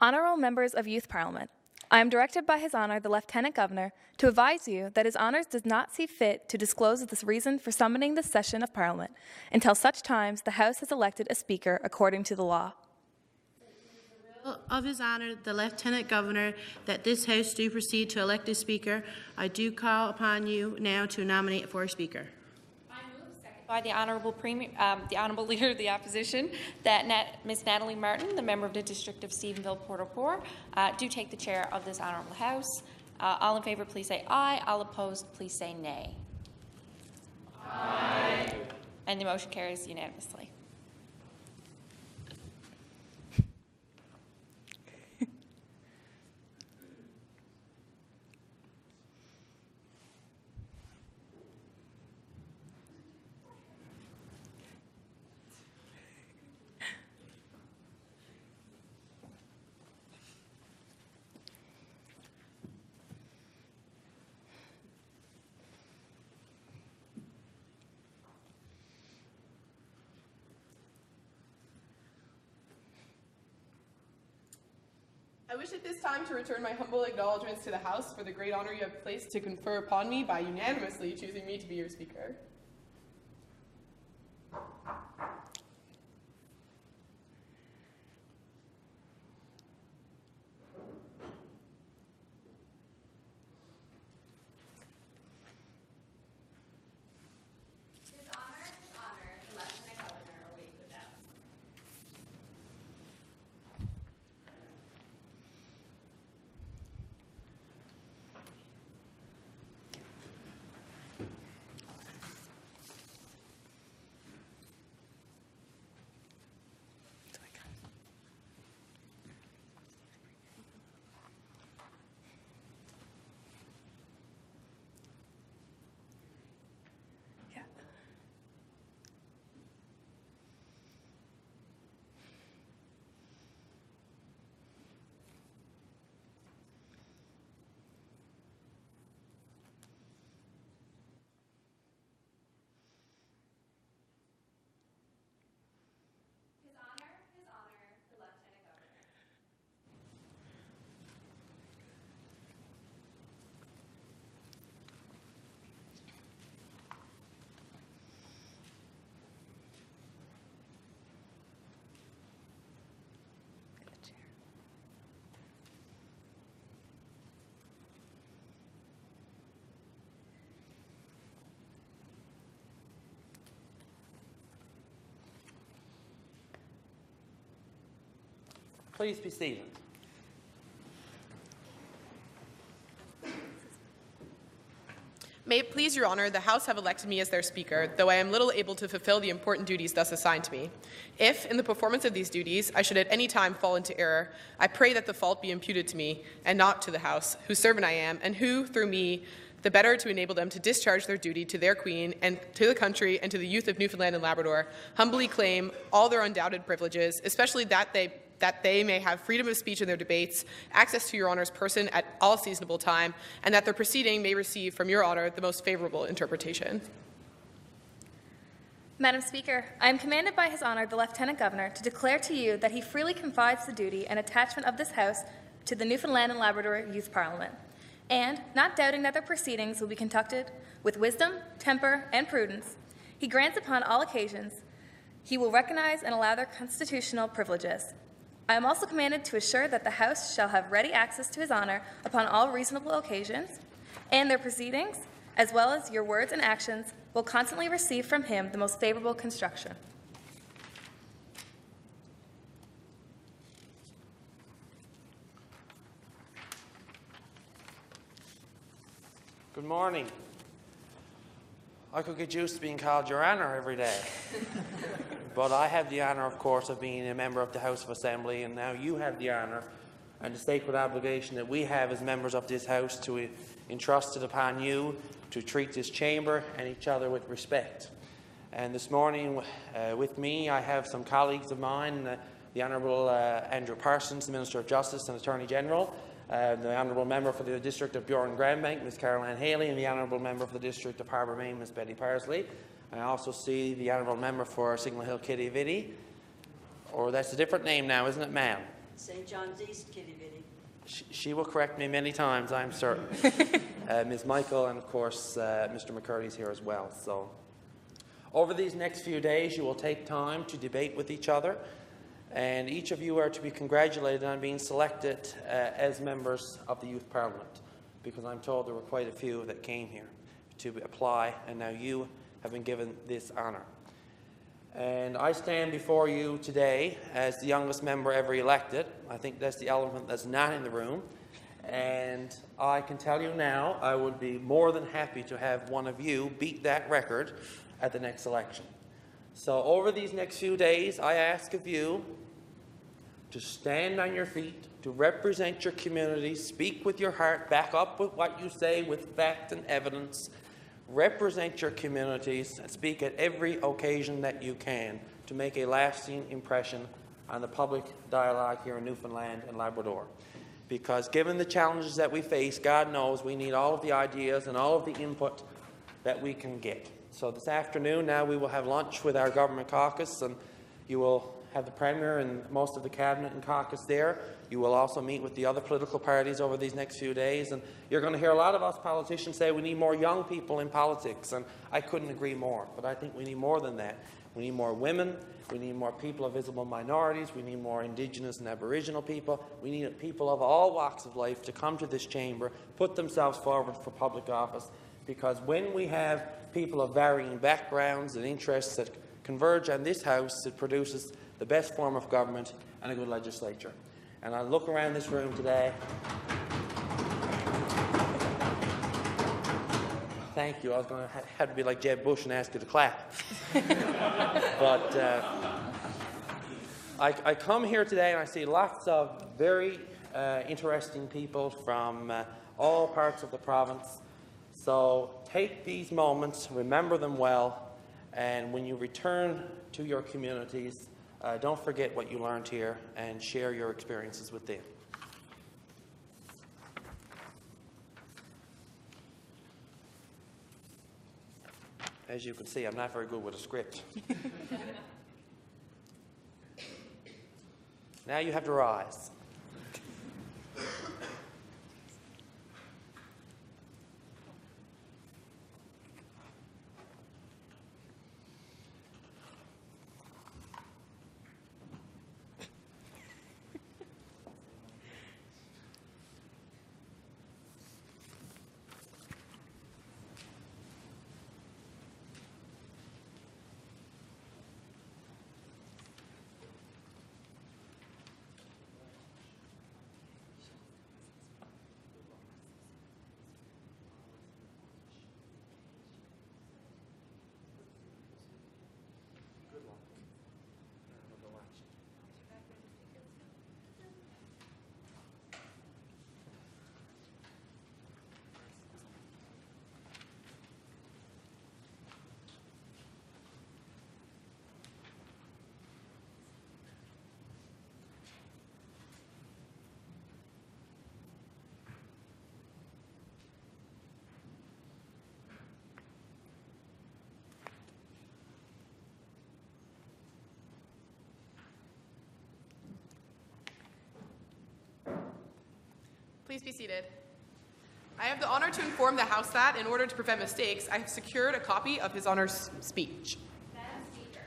Honourable Members of Youth Parliament, I am directed by His Honour the Lieutenant Governor to advise you that His Honour does not see fit to disclose this reason for summoning this session of Parliament until such times the House has elected a Speaker according to the law. Of His Honour the Lieutenant Governor that this House do proceed to elect a Speaker, I do call upon you now to nominate for a Speaker. By the Honourable Leader of the Opposition, that Ms. Natalie Martin, the member of the District of Stephenville-Port-au-Port, do take the chair of this Honourable House. All in favour, please say aye. All opposed, please say nay. Aye. And the motion carries unanimously. I wish at this time to return my humble acknowledgements to the House for the great honour you have placed to confer upon me by unanimously choosing me to be your Speaker. Please be seated. May it please your honour, the House have elected me as their Speaker, though I am little able to fulfil the important duties thus assigned to me. If, in the performance of these duties, I should at any time fall into error, I pray that the fault be imputed to me, and not to the House, whose servant I am, and who, through me, the better to enable them to discharge their duty to their Queen, and to the country, and to the youth of Newfoundland and Labrador, humbly claim all their undoubted privileges, especially that they may have freedom of speech in their debates, access to your honour's person at all seasonable time, and that their proceeding may receive from your honour the most favourable interpretation. Madam Speaker, I am commanded by His Honour the Lieutenant Governor to declare to you that he freely confides the duty and attachment of this House to the Newfoundland and Labrador Youth Parliament, and, not doubting that their proceedings will be conducted with wisdom, temper, and prudence, he grants upon all occasions he will recognise and allow their constitutional privileges. I am also commanded to assure that the House shall have ready access to His Honour upon all reasonable occasions, and their proceedings, as well as your words and actions, will constantly receive from him the most favourable construction. Good morning. I could get used to being called Your Honour every day. But I have the honour, of course, of being a member of the House of Assembly, and now you have the honour and the sacred obligation that we have as members of this House to entrust it upon you to treat this chamber and each other with respect. And this morning with me I have some colleagues of mine, the Honourable Andrew Parsons, the Minister of Justice and Attorney General, the Honourable Member for the District of Buren-Granbank, Ms Caroline Haley, and the Honourable Member for the District of Harbour Main, Ms Betty Parsley. I also see the Honourable Member for Signal Hill Kitty Vitty, or that's a different name now, isn't it, ma'am? St. John's East, kitty bitty. She will correct me many times, I'm certain. Ms. Michael and, of course, Mr. McCurdy's here as well. So, over these next few days, you will take time to debate with each other, and each of you are to be congratulated on being selected as members of the Youth Parliament, because I'm told there were quite a few that came here to apply, and now you have been given this honour. And I stand before you today as the youngest member ever elected. I think that's the elephant that's not in the room. And I can tell you now, I would be more than happy to have one of you beat that record at the next election. So over these next few days, I ask of you to stand on your feet, to represent your community, speak with your heart, back up with what you say with fact and evidence, represent your communities, and speak at every occasion that you can to make a lasting impression on the public dialogue here in Newfoundland and Labrador. Because given the challenges that we face, God knows we need all of the ideas and all of the input that we can get. So this afternoon now we will have lunch with our government caucus, and you will have the Premier and most of the Cabinet and caucus there. You will also meet with the other political parties over these next few days, and you're going to hear a lot of us politicians say we need more young people in politics, and I couldn't agree more. But I think we need more than that. We need more women, we need more people of visible minorities, we need more Indigenous and Aboriginal people, we need people of all walks of life to come to this chamber, put themselves forward for public office, because when we have people of varying backgrounds and interests that converge on this House, it produces the best form of government and a good legislature. And I look around this room today. Thank you. I was going to have to be like Jeb Bush and ask you to clap. But I come here today and I see lots of very interesting people from all parts of the province. So take these moments, remember them well, and when you return to your communities, don't forget what you learned here and share your experiences with them. As you can see, I'm not very good with a script. Now you have to rise. Please be seated. I have the honour to inform the House that, in order to prevent mistakes, I have secured a copy of His Honour's speech. Madam Speaker,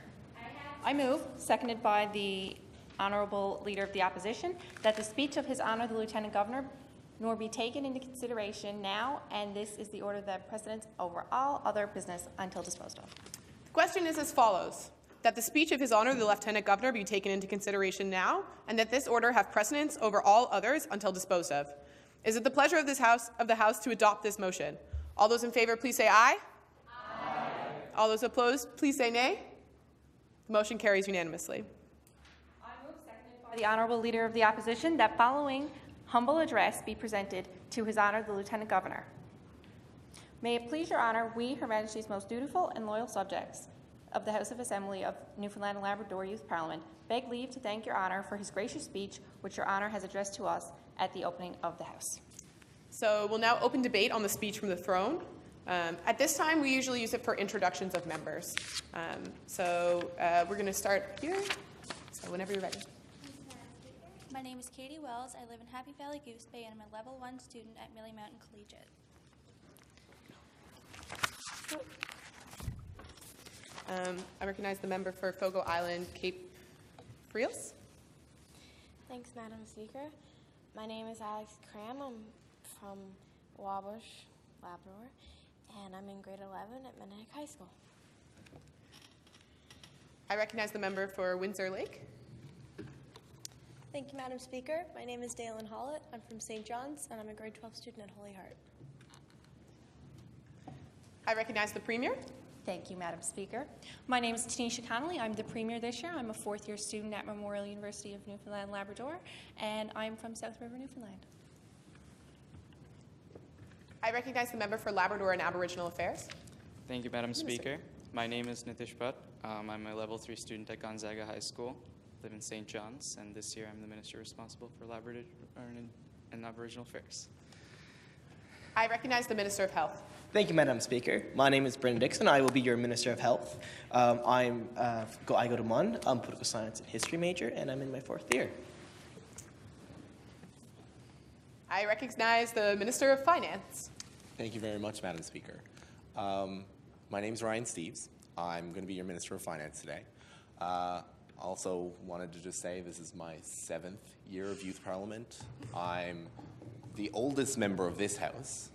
I move, seconded by the Honourable Leader of the Opposition, that the speech of His Honour the Lieutenant Governor nor be taken into consideration now, and this is the order that precedence over all other business until disposed of. The question is as follows: that the speech of His Honour the Lieutenant Governor be taken into consideration now, and that this order have precedence over all others until disposed of. Is it the pleasure of the House to adopt this motion? All those in favour, please say aye. Aye. All those opposed, please say nay. The motion carries unanimously. I move, seconded by the Honourable Leader of the Opposition, that following humble address be presented to His Honour the Lieutenant Governor. May it please Your Honour, we, Her Majesty's most dutiful and loyal subjects of the House of Assembly of Newfoundland and Labrador Youth Parliament, beg leave to thank Your Honour for his gracious speech, which Your Honour has addressed to us at the opening of the House. So we'll now open debate on the speech from the throne. At this time, we usually use it for introductions of members. We're going to start here. So whenever you're ready. My name is Katie Wells. I live in Happy Valley Goose Bay and I'm a level 1 student at Millie Mountain Collegiate. I recognize the member for Fogo Island, Cape Friels. Thanks, Madam Speaker. My name is Alex Cram. I'm from Wabash, Labrador, and I'm in grade 11 at Mennonic High School. I recognize the member for Windsor Lake. Thank you, Madam Speaker. My name is Dalen Hollett. I'm from St. John's, and I'm a grade 12 student at Holy Heart. I recognize the Premier. Thank you, Madam Speaker. My name is Tanisha Connolly. I'm the Premier this year. I'm a fourth-year student at Memorial University of Newfoundland, Labrador, and I'm from South River, Newfoundland. I recognize the member for Labrador and Aboriginal Affairs. Thank you, Madam Speaker. My name is Nitish Bhatt. I'm a level 3 student at Gonzaga High School, live in St. John's, and this year I'm the minister responsible for Labrador and Aboriginal Affairs. I recognize the Minister of Health. Thank you, Madam Speaker. My name is Brendan Dixon. I will be your Minister of Health. I go to MUN. I'm a political science and history major, and I'm in my 4th year. I recognize the Minister of Finance. Thank you very much, Madam Speaker. My name is Ryan Steves. I'm going to be your Minister of Finance today. Also wanted to just say this is my 7th year of Youth Parliament. I'm the oldest member of this House.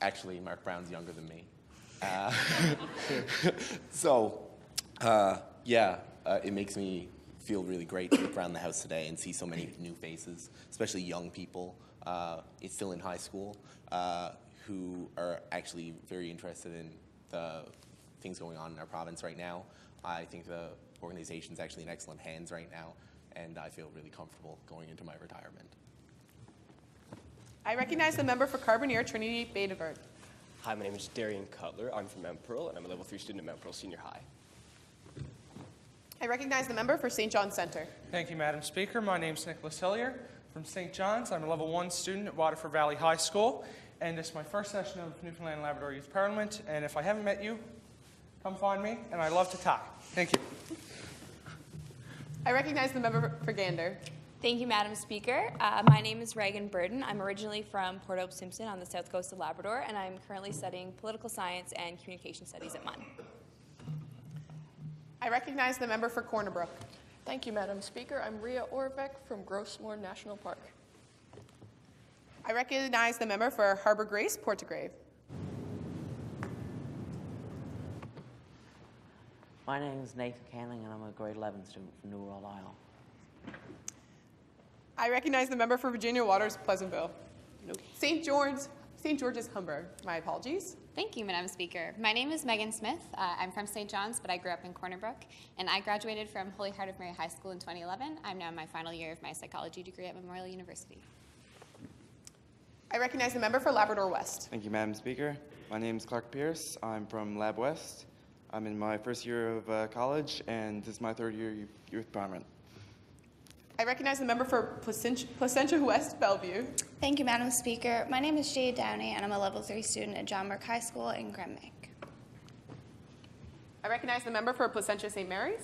Actually, Mark Brown's younger than me. It makes me feel really great to look around the House today and see so many new faces, especially young people. It's still in high school who are actually very interested in the things going on in our province right now. I think the organization's actually in excellent hands right now, and I feel really comfortable going into my retirement. I recognize the member for Carbonear, Trinity Bay de Verde. Hi, my name is Darian Cutler. I'm from Mount Pearl, and I'm a level 3 student at Mount Pearl Senior High. I recognize the member for St. John's Centre. Thank you, Madam Speaker. My name is Nicholas Hillier from St. John's. I'm a level 1 student at Waterford Valley High School, and this is my first session of Newfoundland and Labrador Youth Parliament, and if I haven't met you, come find me, and I love to talk. Thank you. I recognize the member for Gander. Thank you, Madam Speaker. My name is Reagan Burden. I'm originally from Port Hope Simpson on the south coast of Labrador, and I'm currently studying political science and communication studies at MUN. I recognize the member for Corner Brook. Thank you, Madam Speaker. I'm Rhea Orbeck from Grossmore National Park. I recognize the member for Harbour Grace, Portagrave. My name is Nathan Canning, and I'm a grade 11 student from New World Isle. I recognize the member for Virginia Waters, Pleasantville. Nope. St. George's, Humber. My apologies. Thank you, Madam Speaker. My name is Megan Smith. I'm from St. John's, but I grew up in Corner Brook, and I graduated from Holy Heart of Mary High School in 2011. I'm now in my final year of my psychology degree at Memorial University. I recognize the member for Labrador West. Thank you, Madam Speaker. My name is Clark Pierce. I'm from Lab West. I'm in my 1st year of college, and this is my 3rd year Youth Parliament. I recognize the member for Placentia West, Bellevue. Thank you, Madam Speaker. My name is Jade Downey, and I'm a level 3 student at John Burke High School in Grenwick. I recognize the member for Placentia St. Mary's.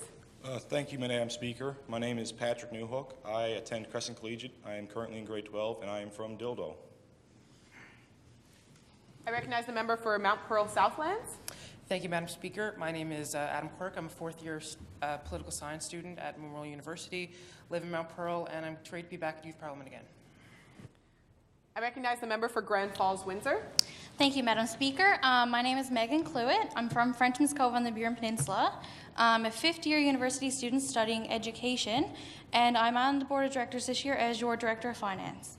Thank you, Madam Speaker. My name is Patrick Newhook. I attend Crescent Collegiate. I am currently in grade 12, and I am from Dildo. I recognize the member for Mount Pearl Southlands. Thank you, Madam Speaker. My name is Adam Quirk. I'm a 4th-year political science student at Memorial University, live in Mount Pearl, and I'm great to be back at Youth Parliament again. I recognize the member for Grand Falls, Windsor. Thank you, Madam Speaker. My name is Megan Cluett. I'm from Frenchman's Cove on the Burin Peninsula. I'm a 5th-year university student studying education, and I'm on the Board of Directors this year as your Director of Finance.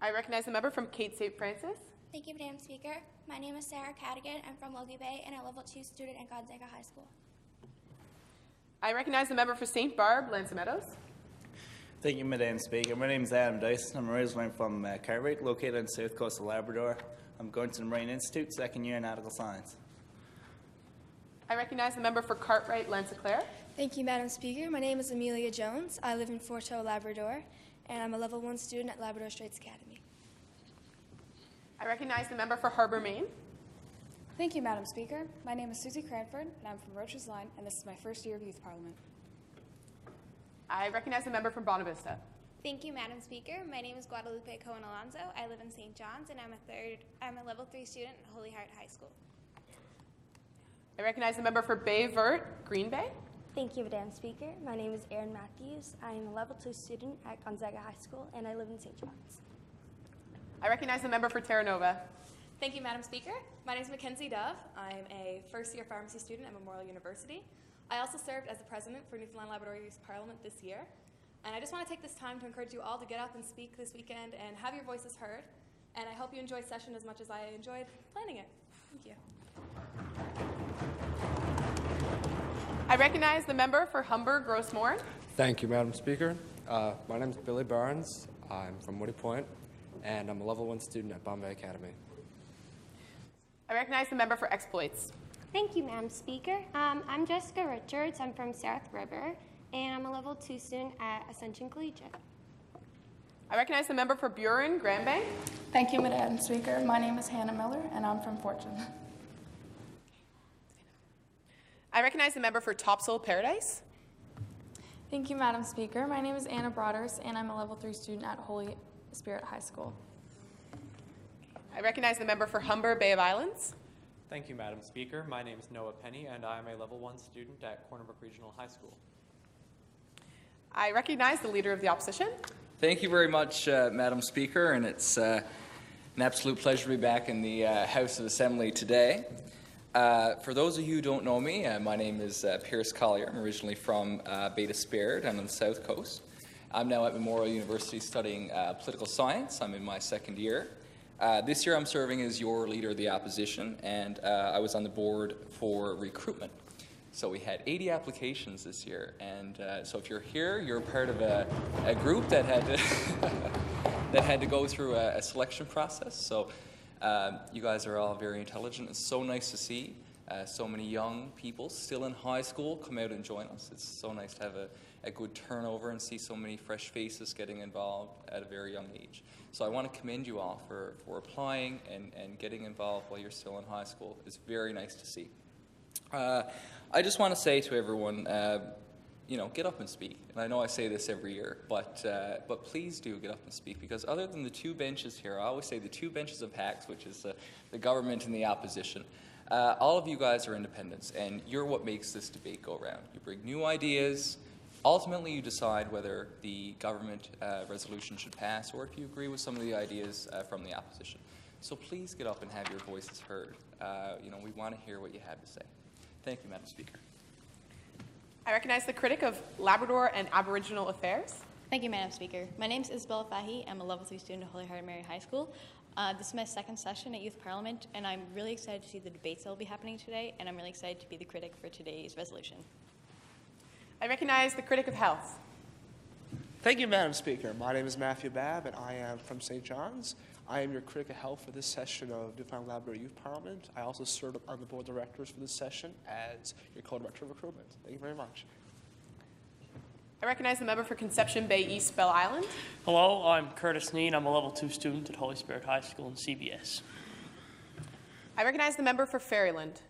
I recognize the member from Cape St. Francis. Thank you, Madam Speaker. My name is Sarah Cadigan. I'm from Logie Bay and a level 2 student at Gonzaga High School. I recognize the member for St. Barb, Lanza Meadows. Thank you, Madam Speaker. My name is Adam Dyson. I'm originally from Cartwright, located on the south coast of Labrador. I'm going to the Marine Institute, 2nd year in Nautical Science. I recognize the member for Cartwright, Lanza Clare. Thank you, Madam Speaker. My name is Amelia Jones. I live in Fort Howe, Labrador, and I'm a level 1 student at Labrador Straits Academy. I recognize the member for Harbour, Maine. Thank you, Madam Speaker. My name is Susie Cranford, and I'm from Roche's Line, and this is my 1st year of Youth Parliament. I recognize the member from Bonavista. Thank you, Madam Speaker. My name is Guadalupe Cohen Alonso. I live in St. John's, and I'm a level 3 student at Holy Heart High School. I recognize the member for Bay Vert, Green Bay. Thank you, Madam Speaker. My name is Aaron Matthews. I am a level 2 student at Gonzaga High School, and I live in St. John's. I recognize the member for Terra Nova. Thank you, Madam Speaker. My name is Mackenzie Dove. I'm a first-year pharmacy student at Memorial University. I also served as the president for Newfoundland Labrador Youth Parliament this year. And I just want to take this time to encourage you all to get up and speak this weekend and have your voices heard. And I hope you enjoyed session as much as I enjoyed planning it. Thank you. I recognize the member for Humber Grossmore. Thank you, Madam Speaker. My name is Billy Barnes. I'm from Woody Point, and I'm a level 1 student at Bombay Academy. I recognize the member for Exploits. Thank you, Madam Speaker. I'm Jessica Richards. I'm from South River, and I'm a level 2 student at Ascension Collegiate. I recognize the member for Buren, Grand Bank. Thank you, Madam Speaker. My name is Hannah Miller, and I'm from Fortune. I recognize the member for Topsail Paradise. Thank you, Madam Speaker. My name is Anna Broders, and I'm a level 3 student at Holy Spirit High School. I recognize the member for Humber, Bay of Islands. Thank you, Madam Speaker. My name is Noah Penny, and I am a level 1 student at Corner Brook Regional High School. I recognize the Leader of the Opposition. Thank you very much, Madam Speaker, and it's an absolute pleasure to be back in the House of Assembly today. For those of you who don't know me, my name is Pierce Collier. I'm originally from Beta Spirit. I'm on the South Coast. I'm now at Memorial University studying political science. I'm in my second year. This year I'm serving as your Leader of the Opposition, and I was on the board for recruitment. So we had 80 applications this year, and so if you're here, you're part of a group that had to, that had to go through a selection process. So you guys are all very intelligent. It's so nice to see so many young people still in high school come out and join us. It's so nice to have a good turnover and see so many fresh faces getting involved at a very young age. So I want to commend you all for applying and getting involved while you're still in high school. It's very nice to see. I just want to say to everyone, you know, get up and speak. And I know I say this every year, but please do get up and speak, because other than the two benches here, I always say the two benches of hacks, which is the government and the opposition, all of you guys are independents, and you're what makes this debate go around. You bring new ideas. Ultimately, you decide whether the government resolution should pass, or if you agree with some of the ideas from the opposition. So please get up and have your voices heard. You know, we want to hear what you have to say. Thank you, Madam Speaker. I recognize the critic of Labrador and Aboriginal Affairs. Thank you, Madam Speaker. My name is Isabella Fahy. I'm a level 3 student at Holy Heart Mary High School. This is my second session at Youth Parliament, and I'm really excited to see the debates that will be happening today, and I'm really excited to be the critic for today's resolution. I recognize the critic of health. Thank you, Madam Speaker. My name is Matthew Babb, and I am from St. John's. I am your critic of health for this session of Newfoundland Labrador Youth Parliament. I also serve on the board of directors for this session as your co-director of recruitment. Thank you very much. I recognize the member for Conception Bay East Bell Island. Hello, I'm Curtis Neen. I'm a level 2 student at Holy Spirit High School in CBS. I recognize the member for Ferryland.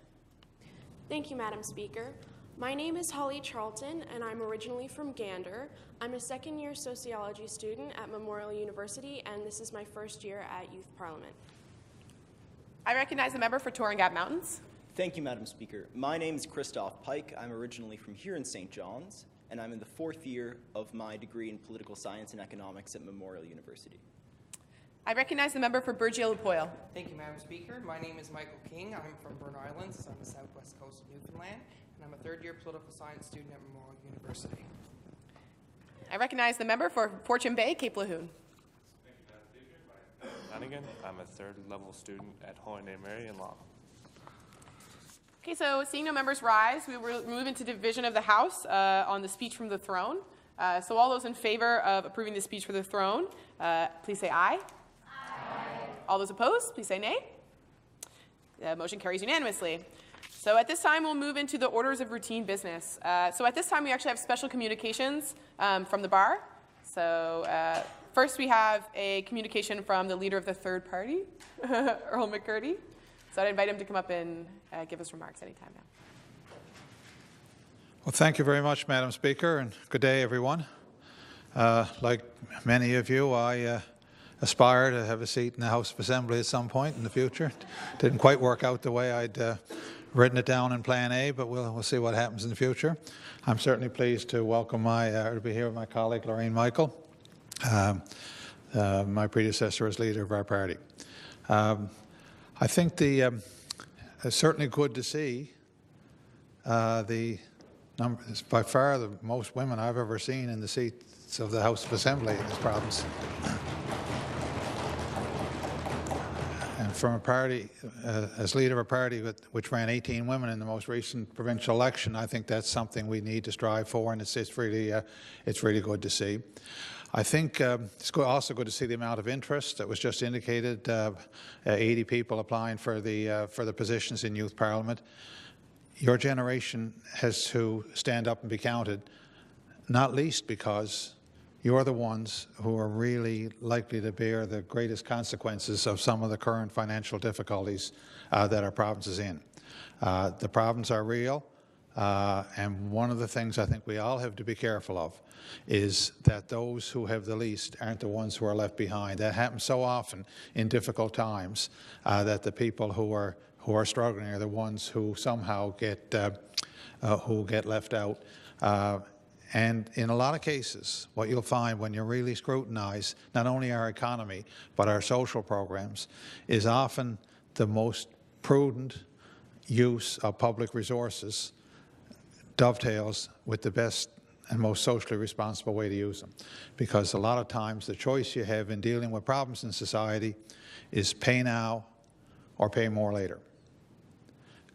Thank you, Madam Speaker. My name is Holly Charlton, and I'm originally from Gander. I'm a second-year sociology student at Memorial University, and this is my first year at Youth Parliament. I recognize the member for Torren Gap Mountains. Thank you, Madam Speaker. My name is Christoph Pike. I'm originally from here in St. John's, and I'm in the 4th year of my degree in political science and economics at Memorial University. I recognize the member for Burgeo-Lupoil. Thank you, Madam Speaker. My name is Michael King. I'm from Burn Islands. I'm the southwest coast of Newfoundland, and I'm a third-year political science student at Memorial University. I recognize the member for Fortune Bay, Cape Lahoon. Thank you, Madam Speaker. My name is Flanagan. I'm a third-level student at Holy Mary in Law. Okay, so seeing no members rise, we will move into division of the House on the speech from the throne. So all those in favor of approving the speech from the throne, please say aye. Aye. All those opposed, please say nay. The motion carries unanimously. So at this time, we'll move into the orders of routine business. So at this time, we actually have special communications from the bar. So first, we have a communication from the leader of the third party, Earl McCurdy. So I'd invite him to come up and give us remarks anytime now. Well, thank you very much, Madam Speaker, and good day, everyone. Like many of you, I aspire to have a seat in the House of Assembly at some point in the future. Didn't quite work out the way I'd written it down in Plan A, but we'll see what happens in the future. I'm certainly pleased to welcome to be here with my colleague Lorraine Michael, my predecessor as leader of our party. I think it's certainly good to see the number. It's by far the most women I've ever seen in the seats of the House of Assembly in this province. And from a party, as leader of a party which ran 18 women in the most recent provincial election, I think that's something we need to strive for, and it's really good to see. I think it's also good to see the amount of interest that was just indicated. 80 people applying for the positions in Youth Parliament. Your generation has to stand up and be counted, not least because you're the ones who are really likely to bear the greatest consequences of some of the current financial difficulties that our province is in. The problems are real, and one of the things I think we all have to be careful of is that those who have the least aren't the ones who are left behind. That happens so often in difficult times that the people who are struggling are the ones who somehow get left out. And in a lot of cases, what you'll find when you really scrutinize not only our economy, but our social programs, is often the most prudent use of public resources dovetails with the best and most socially responsible way to use them. Because a lot of times the choice you have in dealing with problems in society is pay now or pay more later.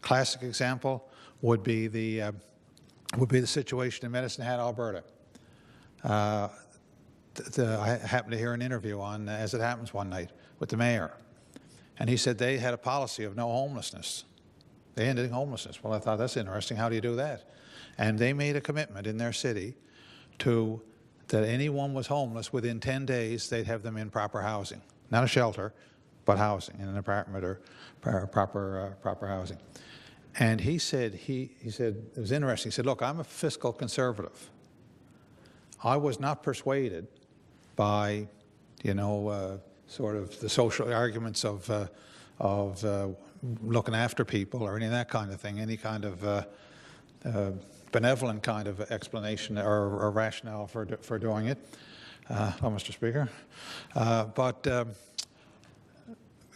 Classic example would be the situation in Medicine Hat, Alberta. I happened to hear an interview on As It Happens one night with the mayor, and he said they had a policy of no homelessness. They ended homelessness. Well, I thought, that's interesting. How do you do that? And they made a commitment in their city that anyone was homeless within 10 days, they'd have them in proper housing. Not a shelter, but housing, in an apartment or proper housing. And he said, it was interesting, he said, look, I'm a fiscal conservative. I was not persuaded by, sort of the social arguments of looking after people or any of that kind of thing, any kind of benevolent kind of explanation or rationale for doing it. Mr. Speaker.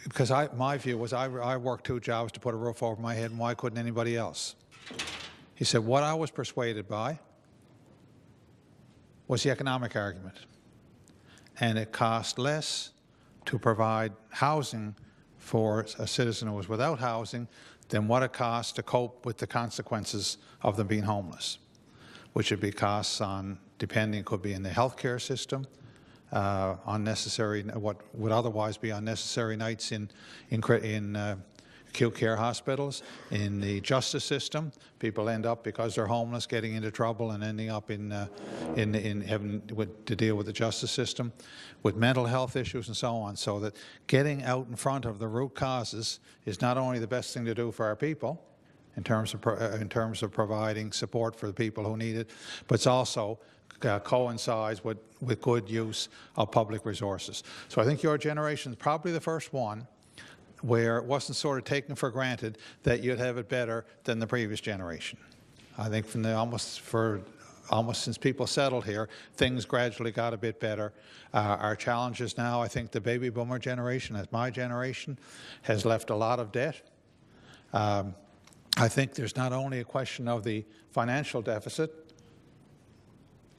Because my view was I worked 2 jobs to put a roof over my head, and why couldn't anybody else? He said, what I was persuaded by was the economic argument. And it cost less to provide housing for a citizen who was without housing than what it costs to cope with the consequences of them being homeless, which would be costs on, could be in the healthcare system, what would otherwise be unnecessary nights in acute care hospitals, in the justice system. People end up, because they're homeless, getting into trouble and ending up in having to deal with the justice system, with mental health issues and so on. So that getting out in front of the root causes is not only the best thing to do for our people, in terms of providing support for the people who need it, but it's also coincides with good use of public resources. So I think your generation is probably the first one where it wasn't sort of taken for granted that you'd have it better than the previous generation. I think from almost since people settled here, things gradually got a bit better. Our challenges now, I think the baby boomer generation, as my generation, has left a lot of debt. I think there's not only a question of the financial deficit,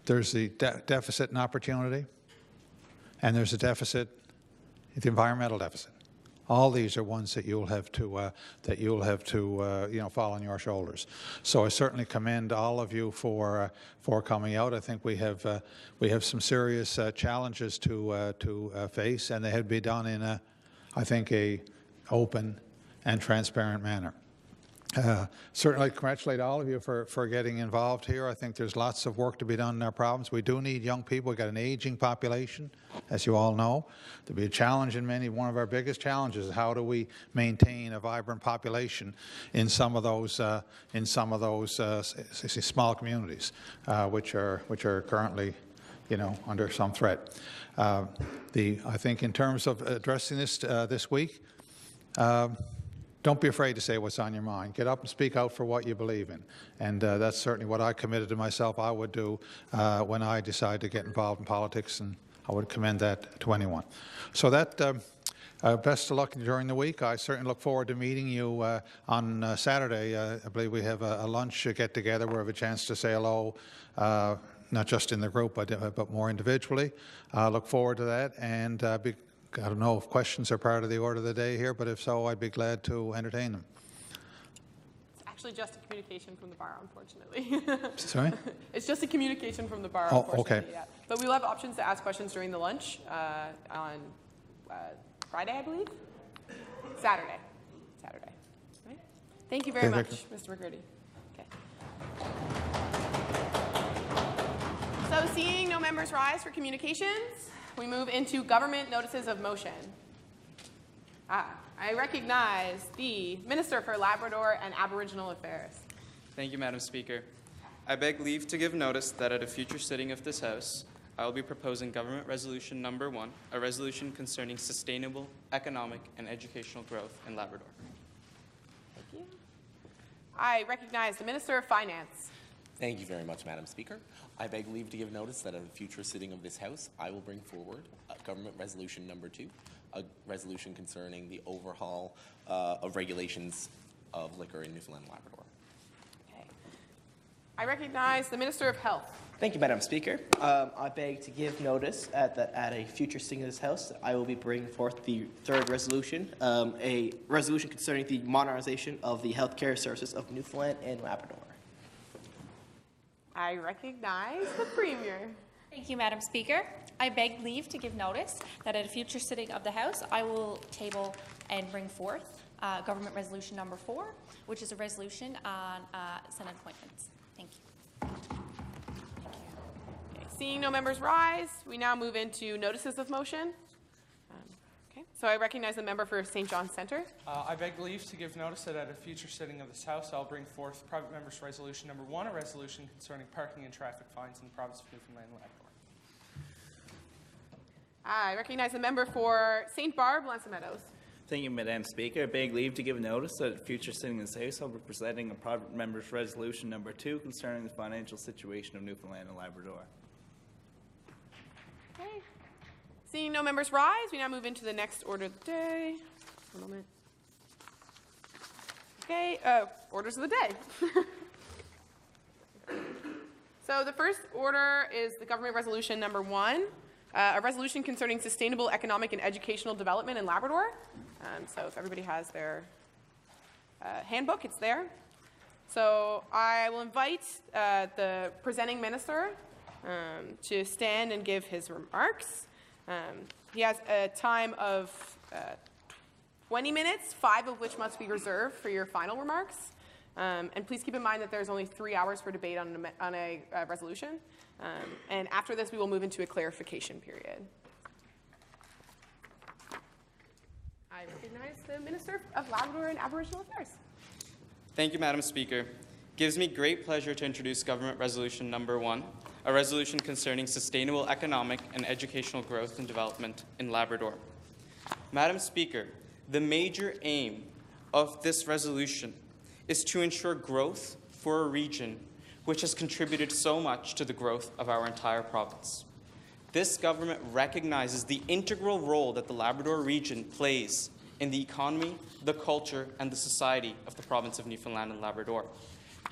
there's the deficit in opportunity, and there's a deficit, the environmental deficit. All these are ones that you'll have to fall on your shoulders. So I certainly commend all of you for coming out. I think we have some serious challenges to face, and they have to be done in a open and transparent manner. Certainly congratulate all of you for getting involved here. I think there's lots of work to be done in our province. We do need young people. We've got an aging population, as you all know. There'll be a challenge in one of our biggest challenges is how do we maintain a vibrant population in some of those small communities, which are currently, under some threat. I think in terms of addressing this this week, don't be afraid to say what's on your mind. Get up and speak out for what you believe in. And that's certainly what I committed to myself I would do when I decided to get involved in politics, and I would commend that to anyone. So that, best of luck during the week. I certainly look forward to meeting you on Saturday. I believe we have a lunch get-together where we have a chance to say hello, not just in the group, but more individually. I look forward to that, and I don't know if questions are part of the order of the day here, but if so, I'd be glad to entertain them. It's actually just a communication from the bar, unfortunately. Sorry? It's just a communication from the bar, Oh, unfortunately. okay. Yeah. But we'll have options to ask questions during the lunch on Friday, I believe? Saturday. Right? Thank you very much, Mr. McGrady. Okay. So seeing no members rise for communications, we move into government notices of motion. I recognize the Minister for Labrador and Aboriginal Affairs. Thank you, Madam Speaker. I beg leave to give notice that at a future sitting of this House, I will be proposing Government Resolution Number 1, a resolution concerning sustainable economic and educational growth in Labrador. Thank you. I recognize the Minister of Finance. Thank you very much, Madam Speaker. I beg leave to give notice that at a future sitting of this House, I will bring forward Government Resolution Number 2, a resolution concerning the overhaul of regulations of liquor in Newfoundland and Labrador. Okay. I recognize the Minister of Health. Thank you, Madam Speaker. I beg to give notice at a future sitting of this House that I will be bringing forth the third resolution, a resolution concerning the modernization of the healthcare services of Newfoundland and Labrador. I recognize the Premier. Thank you, Madam Speaker. I beg leave to give notice that at a future sitting of the House, I will table and bring forth Government Resolution Number 4, which is a resolution on Senate appointments. Thank you. Okay. Seeing no members rise, we now move into notices of motion. So I recognize the member for St. John's Centre. I beg leave to give notice that at a future sitting of this House, I'll bring forth Private Member's Resolution Number 1, a resolution concerning parking and traffic fines in the province of Newfoundland and Labrador. I recognize the member for St. Barb, Lanson Meadows. Thank you, Madam Speaker. I beg leave to give notice that at a future sitting of this House, I'll be presenting a Private Member's Resolution Number 2 concerning the financial situation of Newfoundland and Labrador. Okay. Seeing no members rise, we now move into the next order of the day. One moment. Okay, orders of the day. So the first order is the Government Resolution Number 1, a resolution concerning sustainable economic and educational development in Labrador. So if everybody has their handbook, it's there. So I will invite the presenting minister to stand and give his remarks. He has a time of 20 minutes, 5 of which must be reserved for your final remarks. And please keep in mind that there's only 3 hours for debate on a resolution. And after this, we will move into a clarification period. I recognize the Minister of Labrador and Aboriginal Affairs. Thank you, Madam Speaker. It gives me great pleasure to introduce Government Resolution Number 1, a resolution concerning sustainable economic and educational growth and development in Labrador. Madam Speaker, the major aim of this resolution is to ensure growth for a region which has contributed so much to the growth of our entire province. This government recognizes the integral role that the Labrador region plays in the economy, the culture, and the society of the province of Newfoundland and Labrador.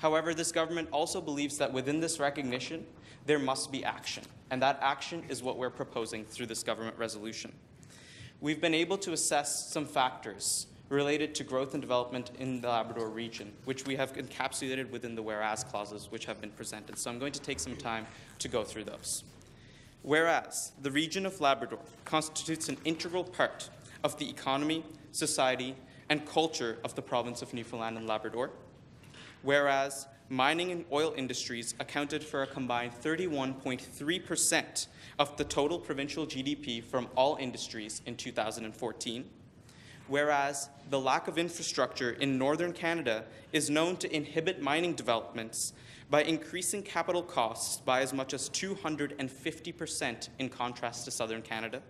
However, this government also believes that within this recognition, there must be action, and that action is what we're proposing through this government resolution. We've been able to assess some factors related to growth and development in the Labrador region, which we have encapsulated within the whereas clauses which have been presented. So I'm going to take some time to go through those. Whereas the region of Labrador constitutes an integral part of the economy, society, and culture of the province of Newfoundland and Labrador. whereas mining and oil industries accounted for a combined 31.3% of the total provincial GDP from all industries in 2014, whereas the lack of infrastructure in northern Canada is known to inhibit mining developments by increasing capital costs by as much as 250% in contrast to southern Canada,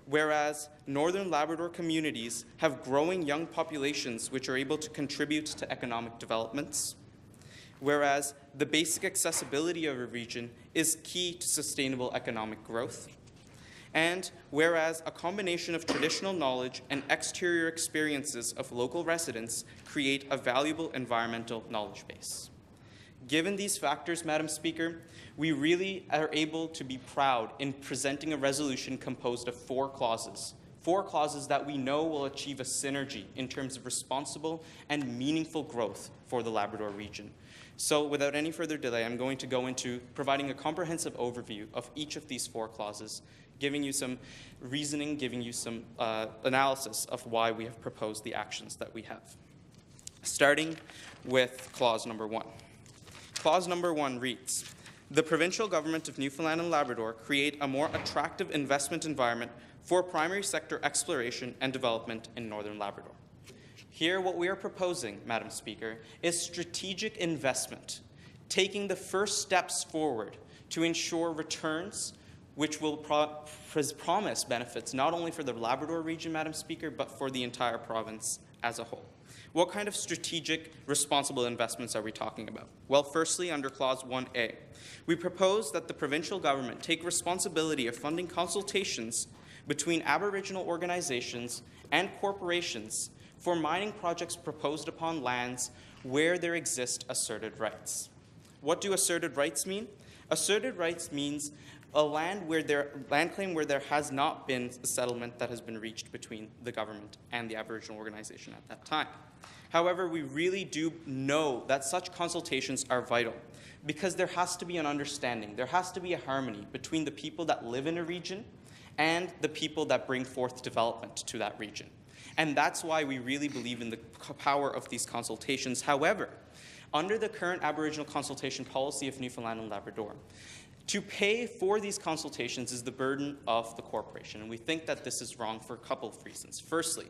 whereas northern Labrador communities have growing young populations which are able to contribute to economic developments, whereas the basic accessibility of a region is key to sustainable economic growth, and whereas a combination of traditional knowledge and exterior experiences of local residents create a valuable environmental knowledge base. Given these factors, Madam Speaker, we really are able to be proud in presenting a resolution composed of 4 clauses. 4 clauses that we know will achieve a synergy in terms of responsible and meaningful growth for the Labrador region. So without any further delay, I'm going to go into providing a comprehensive overview of each of these 4 clauses, giving you some reasoning, giving you some analysis of why we have proposed the actions that we have. Starting with clause number 1. Clause number 1 reads, "The provincial government of Newfoundland and Labrador create a more attractive investment environment for primary sector exploration and development in northern Labrador." Here, what we are proposing, Madam Speaker, is strategic investment, taking the first steps forward to ensure returns which will promise benefits not only for the Labrador region, Madam Speaker, but for the entire province as a whole. What kind of strategic, responsible investments are we talking about? Well, firstly, under Clause 1A, we propose that the provincial government take responsibility of funding consultations between Aboriginal organizations and corporations for mining projects proposed upon lands where there exist asserted rights. What do asserted rights mean? Asserted rights means a land claim where there has not been a settlement that has been reached between the government and the Aboriginal organization at that time. However, we really do know that such consultations are vital because there has to be an understanding, there has to be a harmony between the people that live in a region and the people that bring forth development to that region. And that's why we really believe in the power of these consultations. However, under the current Aboriginal consultation policy of Newfoundland and Labrador, to pay for these consultations is the burden of the corporation, and we think that this is wrong for a couple of reasons. Firstly,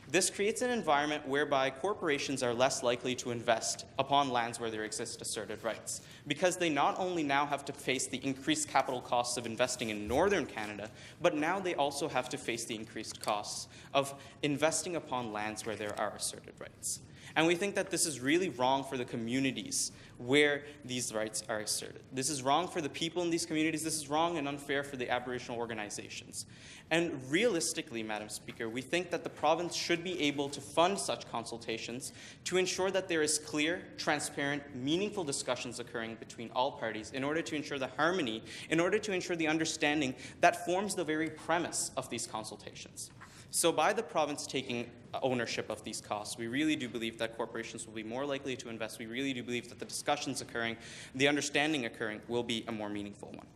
this creates an environment whereby corporations are less likely to invest upon lands where there exist asserted rights, because they not only now have to face the increased capital costs of investing in northern Canada, but now they also have to face the increased costs of investing upon lands where there are asserted rights. And we think that this is really wrong for the communities where these rights are asserted. This is wrong for the people in these communities. This is wrong and unfair for the Aboriginal organizations. And realistically, Madam Speaker, we think that the province should be able to fund such consultations to ensure that there is clear, transparent, meaningful discussions occurring between all parties in order to ensure the harmony, in order to ensure the understanding that forms the very premise of these consultations. So by the province taking ownership of these costs, we really do believe that corporations will be more likely to invest. We really do believe that the discussions occurring, the understanding occurring, will be a more meaningful one.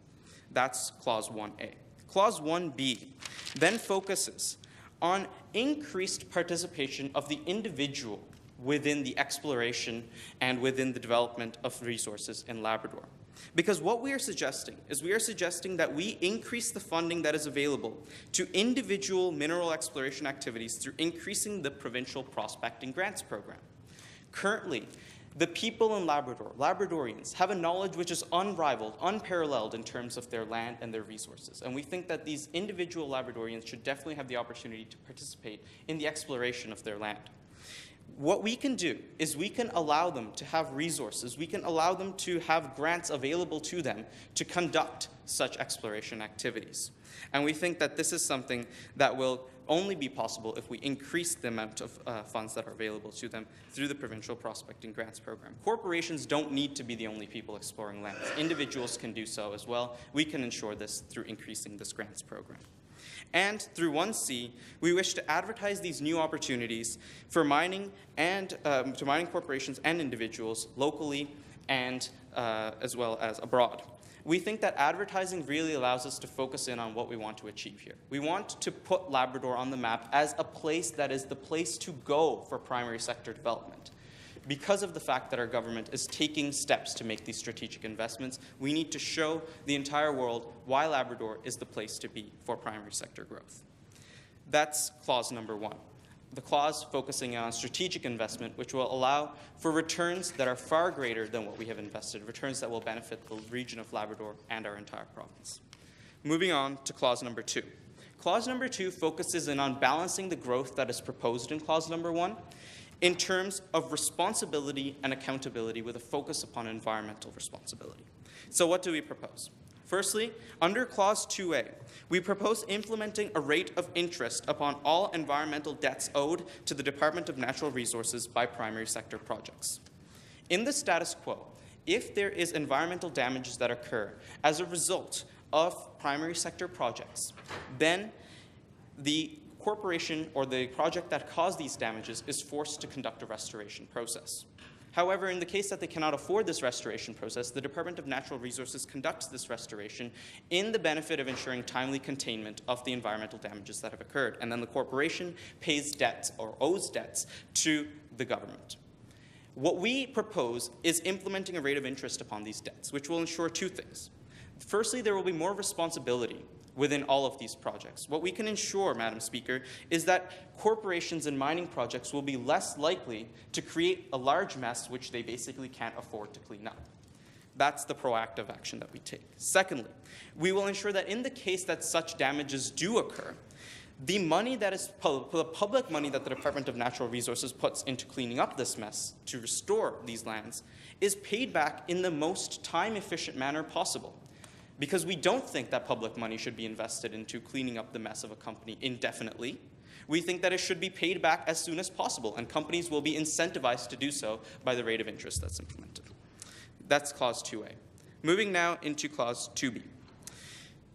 That's Clause 1A. Clause 1B then focuses on increased participation of the individual within the exploration and within the development of resources in Labrador. Because what we are suggesting is that we increase the funding that is available to individual mineral exploration activities through increasing the provincial prospecting grants program. Currently, the people in Labrador, Labradorians, have a knowledge which is unrivaled, unparalleled in terms of their land and their resources. And we think that these individual Labradorians should definitely have the opportunity to participate in the exploration of their land. What we can do is we can allow them to have resources, we can allow them to have grants available to them to conduct such exploration activities. And we think that this is something that will only be possible if we increase the amount of funds that are available to them through the Provincial Prospecting Grants Program. Corporations don't need to be the only people exploring lands. Individuals can do so as well. We can ensure this through increasing this grants program. And through 1C, we wish to advertise these new opportunities for mining and to mining corporations and individuals locally and as well as abroad. We think that advertising really allows us to focus in on what we want to achieve here. We want to put Labrador on the map as a place that is the place to go for primary sector development. because of the fact that our government is taking steps to make these strategic investments, we need to show the entire world why Labrador is the place to be for primary sector growth. That's clause number 1. The clause focusing on strategic investment, which will allow for returns that are far greater than what we have invested, returns that will benefit the region of Labrador and our entire province. Moving on to clause number 2. Clause number 2 focuses in on balancing the growth that is proposed in clause number 1 in terms of responsibility and accountability with a focus upon environmental responsibility. So what do we propose? Firstly, under Clause 2A, we propose implementing a rate of interest upon all environmental debts owed to the Department of Natural Resources by primary sector projects. In the status quo, if there is environmental damages that occur as a result of primary sector projects, then the corporation or the project that caused these damages is forced to conduct a restoration process. However, in the case that they cannot afford this restoration process, the Department of Natural Resources conducts this restoration in the benefit of ensuring timely containment of the environmental damages that have occurred, and then the corporation pays debts or owes debts to the government. What we propose is implementing a rate of interest upon these debts, which will ensure 2 things. Firstly, there will be more responsibility within all of these projects. What we can ensure, Madam Speaker, is that corporations and mining projects will be less likely to create a large mess which they basically can't afford to clean up. That's the proactive action that we take. Secondly, we will ensure that in the case that such damages do occur, the money that is the public money that the Department of Natural Resources puts into cleaning up this mess to restore these lands is paid back in the most time-efficient manner possible. Because we don't think that public money should be invested into cleaning up the mess of a company indefinitely. We think that it should be paid back as soon as possible, and companies will be incentivized to do so by the rate of interest that's implemented. That's Clause 2A. Moving now into Clause 2B.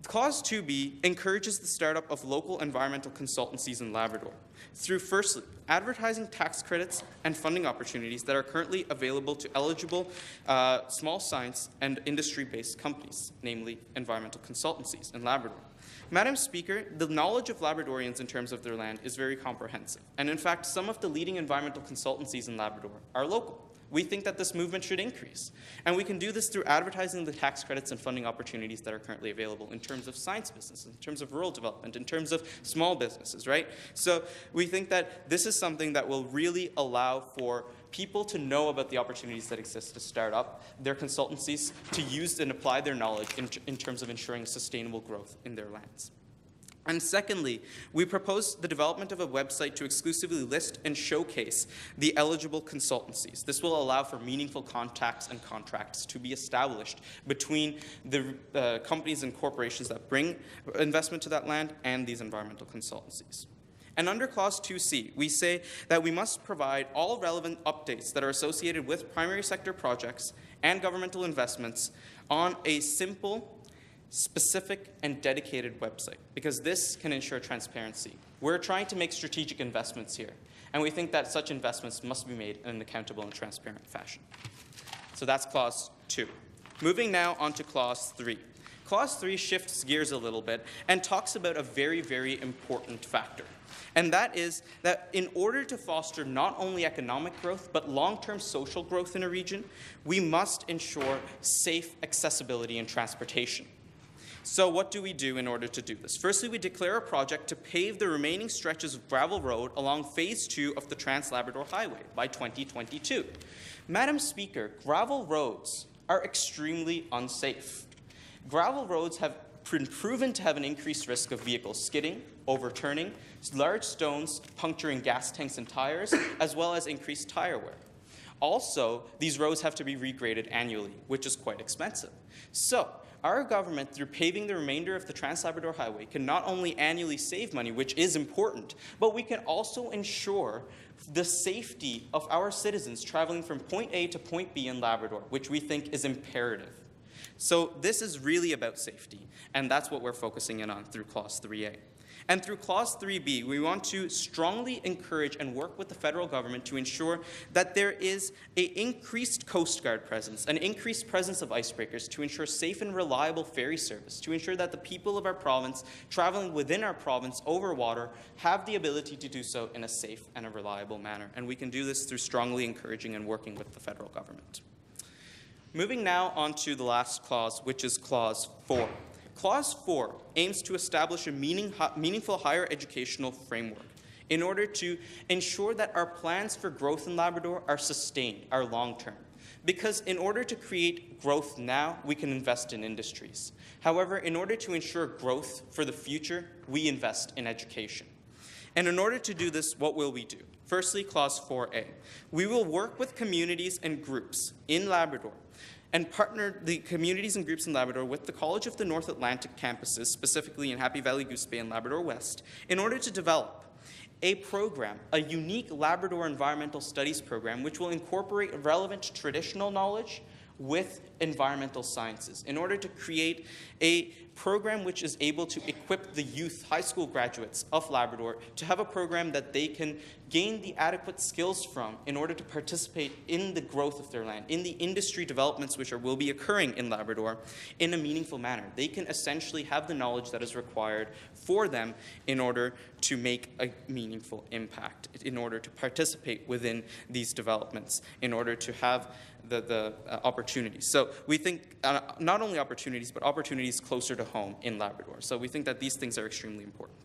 Clause 2B encourages the startup of local environmental consultancies in Labrador through, firstly, advertising tax credits and funding opportunities that are currently available to eligible small science and industry-based companies, namely environmental consultancies in Labrador. Madam Speaker, the knowledge of Labradorians in terms of their land is very comprehensive, and in fact, some of the leading environmental consultancies in Labrador are local. We think that this movement should increase, and we can do this through advertising the tax credits and funding opportunities that are currently available in terms of science businesses, in terms of rural development, in terms of small businesses, right? So we think that this is something that will really allow for people to know about the opportunities that exist to start up their consultancies, to use and apply their knowledge in terms of ensuring sustainable growth in their lands. And secondly, we propose the development of a website to exclusively list and showcase the eligible consultancies. This will allow for meaningful contacts and contracts to be established between the companies and corporations that bring investment to that land and these environmental consultancies. And under Clause 2C, we say that we must provide all relevant updates that are associated with primary sector projects and governmental investments on a simple, specific and dedicated website, because this can ensure transparency. We're trying to make strategic investments here, and we think that such investments must be made in an accountable and transparent fashion. So that's Clause 2. Moving now on to Clause 3. Clause 3 shifts gears a little bit and talks about a very, very important factor. And that is that in order to foster not only economic growth, but long-term social growth in a region, we must ensure safe accessibility and transportation. So what do we do in order to do this? Firstly, we declare a project to pave the remaining stretches of gravel road along Phase 2 of the Trans-Labrador Highway by 2022. Madam Speaker, gravel roads are extremely unsafe. Gravel roads have been proven to have an increased risk of vehicles skidding, overturning, large stones puncturing gas tanks and tires, as well as increased tire wear. Also, these roads have to be regraded annually, which is quite expensive. So, our government, through paving the remainder of the Trans-Labrador Highway, can not only annually save money, which is important, but we can also ensure the safety of our citizens traveling from point A to point B in Labrador, which we think is imperative. So this is really about safety, and that's what we're focusing in on through Clause 3A. And through Clause 3B, we want to strongly encourage and work with the federal government to ensure that there is an increased Coast Guard presence, an increased presence of icebreakers to ensure safe and reliable ferry service, to ensure that the people of our province traveling within our province over water have the ability to do so in a safe and a reliable manner. And we can do this through strongly encouraging and working with the federal government. Moving now on to the last clause, which is Clause 4. Clause 4 aims to establish a meaningful higher educational framework in order to ensure that our plans for growth in Labrador are sustained, are long-term. Because in order to create growth now, we can invest in industries. However, in order to ensure growth for the future, we invest in education. And in order to do this, what will we do? Firstly, Clause 4A. We will work with communities and groups in Labrador and partner the communities and groups in Labrador with the College of the North Atlantic campuses, specifically in Happy Valley, Goose Bay, and Labrador West, in order to develop a program, a unique Labrador environmental studies program, which will incorporate relevant traditional knowledge with environmental sciences in order to create a program which is able to equip the youth, high school graduates of Labrador to have a program that they can gain the adequate skills from in order to participate in the growth of their land, in the industry developments which will be occurring in Labrador in a meaningful manner. They can essentially have the knowledge that is required for them in order to make a meaningful impact, in order to participate within these developments, in order to have the opportunities. So we think not only opportunities, but opportunities closer to home in Labrador. So we think that these things are extremely important.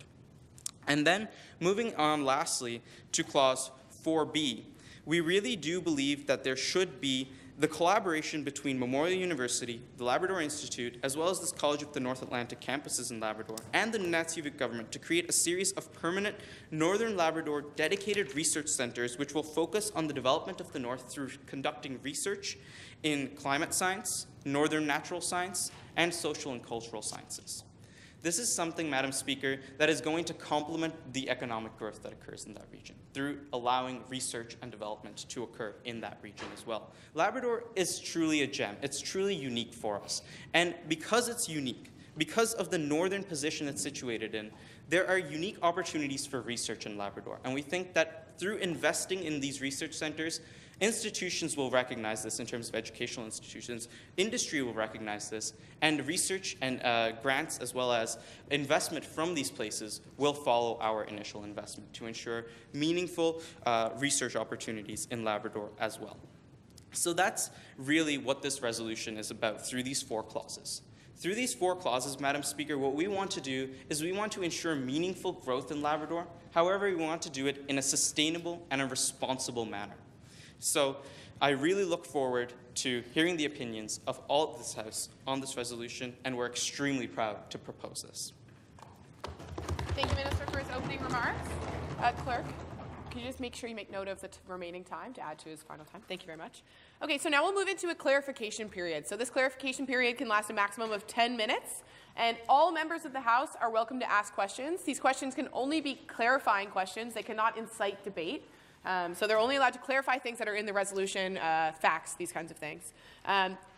And then moving on lastly to Clause 4B, we really do believe that there should be the collaboration between Memorial University, the Labrador Institute, as well as this College of the North Atlantic campuses in Labrador, and the Nunavut government to create a series of permanent Northern Labrador dedicated research centers which will focus on the development of the North through conducting research in climate science, northern natural science, and social and cultural sciences. This is something, Madam Speaker, that is going to complement the economic growth that occurs in that region through allowing research and development to occur in that region as well. Labrador is truly a gem. It's truly unique for us. And because it's unique, because of the northern position it's situated in, there are unique opportunities for research in Labrador. And we think that through investing in these research centers, institutions will recognize this in terms of educational institutions, industry will recognize this, and research and grants as well as investment from these places will follow our initial investment to ensure meaningful research opportunities in Labrador as well. So that's really what this resolution is about through these 4 clauses. Through these 4 clauses, Madam Speaker, what we want to do is we want to ensure meaningful growth in Labrador. However, we want to do it in a sustainable and a responsible manner. So I really look forward to hearing the opinions of all of this House on this resolution, and we're extremely proud to propose this. Thank you, Minister, for his opening remarks. Clerk, could you just make sure you make note of the remaining time to add to his final time? Thank you very much. Okay, so now we'll move into a clarification period. So this clarification period can last a maximum of 10 minutes, and all members of the House are welcome to ask questions. These questions can only be clarifying questions. They cannot incite debate. So they're only allowed to clarify things that are in the resolution, facts, these kinds of things.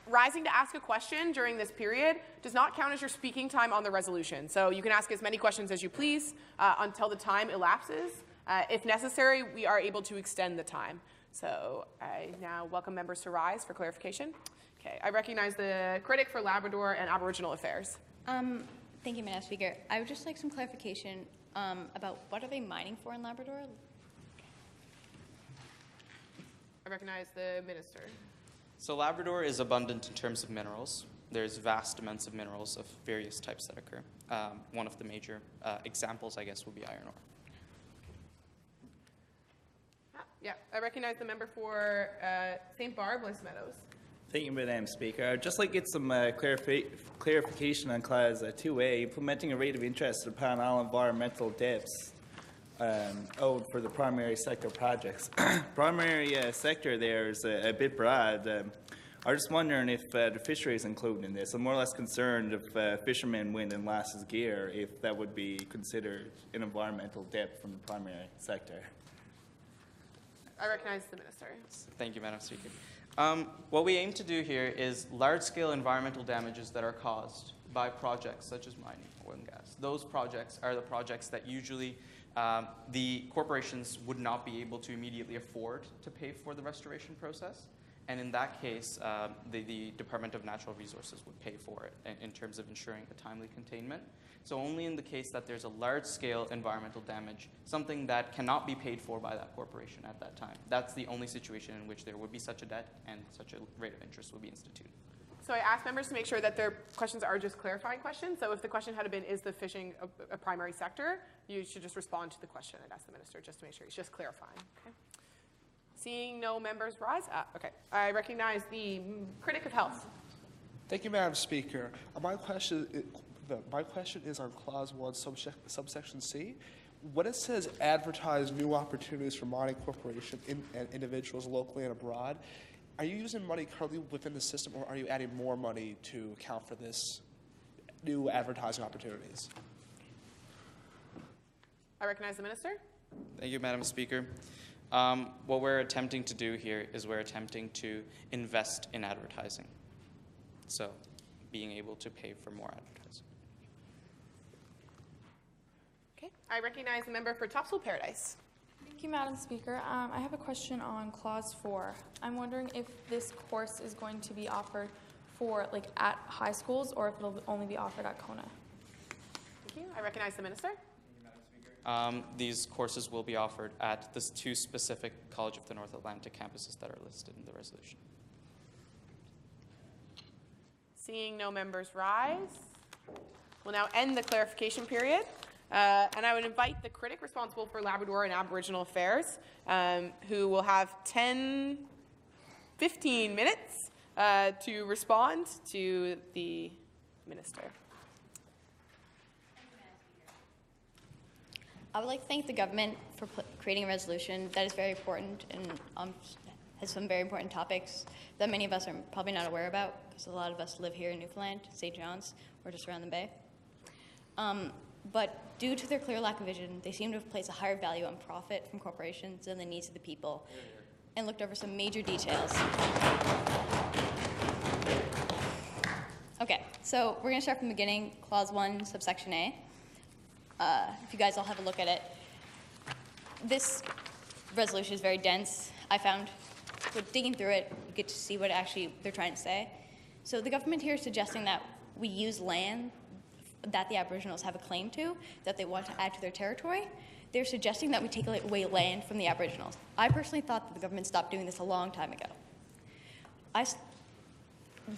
Rising to ask a question during this period does not count as your speaking time on the resolution. So you can ask as many questions as you please until the time elapses. If necessary, we are able to extend the time. So I now welcome members to rise for clarification. Okay, I recognize the critic for Labrador and Aboriginal Affairs. Thank you, Madam Speaker. I would just like some clarification about what are they mining for in Labrador? I recognize the Minister. So Labrador is abundant in terms of minerals. There's vast amounts of minerals of various types that occur. One of the major examples, I guess, would be iron ore. Yeah, I recognize the member for St. Barb, Bliss Meadows. Thank you, Madam Speaker. I'd just like to get some clarification on Clause 2A, implementing a rate of interest upon all environmental debts owed for the primary sector projects. Primary sector there is a bit broad. I'm just wondering if the fishery is included in this. I'm more or less concerned if fishermen win and lost his gear, if that would be considered an environmental debt from the primary sector. I recognize the Minister. Thank you, Madam Speaker. What we aim to do here is large-scale environmental damages that are caused by projects such as mining, oil and gas. Those projects are the projects that usually the corporations would not be able to immediately afford to pay for the restoration process. And in that case, the Department of Natural Resources would pay for it in terms of ensuring a timely containment. So only in the case that there's a large-scale environmental damage, something that cannot be paid for by that corporation at that time. That's the only situation in which there would be such a debt and such a rate of interest would be instituted. So I asked members to make sure that their questions are just clarifying questions. So if the question had been, is the fishing a primary sector, you should just respond to the question and ask the minister just to make sure he's just clarifying. Okay. Seeing no members rise. Okay. I recognize the critic of health. Thank you, Madam Speaker. My question is on Clause 1, subsection C. When it says advertise new opportunities for mining corporations and individuals locally and abroad, are you using money currently within the system, or are you adding more money to account for this new advertising opportunities? I recognize the minister. Thank you, Madam Speaker. What we're attempting to do here is we're attempting to invest in advertising. So being able to pay for more advertising. Okay. I recognize the member for Topsail Paradise. Thank you, Madam Speaker. I have a question on Clause 4. I'm wondering if this course is going to be offered for, like, at high schools, or if it'll only be offered at Kona. Thank you. I recognize the minister. These courses will be offered at the two specific College of the North Atlantic campuses that are listed in the resolution. Seeing no members rise, we'll now end the clarification period. And I would invite the critic responsible for Labrador and Aboriginal Affairs, who will have 15 minutes to respond to the minister. I would like to thank the government for creating a resolution that is very important and has some very important topics that many of us are probably not aware about, because a lot of us live here in Newfoundland, St. John's, or just around the bay. But due to their clear lack of vision, they seem to have placed a higher value on profit from corporations than the needs of the people, and looked over some major details. Okay, so we're going to start from the beginning, Clause 1, subsection A. If you guys all have a look at it. This resolution is very dense, I found. But digging through it, you get to see what actually they're trying to say. So the government here is suggesting that we use land that the Aboriginals have a claim to, that they want to add to their territory. They're suggesting that we take away land from the Aboriginals. I personally thought that the government stopped doing this a long time ago.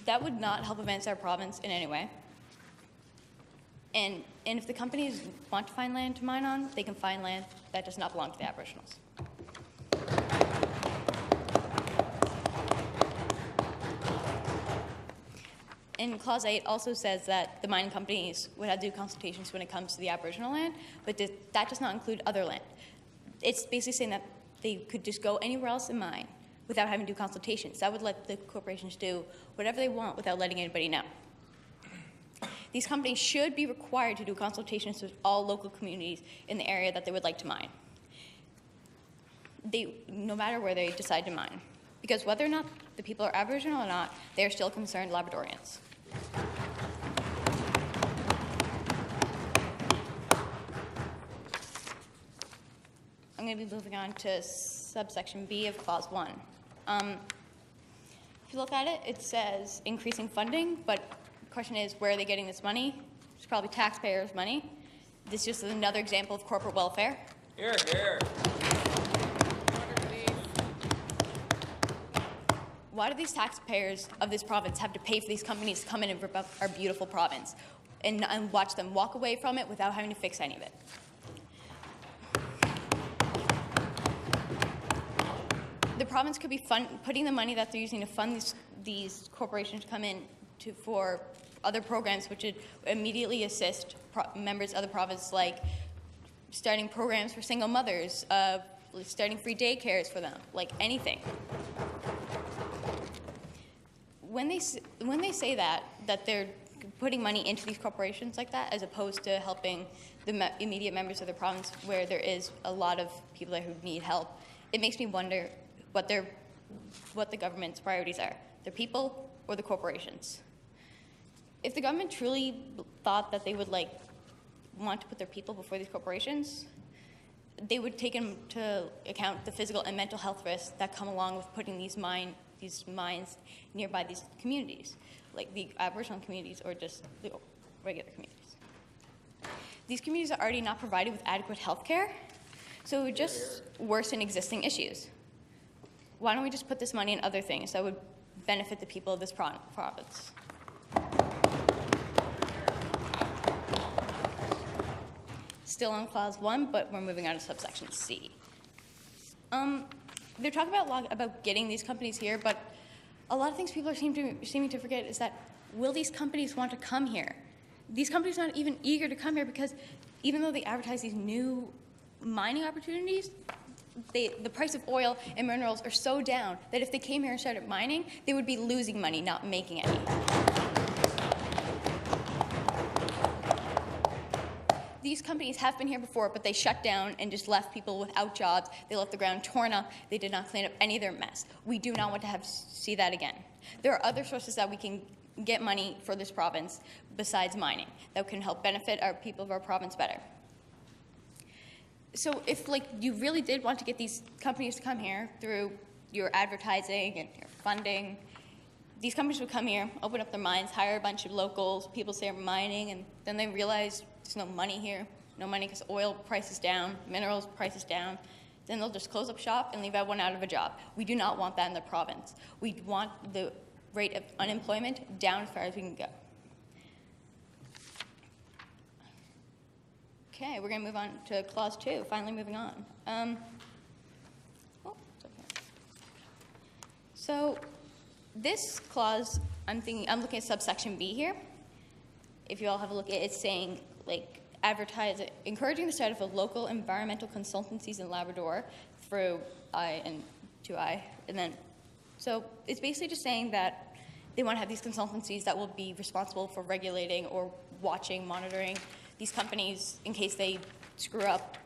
That would not help advance our province in any way. And if the companies want to find land to mine on, they can find land that does not belong to the Aboriginals. And Clause 8 also says that the mining companies would have to do consultations when it comes to the Aboriginal land, but that does not include other land. It's basically saying that they could just go anywhere else and mine without having to do consultations. That would let the corporations do whatever they want without letting anybody know. These companies should be required to do consultations with all local communities in the area that they would like to mine, no matter where they decide to mine. Because whether or not the people are Aboriginal or not, they are still concerned Labradorians. I'm going to be moving on to subsection B of Clause 1. If you look at it, it says increasing funding, but the question is, where are they getting this money? It's probably taxpayers' money. This is just another example of corporate welfare. Here, here. Why do these taxpayers of this province have to pay for these companies to come in and rip up our beautiful province and watch them walk away from it without having to fix any of it? The province could be putting the money that they're using to fund these corporations to come in for other programs which would immediately assist members of the province, like starting programs for single mothers, starting free daycares for them, like anything. When they say that they're putting money into these corporations like that, as opposed to helping the immediate members of the province where there is a lot of people there who need help, it makes me wonder what the government's priorities are, the people or the corporations. if the government truly thought that they would want to put their people before these corporations, they would take into account the physical and mental health risks that come along with putting these mines nearby these communities, like the Aboriginal communities or just the regular communities. These communities are already not provided with adequate health care, so it would just worsen existing issues. Why don't we just put this money in other things that would benefit the people of this province? Still on clause 1, but we're moving on to subsection C. They're talking about getting these companies here, but a lot of things people are seeming to forget is that, will these companies want to come here? These companies are not even eager to come here because even though they advertise these new mining opportunities, the price of oil and minerals are so down that if they came here and started mining, they would be losing money, not making any. These companies have been here before, but they shut down and just left people without jobs. They left the ground torn up. They did not clean up any of their mess. We do not want to see that again. There are other sources that we can get money for this province besides mining that can help benefit our people of our province better. So if you really did want to get these companies to come here through your advertising and your funding, these companies would come here, open up their mines, hire a bunch of locals, people say are mining, and then they realize there's no money here, no money because oil prices down, minerals prices down. Then they'll just close up shop and leave everyone out of a job. We do not want that in the province. We want the rate of unemployment down as far as we can go. Okay, we're going to move on to clause 2, finally moving on. So this clause, I'm looking at subsection B here. If you all have a look at it, it's saying, encouraging the start of local environmental consultancies in Labrador through I and 2I. And then, so it's basically just saying that they want to have these consultancies that will be responsible for regulating or watching, monitoring these companies in case they screw up,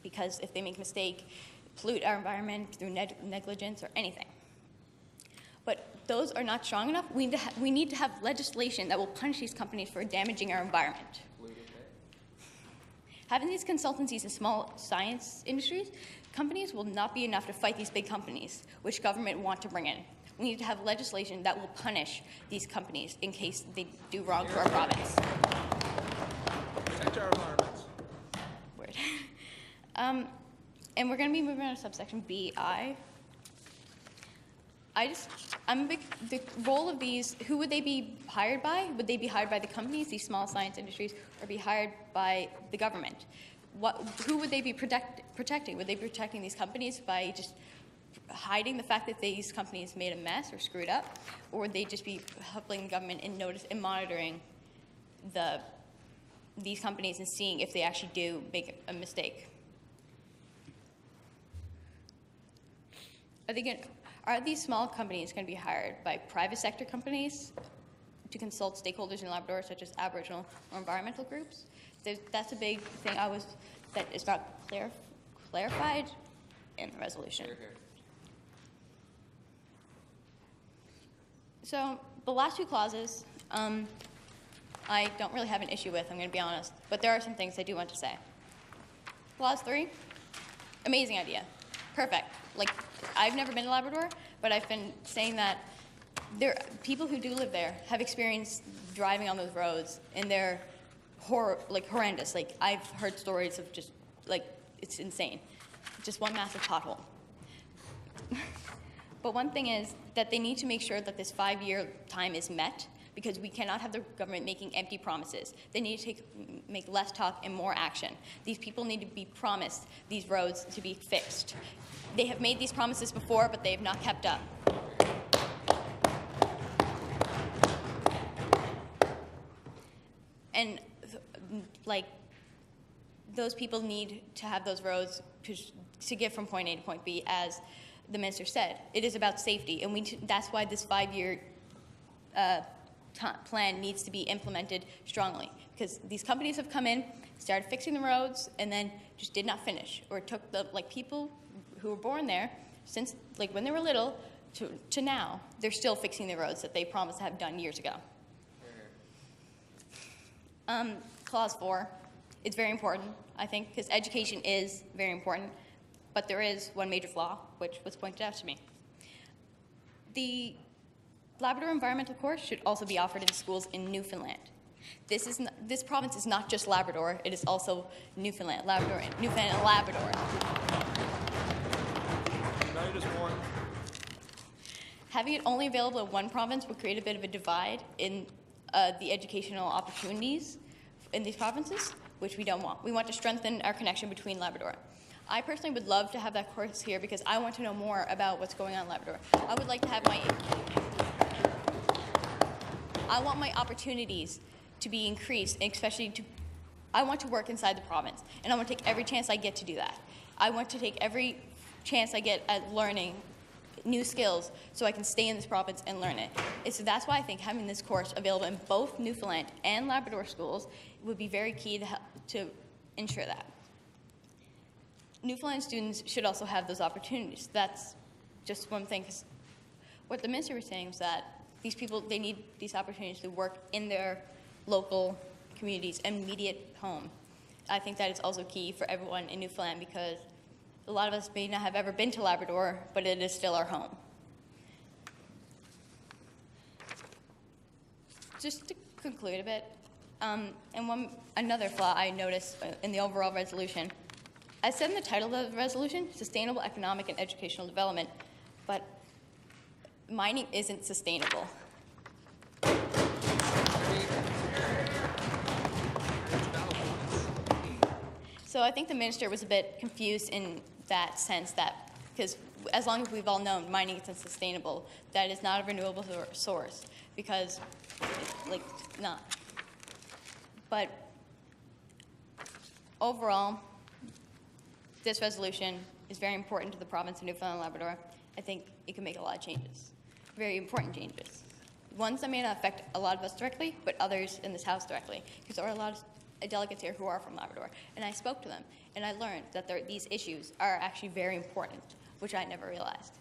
because if they make a mistake, pollute our environment through negligence or anything. But those are not strong enough. We need to have legislation that will punish these companies for damaging our environment. Having these consultancies in small science industries, companies will not be enough to fight these big companies, which government want to bring in. We need to have legislation that will punish these companies in case they do wrong to our province. Protect our environment. Word. And we're going to be moving on to subsection BI. The role of these, who would they be hired by? Would they be hired by the companies, these small science industries, or be hired by the government? Who would they be protecting? Would they be protecting these companies by just hiding the fact that these companies made a mess or screwed up? Or would they just be helping the government in monitoring these companies and seeing if they actually do make a mistake? Are these small companies going to be hired by private sector companies to consult stakeholders in Labrador, such as Aboriginal or environmental groups? That's a big thing that is not clarified in the resolution. So the last 2 clauses, I don't really have an issue with, I'm going to be honest, but there are some things I do want to say. Clause 3, amazing idea, perfect. I've never been to Labrador, but I've been saying that people who do live there have experienced driving on those roads, and they're horrendous. I've heard stories of just it's insane, just one massive pothole. But one thing is that they need to make sure that this 5-year time is met, because we cannot have the government making empty promises. They need to make less talk and more action. These people need to be promised these roads to be fixed. They have made these promises before, but they have not kept up. And those people need to have those roads to get from point A to point B, as the minister said. It is about safety, and that's why this 5-year plan needs to be implemented strongly, because these companies have come in, started fixing the roads, and then just did not finish, or took the people who were born there since when they were little to now. They're still fixing the roads that they promised to have done years ago. Clause 4, it's very important, I think, because education is very important, but there is one major flaw, which was pointed out to me. The Labrador environmental course should also be offered in schools in Newfoundland. This province is not just Labrador, it is also Newfoundland, Labrador, Newfoundland and Labrador. Having it only available in one province would create a bit of a divide in the educational opportunities in these provinces, which we don't want. We want to strengthen our connection between Labrador. I personally would love to have that course here because I want to know more about what's going on in Labrador. I would like to have I want my opportunities to be increased, and especially I want to work inside the province, and I want to take every chance I get to do that. I want to take every chance I get at learning new skills so I can stay in this province and learn it. And so that's why I think having this course available in both Newfoundland and Labrador schools would be very key to ensure that. Newfoundland students should also have those opportunities. That's just one thing, because what the minister was saying was that these people, they need these opportunities to work in their local communities, immediate home. I think that is also key for everyone in Newfoundland because a lot of us may not have ever been to Labrador, but it is still our home. Just to conclude a bit, and another flaw I noticed in the overall resolution, as said in the title of the resolution, sustainable economic and educational development, but mining isn't sustainable. So I think the minister was a bit confused in that sense that, because as long as we've all known mining isn't sustainable, that is not a renewable source, because, like, not. But overall, this resolution is very important to the province of Newfoundland and Labrador. I think it can make a lot of changes, very important changes. Ones that may not affect a lot of us directly, but others in this House directly, because there are a lot of delegates here who are from Labrador, and I spoke to them, and I learned that these issues are actually very important, which I never realized.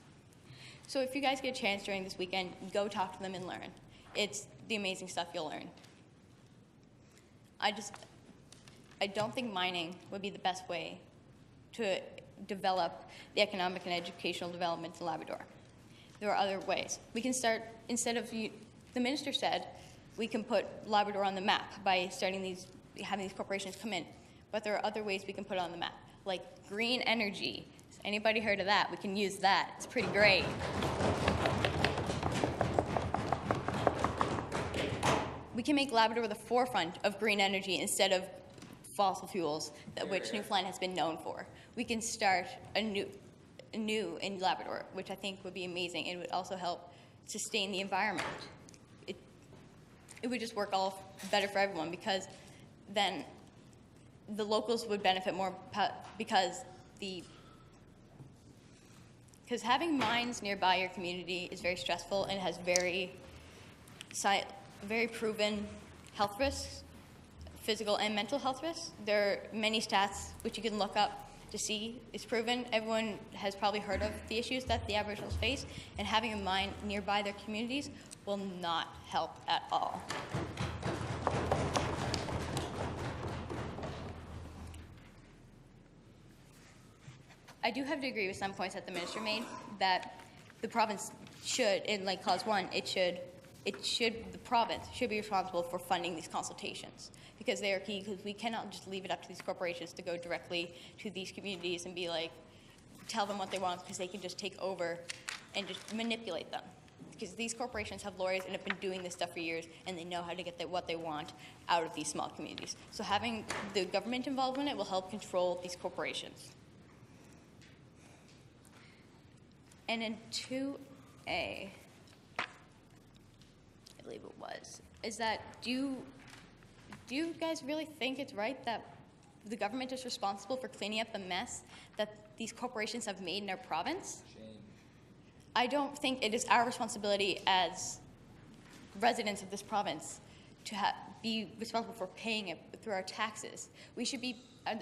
So if you guys get a chance during this weekend, go talk to them and learn. It's the amazing stuff you'll learn. I don't think mining would be the best way to develop the economic and educational development in Labrador. There are other ways. We can start, instead of, the minister said, we can put Labrador on the map by having these corporations come in. But there are other ways we can put it on the map, like green energy. Has anybody heard of that? We can use that. It's pretty great. We can make Labrador the forefront of green energy instead of fossil fuels, which Newfoundland has been known for. We can start a new in Labrador, which I think would be amazing. It would also help sustain the environment. It would just work all better for everyone, because then the locals would benefit more because having mines nearby your community is very stressful and has very proven health risks, physical and mental health risks. There are many stats which you can look up to see. It's proven. Everyone has probably heard of the issues that the Aboriginals face, and having a mine nearby their communities will not help at all. I do have to agree with some points that the minister made, that the province should, in like clause 1, the province should be responsible for funding these consultations, because they are key, because we cannot just leave it up to these corporations to go directly to these communities and be like, tell them what they want, because they can just take over and just manipulate them. Because these corporations have lawyers and have been doing this stuff for years, and they know how to get what they want out of these small communities. So having the government involved in it will help control these corporations. And in 2A, I believe it was, is that do you guys really think it's right that the government is responsible for cleaning up the mess that these corporations have made in our province? Shame. I don't think it is our responsibility as residents of this province to be responsible for paying it through our taxes.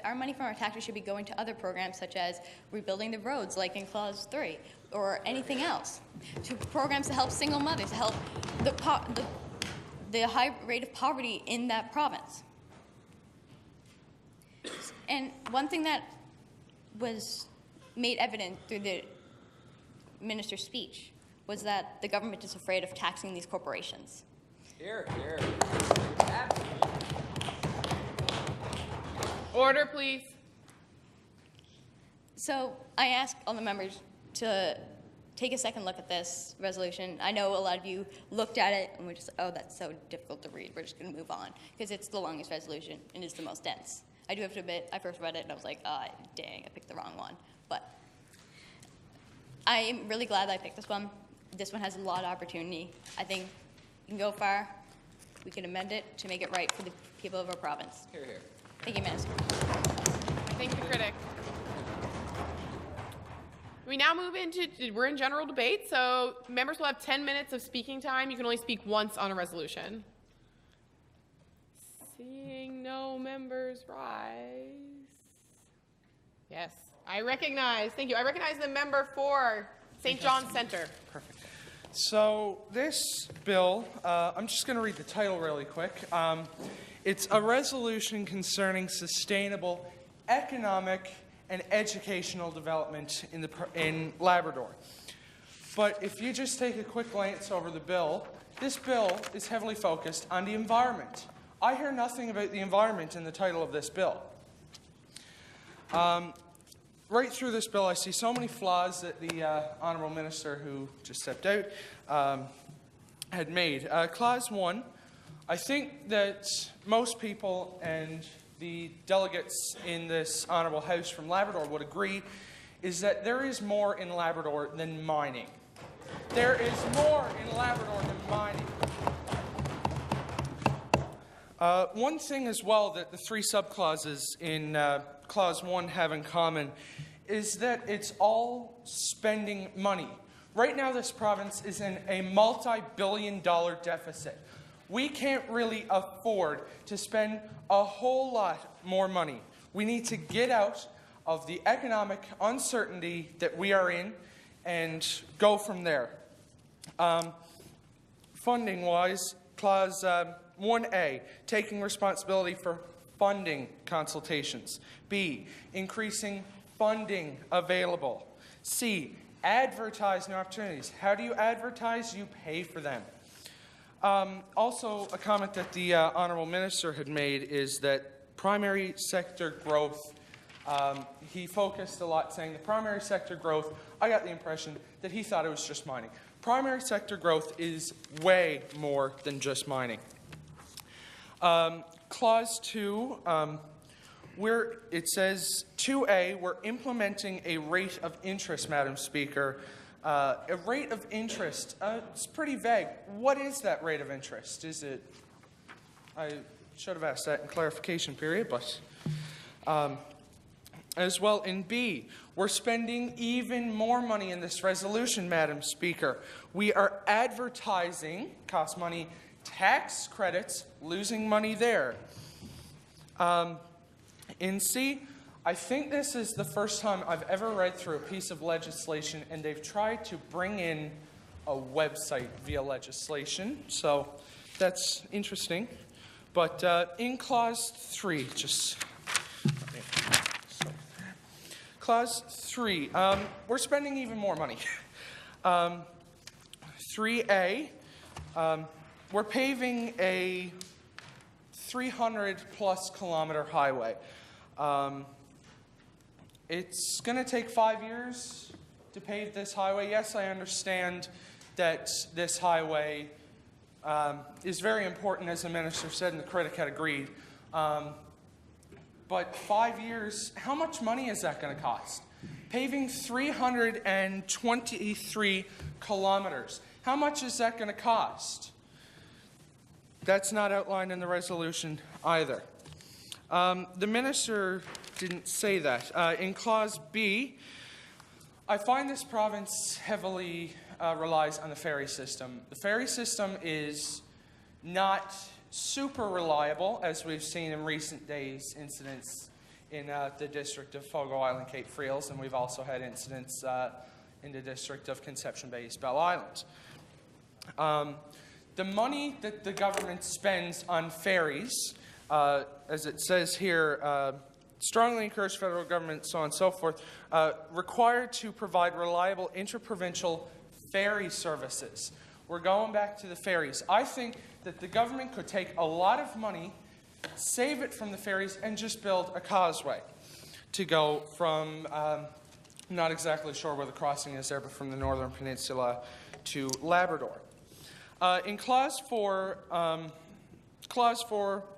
Our money from our taxes should be going to other programs, such as rebuilding the roads, like in Clause 3, or anything else, to programs to help single mothers, to help the high rate of poverty in that province. And one thing that was made evident through the minister's speech was that the government is afraid of taxing these corporations. Here, here. Order, please. So I ask all the members to take a second look at this resolution. I know a lot of you looked at it and were just, oh, that's so difficult to read. We're just going to move on because it's the longest resolution and it's the most dense. I do have to admit, I first read it and I was like, dang, I picked the wrong one. But I am really glad that I picked this one. This one has a lot of opportunity. I think we can go far. We can amend it to make it right for the people of our province. Here, here. Thank you, Minister. Thank you, critic. We now move into, we're in general debate, so members will have 10 minutes of speaking time. You can only speak once on a resolution. Seeing no members rise. Yes, I recognize, thank you. I recognize the member for St. John's Centre. Perfect. So this bill, I'm just going to read the title really quick. It's a resolution concerning sustainable economic and educational development in Labrador. But if you just take a quick glance over the bill, this bill is heavily focused on the environment. I hear nothing about the environment in the title of this bill. Right through this bill, I see so many flaws that the Honourable Minister, who just stepped out, had made. Clause 1, I think that most people and the delegates in this Honourable House from Labrador would agree is that there is more in Labrador than mining. There is more in Labrador than mining. One thing as well that the three subclauses in Clause 1 have in common is that it's all spending money. Right now this province is in a multi-billion-dollar deficit. We can't really afford to spend a whole lot more money. We need to get out of the economic uncertainty that we are in and go from there. Funding-wise, Clause 1A, taking responsibility for funding consultations. B, increasing funding available. C, advertise new opportunities. How do you advertise? You pay for them. Also, a comment that the Honourable Minister had made is that primary sector growth, he focused a lot saying the primary sector growth, I got the impression that he thought it was just mining. Primary sector growth is way more than just mining. Clause 2, where it says 2A, we're implementing a rate of interest, Madam Speaker. A rate of interest, it's pretty vague. What is that rate of interest? Is it, I should have asked that in clarification period, but as well in B, we're spending even more money in this resolution, Madam Speaker. We are advertising, cost money, tax credits, losing money there. In C, I think this is the first time I've ever read through a piece of legislation and they've tried to bring in a website via legislation, so that's interesting. But in Clause 3, Clause 3, we're spending even more money. 3A, we're paving a 300-plus kilometer highway. It's going to take 5 years to pave this highway. Yes, I understand that this highway is very important, as the Minister said, and the critic had agreed. But 5 years, how much money is that going to cost? Paving 323 kilometers. How much is that going to cost? That's not outlined in the resolution either. The Minister didn't say that. In Clause B, I find this province heavily relies on the ferry system. The ferry system is not super reliable, as we've seen in recent days, incidents in the district of Fogo Island, Cape Friels, and we've also had incidents in the district of Conception Bay, East Bell Island. The money that the government spends on ferries, as it says here, strongly encourage federal government, so on and so forth, required to provide reliable interprovincial ferry services. We're going back to the ferries. I think that the government could take a lot of money, save it from the ferries, and just build a causeway to go from, not exactly sure where the crossing is there, but from the Northern Peninsula to Labrador. In Clause 4,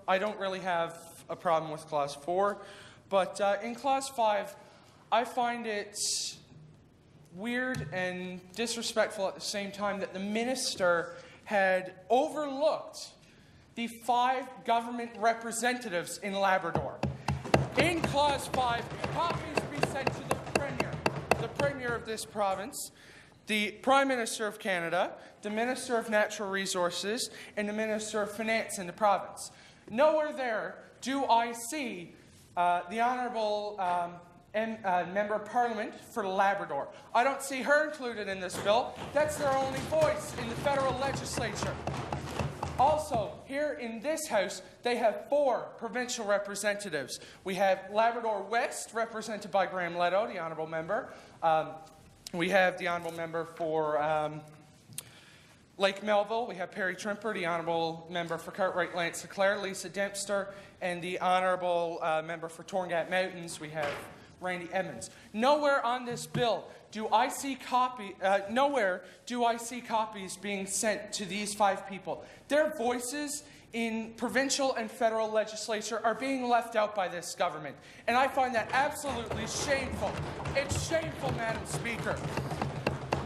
I don't really have a problem with Clause 4, but in Clause 5, I find it weird and disrespectful at the same time that the minister had overlooked the 5 government representatives in Labrador. In Clause 5, copies be sent to the Premier of this province, the Prime Minister of Canada, the Minister of Natural Resources, and the Minister of Finance in the province. Nowhere there do I see the Honourable Member of Parliament for Labrador. I don't see her included in this bill. That's their only voice in the federal legislature. Also, here in this House, they have 4 provincial representatives. We have Labrador West, represented by Graham Leto, the Honourable Member. We have the Honourable Member for Lake Melville. We have Perry Trimper, the Honourable Member for Cartwright Lance Leclerc, Lisa Dempster, and the Honourable Member for Torngat Mountains. We have Randy Edmonds. Nowhere on this bill do I see copies being sent to these 5 people. Their voices in provincial and federal legislature are being left out by this government, and I find that absolutely shameful. It's shameful, Madam Speaker.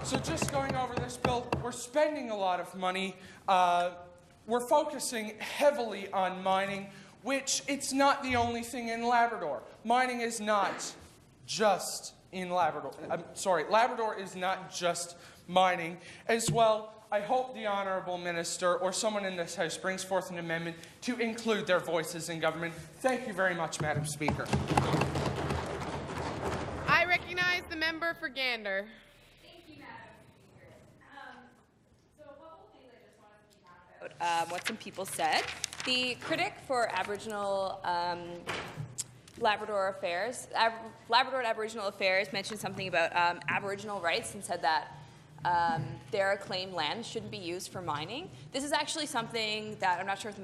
So just going over this bill, we're spending a lot of money. We're focusing heavily on mining, which it's not the only thing in Labrador. Mining is not just in Labrador. Labrador is not just mining as well. I hope the Honourable Minister or someone in this House brings forth an amendment to include their voices in government. Thank you very much, Madam Speaker. I recognize the member for Gander. Thank you, Madam Speaker. So a couple things I just wanted to talk about what some people said. The critic for Aboriginal Labrador Affairs, Labrador and Aboriginal Affairs mentioned something about Aboriginal rights and said that their claimed land shouldn't be used for mining. This is actually something that I'm not sure if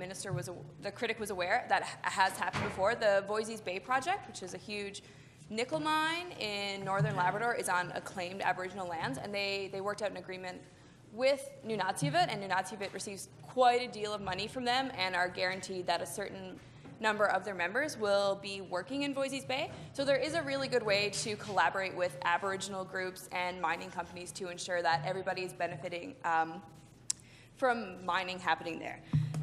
the critic was aware that has happened before. The Voisey's Bay project, which is a huge nickel mine in northern Labrador, is on acclaimed Aboriginal lands, and they worked out an agreement with Nunatsiavut, and Nunatsiavut receives quite a deal of money from them and are guaranteed that a certain number of their members will be working in Voisey's Bay. So there is a really good way to collaborate with Aboriginal groups and mining companies to ensure that everybody is benefiting from mining happening there.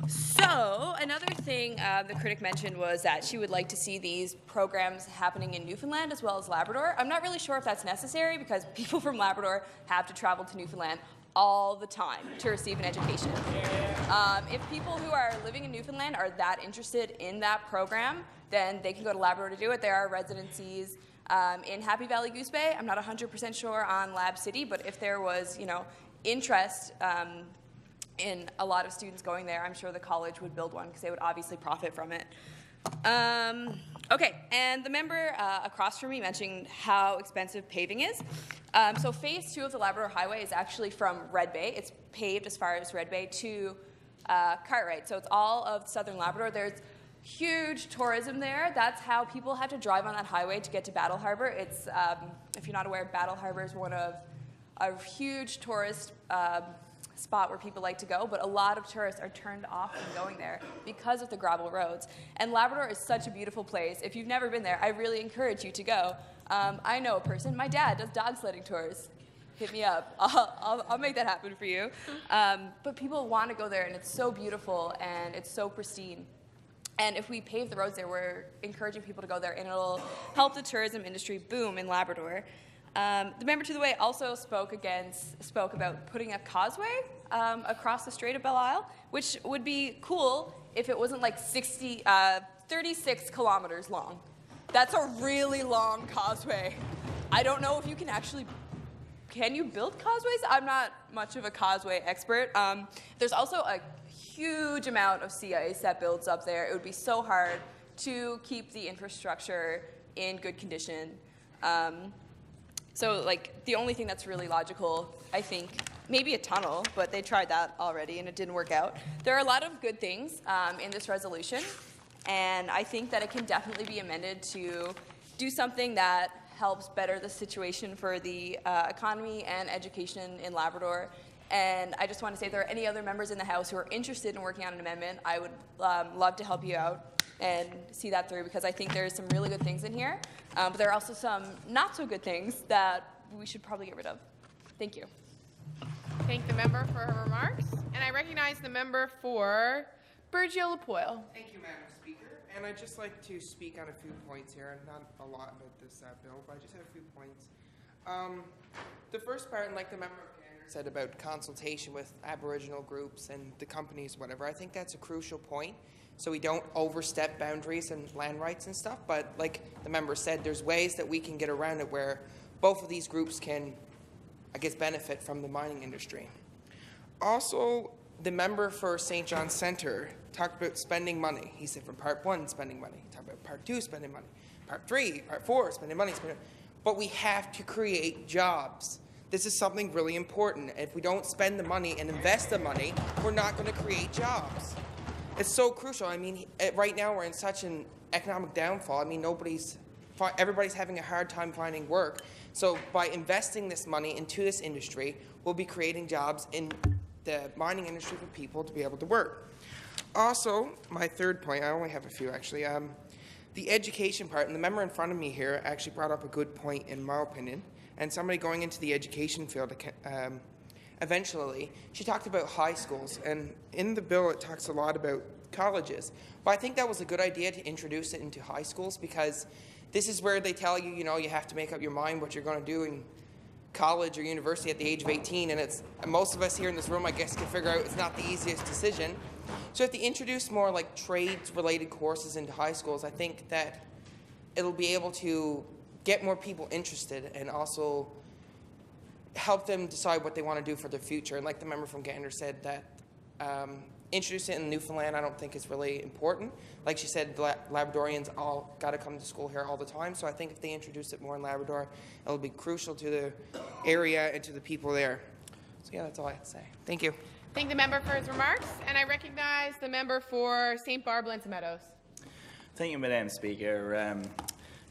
So another thing the critic mentioned was that she would like to see these programs happening in Newfoundland as well as Labrador. I'm not really sure if that's necessary because people from Labrador have to travel to Newfoundland all the time to receive an education. If people who are living in Newfoundland are that interested in that program, then they can go to Labrador to do it. There are residencies in Happy Valley Goose Bay. I'm not 100% sure on Lab City, but if there was, interest in a lot of students going there, I'm sure the college would build one because they would obviously profit from it. Okay, and the member across from me mentioned how expensive paving is. So phase 2 of the Labrador Highway is actually from Red Bay. It's paved as far as Red Bay to Cartwright. So it's all of southern Labrador. There's huge tourism there. That's how people have to drive on that highway to get to Battle Harbour. It's, if you're not aware, Battle Harbour is one of a huge tourist spot where people like to go, but a lot of tourists are turned off from going there because of the gravel roads. And Labrador is such a beautiful place. If you've never been there, I really encourage you to go. I know a person, my dad does dog sledding tours. Hit me up. I'll make that happen for you. But people want to go there, and it's so beautiful, and it's so pristine. And if we pave the roads there, we're encouraging people to go there, and it'll help the tourism industry boom in Labrador. The member to the way also spoke about putting a causeway across the Strait of Belle Isle, which would be cool if it wasn't like 36 kilometers long. That's a really long causeway. I don't know if you can you build causeways? I'm not much of a causeway expert. There's also a huge amount of sea ice that builds up there. It would be so hard to keep the infrastructure in good condition. So like the only thing that's really logical, I think, maybe a tunnel, but they tried that already and it didn't work out. There are a lot of good things in this resolution, and I think that it can definitely be amended to do something that helps better the situation for the economy and education in Labrador. And I just want to say if there are any other members in the House who are interested in working on an amendment, I would love to help you out and see that through, because I think there's some really good things in here, but there are also some not so good things that we should probably get rid of. Thank you. Thank the member for her remarks, and I recognize the member for Burgeo-Lapoile. Thank you, Madam Speaker. And I'd just like to speak on a few points here, and not a lot about this bill, but I just have a few points. The first part, and like the member said about consultation with Aboriginal groups and the companies, whatever, I think that's a crucial point, so we don't overstep boundaries and land rights and stuff. But like the member said, there's ways that we can get around it where both of these groups can, I guess, benefit from the mining industry. Also, the member for St. John's Centre talked about spending money. He said from part 1, spending money. He talked about part 2, spending money. Part 3, part 4, spending money, But we have to create jobs. This is something really important. If we don't spend the money and invest the money, we're not going to create jobs. It's so crucial. I mean, right now we're in such an economic downfall. I mean, everybody's having a hard time finding work. So by investing this money into this industry, we'll be creating jobs in the mining industry for people to be able to work. Also, my third point, I only have a few actually, the education part, and the member in front of me here actually brought up a good point in my opinion, and somebody going into the education field eventually, she talked about high schools, and in the bill it talks a lot about colleges, but I think that was a good idea to introduce it into high schools, because this is where they tell you, you have to make up your mind what you're going to do in college or university at the age of 18, and most of us here in this room, I guess, can figure out it's not the easiest decision. So if they introduce more like trades-related courses into high schools, I think that it'll be able to get more people interested and also help them decide what they want to do for their future. And like the member from Gander said, that introducing it in Newfoundland I don't think is really important. Like she said, Labradorians all got to come to school here all the time, so I think if they introduce it more in Labrador, it'll be crucial to the area and to the people there. So yeah, that's all I have to say. Thank you. Thank the member for his remarks, and I recognize the member for St. Barb, Lanson Meadows. Thank you, Madam Speaker.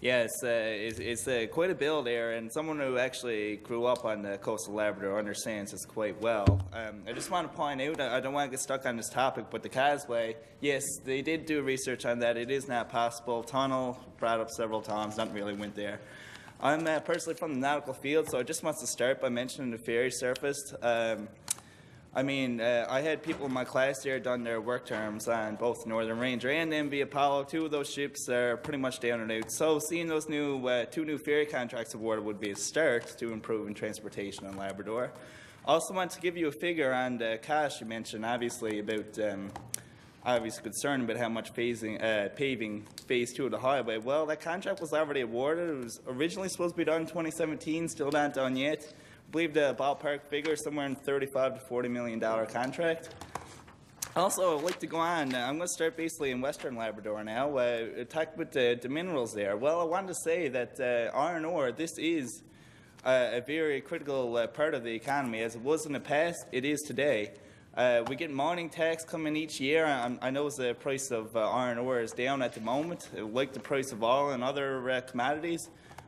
Yeah, it's quite a bill there, and someone who actually grew up on the coast of Labrador understands this quite well. I just want to point out, I don't want to get stuck on this topic, but the causeway, yes, they did do research on that. It is not possible. Tunnel, brought up several times, nothing really went there. I'm personally from the nautical field, so I just want to start by mentioning the ferry surface. I had people in my class there done their work terms on both Northern Ranger and MV Apollo. 2 of those ships are pretty much down and out. So seeing those 2 new ferry contracts awarded would be a start to improving transportation in Labrador. Also want to give you a figure on the cost you mentioned, obviously, about obviously concerned about how much paving Phase 2 of the highway. Well, that contract was already awarded. It was originally supposed to be done in 2017, still not done yet. I believe the ballpark figure is somewhere in $35 to $40 million contract. Also, I'd like to go on. I'm going to start basically in Western Labrador now. Talk about the minerals there. Well, I wanted to say that iron ore, this is a very critical part of the economy. As it was in the past, it is today. We get mining tax coming each year. I know the price of iron ore is down at the moment, like the price of oil and other commodities.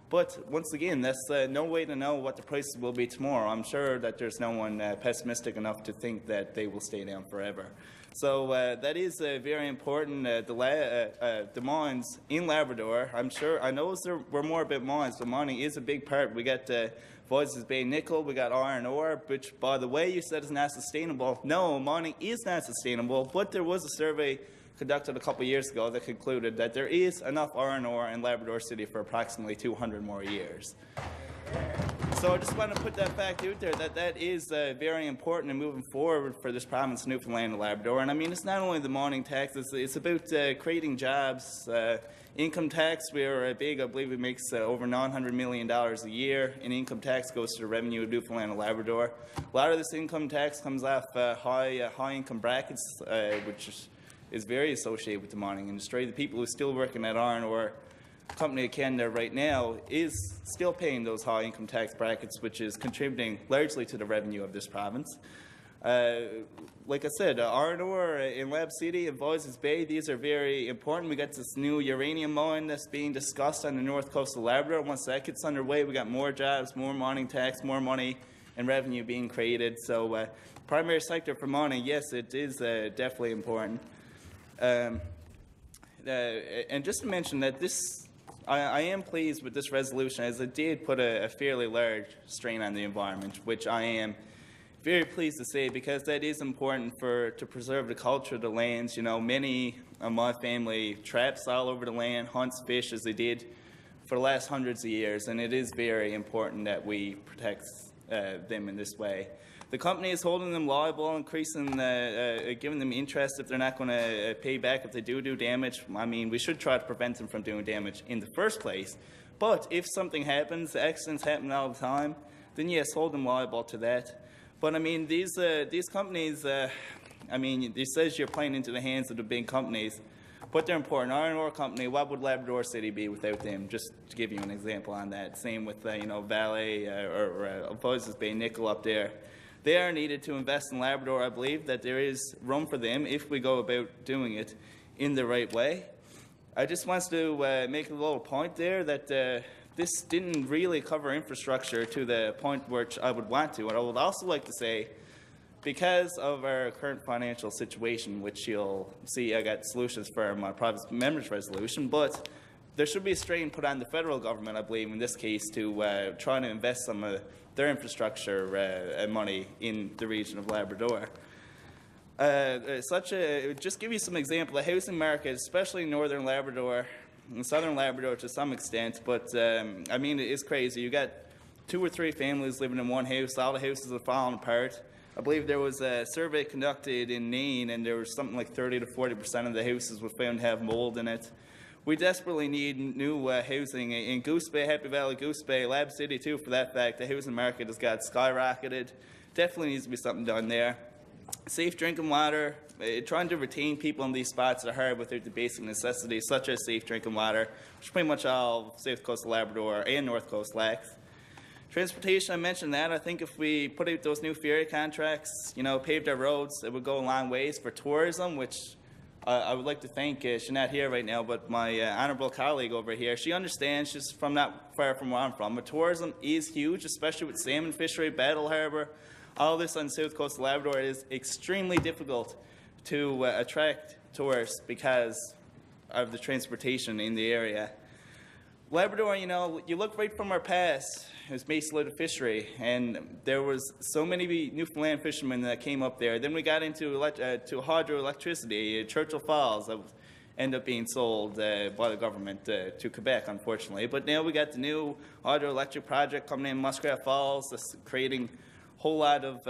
But once again, that's no way to know what the prices will be tomorrow. I'm sure that there's no one pessimistic enough to think that they will stay down forever. So that is very important. The mines in Labrador, I know there were more about mines, but mining is a big part. We got Voisey's Bay nickel, we got iron ore, which, by the way, you said is not sustainable. No, mining is not sustainable, but there was a survey conducted a couple of years ago that concluded that there is enough iron ore in Labrador City for approximately 200 more years. So I just want to put that fact out there that is very important in moving forward for this province, Newfoundland and Labrador. And I mean, it's not only the mining tax, it's about creating jobs. Income tax, we're big. I believe it makes over $900 million a year in income tax, goes to the revenue of Newfoundland and Labrador. A lot of this income tax comes off high income brackets, which is very associated with the mining industry. The people who are still working at iron ore company of Canada right now is still paying those high income tax brackets, which is contributing largely to the revenue of this province. Like I said, iron ore in Lab City and Voisins Bay, these are very important. We got this new uranium mine that's being discussed on the north coast of Labrador. Once that gets underway, we got more jobs, more mining tax, more money and revenue being created. So primary sector for mining, yes, it is definitely important. And just to mention that I am pleased with this resolution, as it did put a fairly large strain on the environment, which I am very pleased to say, because that is important to preserve the culture of the lands. You know, many of my family traps all over the land, hunts, fish, as they did for the last hundreds of years, and it is very important that we protect them in this way. The company is holding them liable, giving them interest if they're not going to pay back if they do damage. I mean, we should try to prevent them from doing damage in the first place. But if something happens, accidents happen all the time, then yes, hold them liable to that. But I mean, these companies, I mean, it says you're playing into the hands of the big companies, but they're important. Iron ore company, what would Labrador City be without them? Just to give you an example on that. Same with, Valley or Voisins Bay Nickel up there. They are needed to invest in Labrador. I believe that there is room for them if we go about doing it in the right way. I just want to make a little point there that this didn't really cover infrastructure to the point which I would want to. And I would also like to say, because of our current financial situation, which you'll see I got solutions for my private members resolution, but there should be a strain put on the federal government, I believe, in this case, to try to invest some of their infrastructure money in the region of Labrador. Just give you some example, the housing market, especially in northern Labrador, and southern Labrador to some extent, but I mean, it is crazy. You got 2 or 3 families living in one house, all the houses are falling apart. I believe there was a survey conducted in Nain, and there was something like 30 to 40% of the houses were found to have mold in it. We desperately need new housing in Goose Bay, Happy Valley, Goose Bay, Lab City too, for that fact. The housing market has got skyrocketed. Definitely needs to be something done there. Safe drinking water, trying to retain people in these spots are hard without the basic necessities such as safe drinking water, which pretty much all South Coast of Labrador and North Coast lacks. Transportation, I mentioned that. I think if we put out those new ferry contracts, paved our roads, it would go a long ways for tourism, which I would like to thank, she's not here right now, but my honourable colleague over here, she understands, she's from not far from where I'm from, but tourism is huge, especially with salmon fishery, Battle Harbour. All this on the South Coast of Labrador is extremely difficult to attract tourists because of the transportation in the area. Labrador, you look right from our past, it was basically the fishery, and there was so many Newfoundland fishermen that came up there. Then we got into to hydroelectricity, Churchill Falls, that ended up being sold by the government to Quebec, unfortunately. But now we got the new hydroelectric project coming in Muskrat Falls, that's creating a whole lot of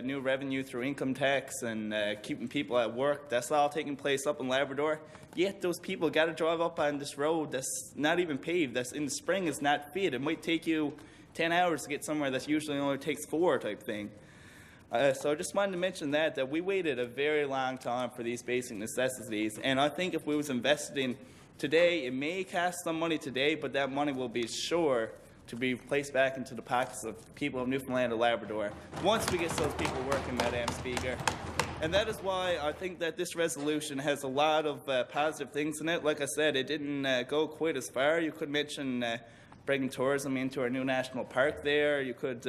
new revenue through income tax and keeping people at work. That's all taking place up in Labrador. Yet those people got to drive up on this road that's not even paved, that's in the spring is not fit. It might take you 10 hours to get somewhere that usually only takes 4 type thing. So I just wanted to mention that we waited a very long time for these basic necessities, and I think if we was invested in today, it may cost some money today, but that money will be sure to be placed back into the pockets of people of Newfoundland and Labrador once we get those people working, Madam Speaker. And that is why I think that this resolution has a lot of positive things in it. Like I said, it didn't go quite as far. You could mention bringing tourism into our new national park there. You could,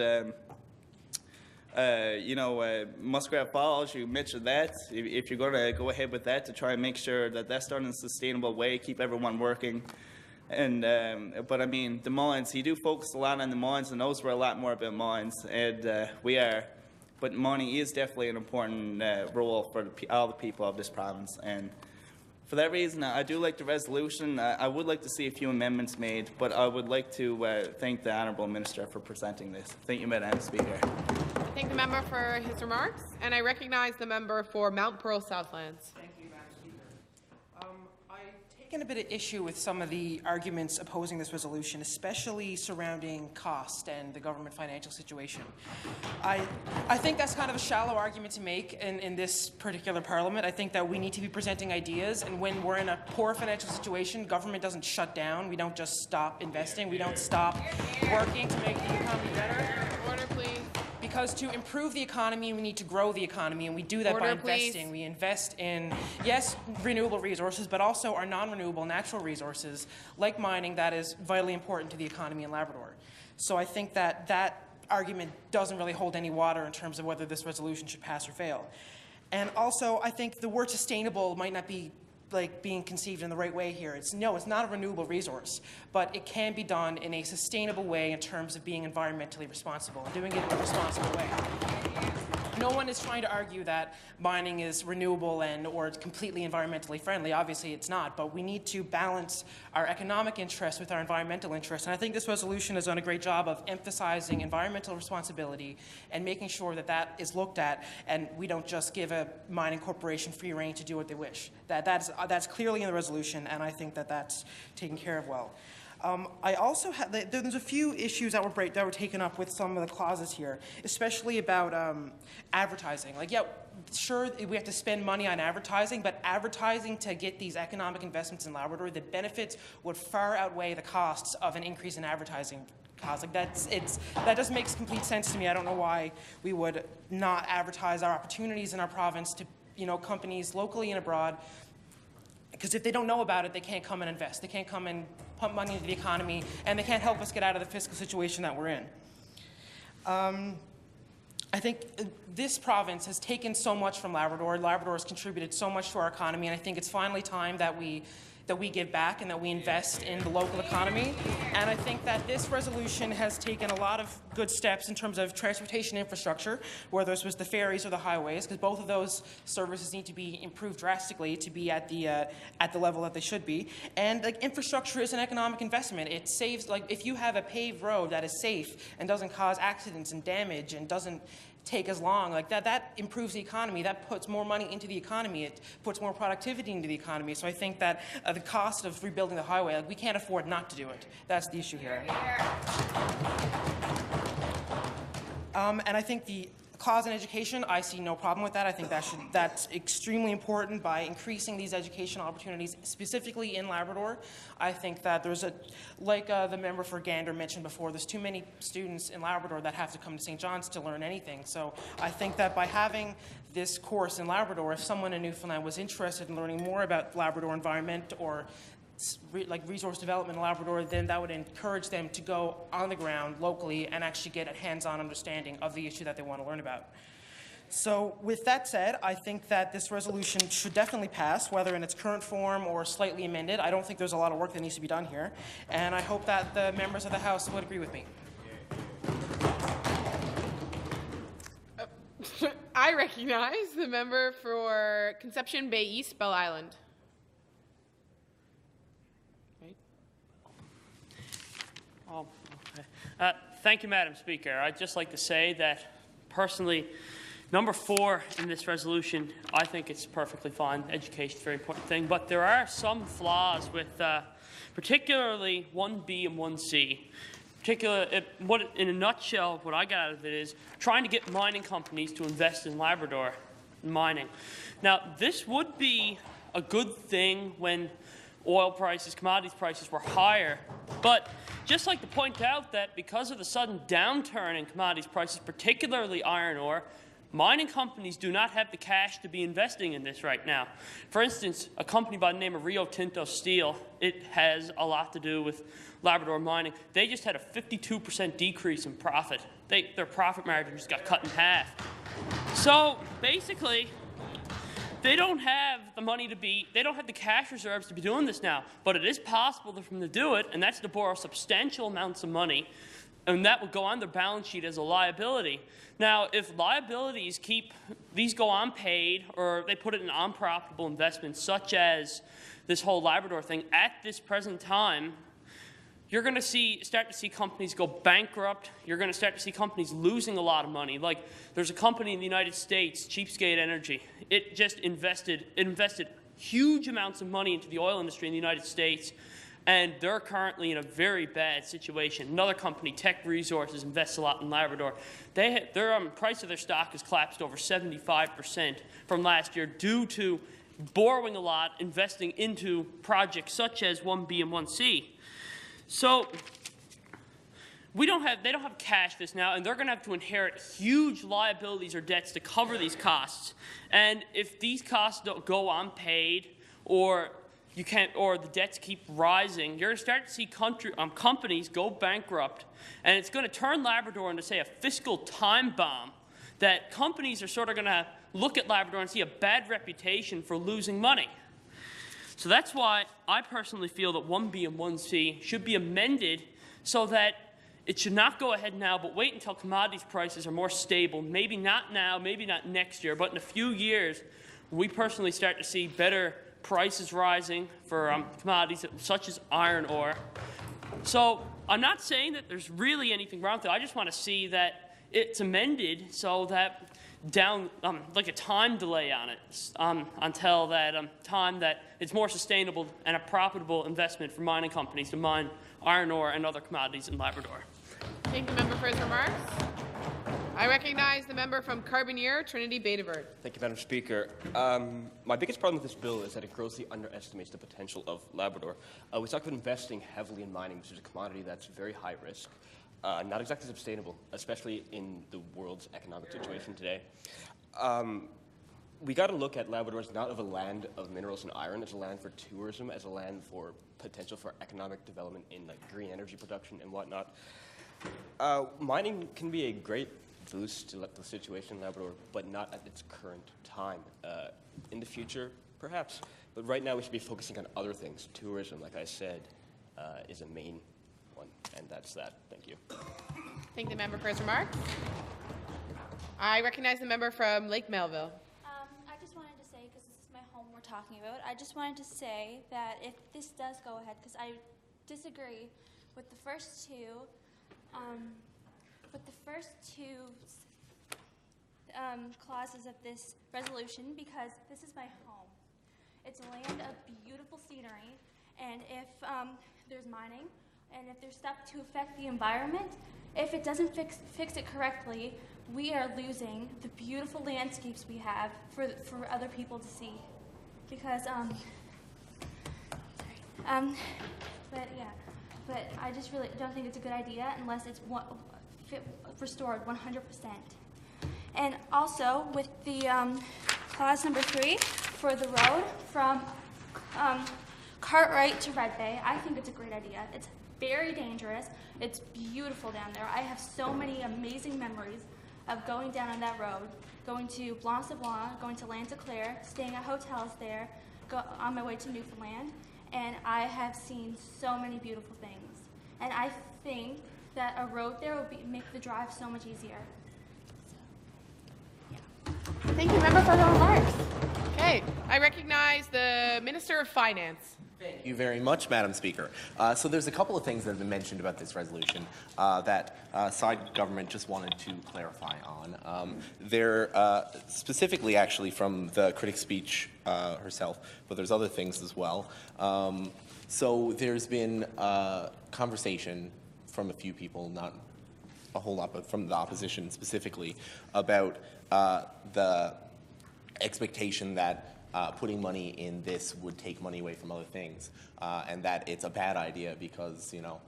Muskrat Falls, you mentioned that. If you're going to go ahead with that, to try and make sure that that's done in a sustainable way, keep everyone working. And but I mean, the mines, you do focus a lot on the mines, and those were a lot more about mines, and we are. But mining is definitely an important role for all the people of this province. And for that reason, I do like the resolution. I would like to see a few amendments made, but I would like to thank the Honourable Minister for presenting this. Thank you, Madam Speaker. I thank the member for his remarks, and I recognize the member for Mount Pearl Southlands. Thank you, Madam Speaker. I take taken a bit of issue with some of the arguments opposing this resolution, especially surrounding cost and the government financial situation. I think that's kind of a shallow argument to make in this particular parliament. I think that we need to be presenting ideas, and when we're in a poor financial situation, government doesn't shut down. We don't just stop investing. We don't stop working to make the economy better. Order, please. Because to improve the economy, we need to grow the economy, and we do that by investing. We invest in, yes, renewable resources, but also our non-renewable natural resources, like mining, that is vitally important to the economy in Labrador. So I think that that argument doesn't really hold any water in terms of whether this resolution should pass or fail. And also, I think the word sustainable might not be being conceived in the right way here. It's not a renewable resource, but it can be done in a sustainable way in terms of being environmentally responsible and doing it in a responsible way. No one is trying to argue that mining is renewable or completely environmentally friendly. Obviously, it's not, but we need to balance our economic interests with our environmental interests. And I think this resolution has done a great job of emphasizing environmental responsibility and making sure that that is looked at, and we don't just give a mining corporation free rein to do what they wish. That's clearly in the resolution, and I think that that's taken care of well. I also there's a few issues that were taken up with some of the clauses here, especially about advertising. Sure, we have to spend money on advertising, but advertising to get these economic investments in Labrador, the benefits would far outweigh the costs of an increase in advertising costs. That just makes complete sense to me. I don't know why we would not advertise our opportunities in our province to companies locally and abroad. Because if they don't know about it, they can't come and invest. They can't come and pump money into the economy, and they can't help us get out of the fiscal situation that we're in. I think this province has taken so much from Labrador. Labrador has contributed so much to our economy, and I think it's finally time that we give back and that we invest in the local economy. And I think that this resolution has taken a lot of good steps in terms of transportation infrastructure, whether this was the ferries or the highways, because both of those services need to be improved drastically to be at the level that they should be. And infrastructure is an economic investment. It saves, if you have a paved road that is safe and doesn't cause accidents and damage and doesn't take as long, that improves the economy. That puts more money into the economy. It puts more productivity into the economy. So I think that the cost of rebuilding the highway, we can't afford not to do it. That's the issue here. And I think the clause in education, I see no problem with that. I think that's extremely important by increasing these educational opportunities, specifically in Labrador. I think that there's the member for Gander mentioned before, there's too many students in Labrador that have to come to St. John's to learn anything. So I think that by having this course in Labrador, if someone in Newfoundland was interested in learning more about Labrador environment or resource development in Labrador, then that would encourage them to go on the ground locally and actually get a hands-on understanding of the issue that they want to learn about. So with that said, I think that this resolution should definitely pass, whether in its current form or slightly amended. I don't think there's a lot of work that needs to be done here, and I hope that the members of the House would agree with me. I recognize the member for Conception Bay East, Bell Island. Oh, okay. Thank you, Madam Speaker. I'd just like to say that, personally, number 4 in this resolution, I think it's perfectly fine. Education is a very important thing, but there are some flaws with particularly 1B and 1C. In a nutshell, what I got out of it is trying to get mining companies to invest in Labrador mining. Now, this would be a good thing when oil prices, commodities prices were higher, but just like to point out that because of the sudden downturn in commodities prices, particularly iron ore, mining companies do not have the cash to be investing in this right now. For instance, a company by the name of Rio Tinto Steel, it has a lot to do with Labrador mining. They just had a 52% decrease in profit. Their profit margin just got cut in half. So basically, they don't have the money they don't have the cash reserves to be doing this now, but it is possible for them to do it, and that's to borrow substantial amounts of money, and that will go on their balance sheet as a liability. Now, if liabilities go unpaid, or they put it in unprofitable investments, such as this whole Labrador thing, at this present time, you're going to start to see companies go bankrupt. You're going to start to see companies losing a lot of money. Like, there's a company in the United States, Cheapskate Energy. It just invested huge amounts of money into the oil industry in the United States, and they're currently in a very bad situation. Another company, Teck Resources, invests a lot in Labrador. Their price of their stock has collapsed over 75% from last year due to borrowing a lot, investing into projects such as 1B and 1C. So they don't have cash this now, and they're going to have to inherit huge liabilities or debts to cover these costs. And if these costs don't go unpaid, or the debts keep rising, you're going to start to see companies go bankrupt, and it's going to turn Labrador into, say, a fiscal time bomb that companies are sort of going to look at Labrador and see a bad reputation for losing money. So that's why I personally feel that 1B and 1C should be amended so that it should not go ahead now, but wait until commodities prices are more stable. Maybe not now, maybe not next year, but in a few years, we personally start to see better prices rising for commodities such as iron ore. So I'm not saying that there's really anything wrong with it. I just want to see that it's amended so that like a time delay on it until that time that it's more sustainable and a profitable investment for mining companies to mine iron ore and other commodities in Labrador. Thank the member for his remarks. I recognize the member from Carbonear, Trinity Bedivert. Thank you, Madam Speaker. My biggest problem with this bill is that it grossly underestimates the potential of Labrador. We talk about investing heavily in mining, which is a commodity that's very high risk, not exactly sustainable, especially in the world's economic situation today. We got to look at Labrador as not of a land of minerals and iron, as a land for tourism, as a land for potential for economic development in like green energy production and whatnot. Mining can be a great boost to the situation in Labrador, but not at its current time. In the future, perhaps, but right now we should be focusing on other things. Tourism, like I said, is a main one, and that's that. Thank you. Thank the member for his remarks. I recognize the member from Lake Melville. I just wanted to say, because this is my home we're talking about, I just wanted to say that if this does go ahead, because I disagree with the first two, clauses of this resolution, because this is my home. It's a land of beautiful scenery, and if there's mining, and if there's stuff to affect the environment, if it doesn't fix it correctly, we are losing the beautiful landscapes we have for other people to see. Because but I just really don't think it's a good idea unless it's restored 100%. And also with the clause number 3 for the road from Cartwright to Red Bay, I think it's a great idea. It's very dangerous. It's beautiful down there. I have so many amazing memories of going down on that road, going to Blanc-Sablon, going to Lanticlaire, staying at hotels there, on my way to Newfoundland, and I have seen so many beautiful things. And I think that a road there would make the drive so much easier. So, yeah. Thank you, member, for the remarks. Okay, I recognize the Minister of Finance. Thank you very much, Madam Speaker. So there's a couple of things that have been mentioned about this resolution that side government just wanted to clarify on. They're specifically actually from the critic's speech herself, but there's other things as well. So there's been conversation from a few people, not a whole lot, but from the opposition specifically, about the expectation that putting money in this would take money away from other things, and that it's a bad idea because, you know,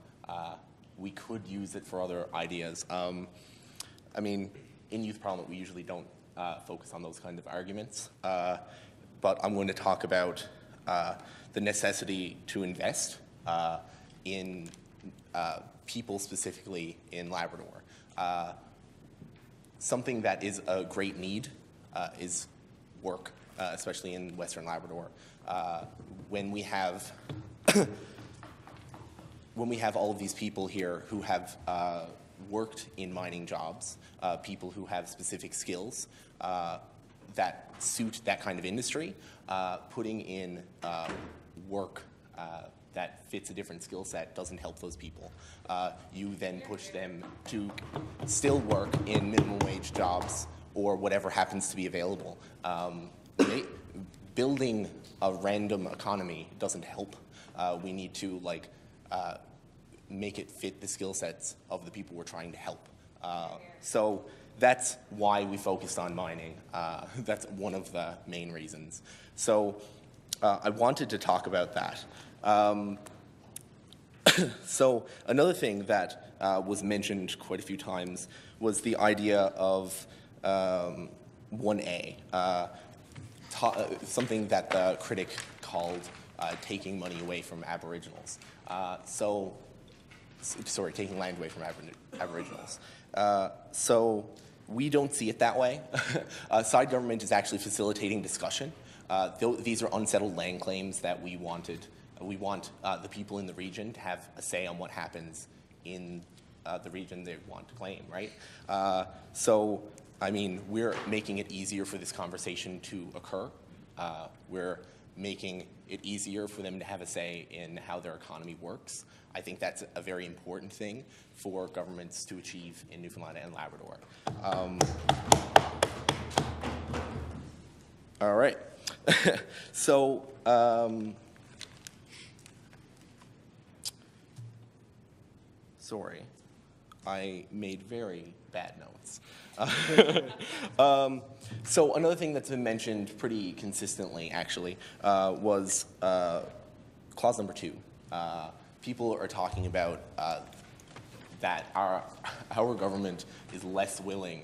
we could use it for other ideas. I mean, in Youth Parliament, we usually don't focus on those kind of arguments, but I'm going to talk about the necessity to invest in people specifically in Labrador. Something that is a great need is work. Especially in Western Labrador, when we have all of these people here who have worked in mining jobs, people who have specific skills that suit that kind of industry, putting in work that fits a different skill set doesn't help those people. You then push them to still work in minimum wage jobs or whatever happens to be available. Building a random economy doesn't help. We need to make it fit the skill sets of the people we're trying to help. So that's why we focused on mining. That's one of the main reasons. So I wanted to talk about that. So another thing that was mentioned quite a few times was the idea of 1A, something that the critic called taking money away from Aboriginals. Sorry, taking land away from Aboriginals. So we don't see it that way. Side government is actually facilitating discussion. These are unsettled land claims that we want the people in the region to have a say on what happens in the region they want to claim, right? So, I mean, we're making it easier for this conversation to occur. We're making it easier for them to have a say in how their economy works. I think that's a very important thing for governments to achieve in Newfoundland and Labrador. All right. So, sorry, I made very bad notes. So another thing that's been mentioned pretty consistently, actually, was clause number 2. People are talking about that our government is less willing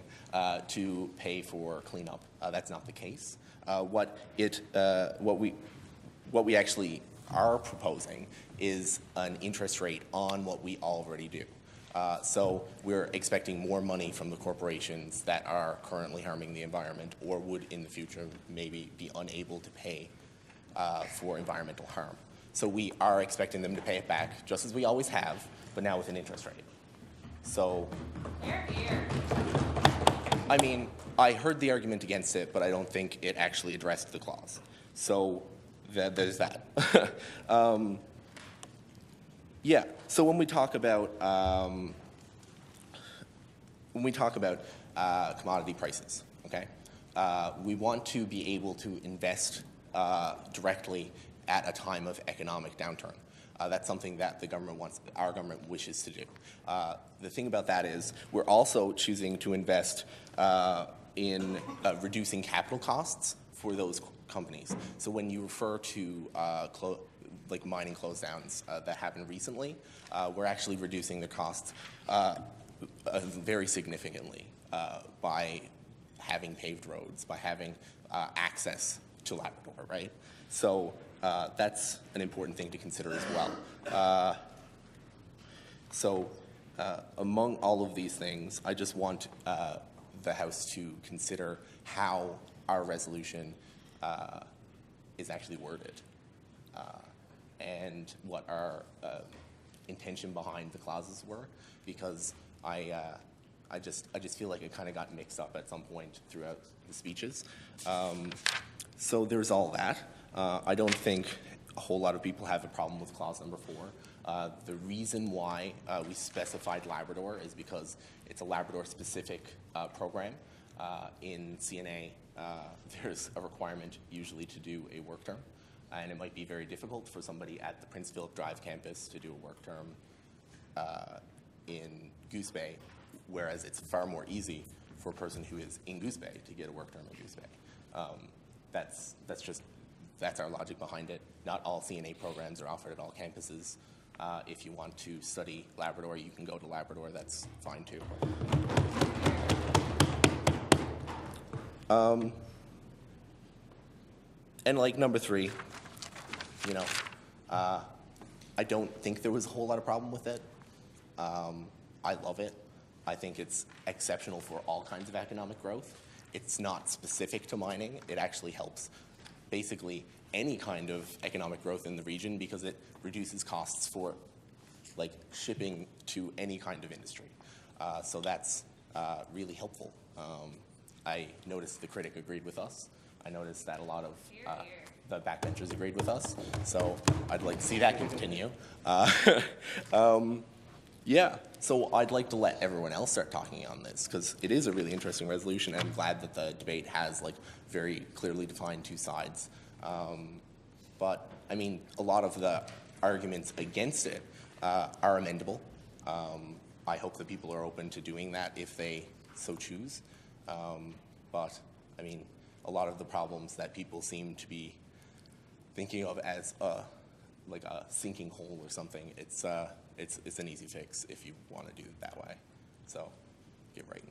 to pay for cleanup. That's not the case. What we actually are proposing is an interest rate on what we already do. So we're expecting more money from the corporations that are currently harming the environment or would in the future maybe be unable to pay for environmental harm. So we are expecting them to pay it back just as we always have, but now with an interest rate. So, I mean, I heard the argument against it, but I don't think it actually addressed the clause. So there's that. Yeah. So when we talk about commodity prices, okay, we want to be able to invest directly at a time of economic downturn. That's something that the government our government wishes to do. The thing about that is we're also choosing to invest in reducing capital costs for those companies. So when you refer to like mining close downs that happened recently, we're actually reducing the costs very significantly by having paved roads, by having access to Labrador, right? So that's an important thing to consider as well. Among all of these things, I just want the House to consider how our resolution is actually worded and what our intention behind the clauses were, because I just feel like it kind of got mixed up at some point throughout the speeches. So there's all that. I don't think a whole lot of people have a problem with clause number 4. The reason why we specified Labrador is because it's a Labrador-specific program. In CNA, there's a requirement usually to do a work term, and it might be very difficult for somebody at the Prince Philip Drive campus to do a work term in Goose Bay, whereas it's far more easy for a person who is in Goose Bay to get a work term in Goose Bay. That's our logic behind it. Not all CNA programs are offered at all campuses. If you want to study Labrador, you can go to Labrador. That's fine too. And like number 3, you know, I don't think there was a whole lot of problem with it. I love it. I think it's exceptional for all kinds of economic growth. It's not specific to mining. It actually helps basically any kind of economic growth in the region because it reduces costs for like shipping to any kind of industry. So that's really helpful. I noticed the critic agreed with us. I noticed that a lot of the backbenchers agreed with us. So I'd like to see that continue. Yeah, so I'd like to let everyone else start talking on this because it is a really interesting resolution, and I'm glad that the debate has like very clearly defined two sides. But, I mean, a lot of the arguments against it are amendable. I hope that people are open to doing that if they so choose. But, I mean, a lot of the problems that people seem to be thinking of as like a sinking hole or something, it's an easy fix if you want to do it that way. So, get right.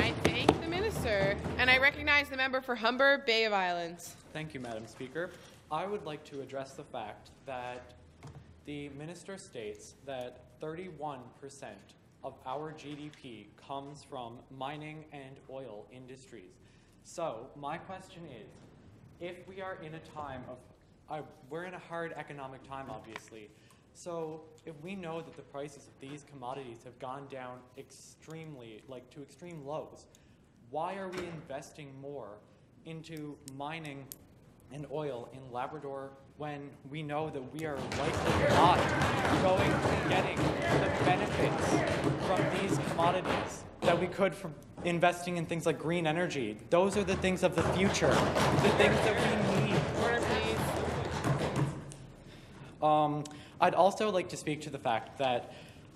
I thank the minister, and I recognize the member for Humber, Bay of Islands. Thank you, Madam Speaker. I would like to address the fact that the minister states that 31% of our GDP comes from mining and oil industries. So my question is, if we are in a time of, we're in a hard economic time, obviously. So if we know that the prices of these commodities have gone down extremely, like to extreme lows, why are we investing more into mining and oil in Labrador when we know that we are likely not going to be getting the benefits from these commodities that we could from investing in things like green energy? Those are the things of the future, the things that we need. Order, please. I'd also like to speak to the fact that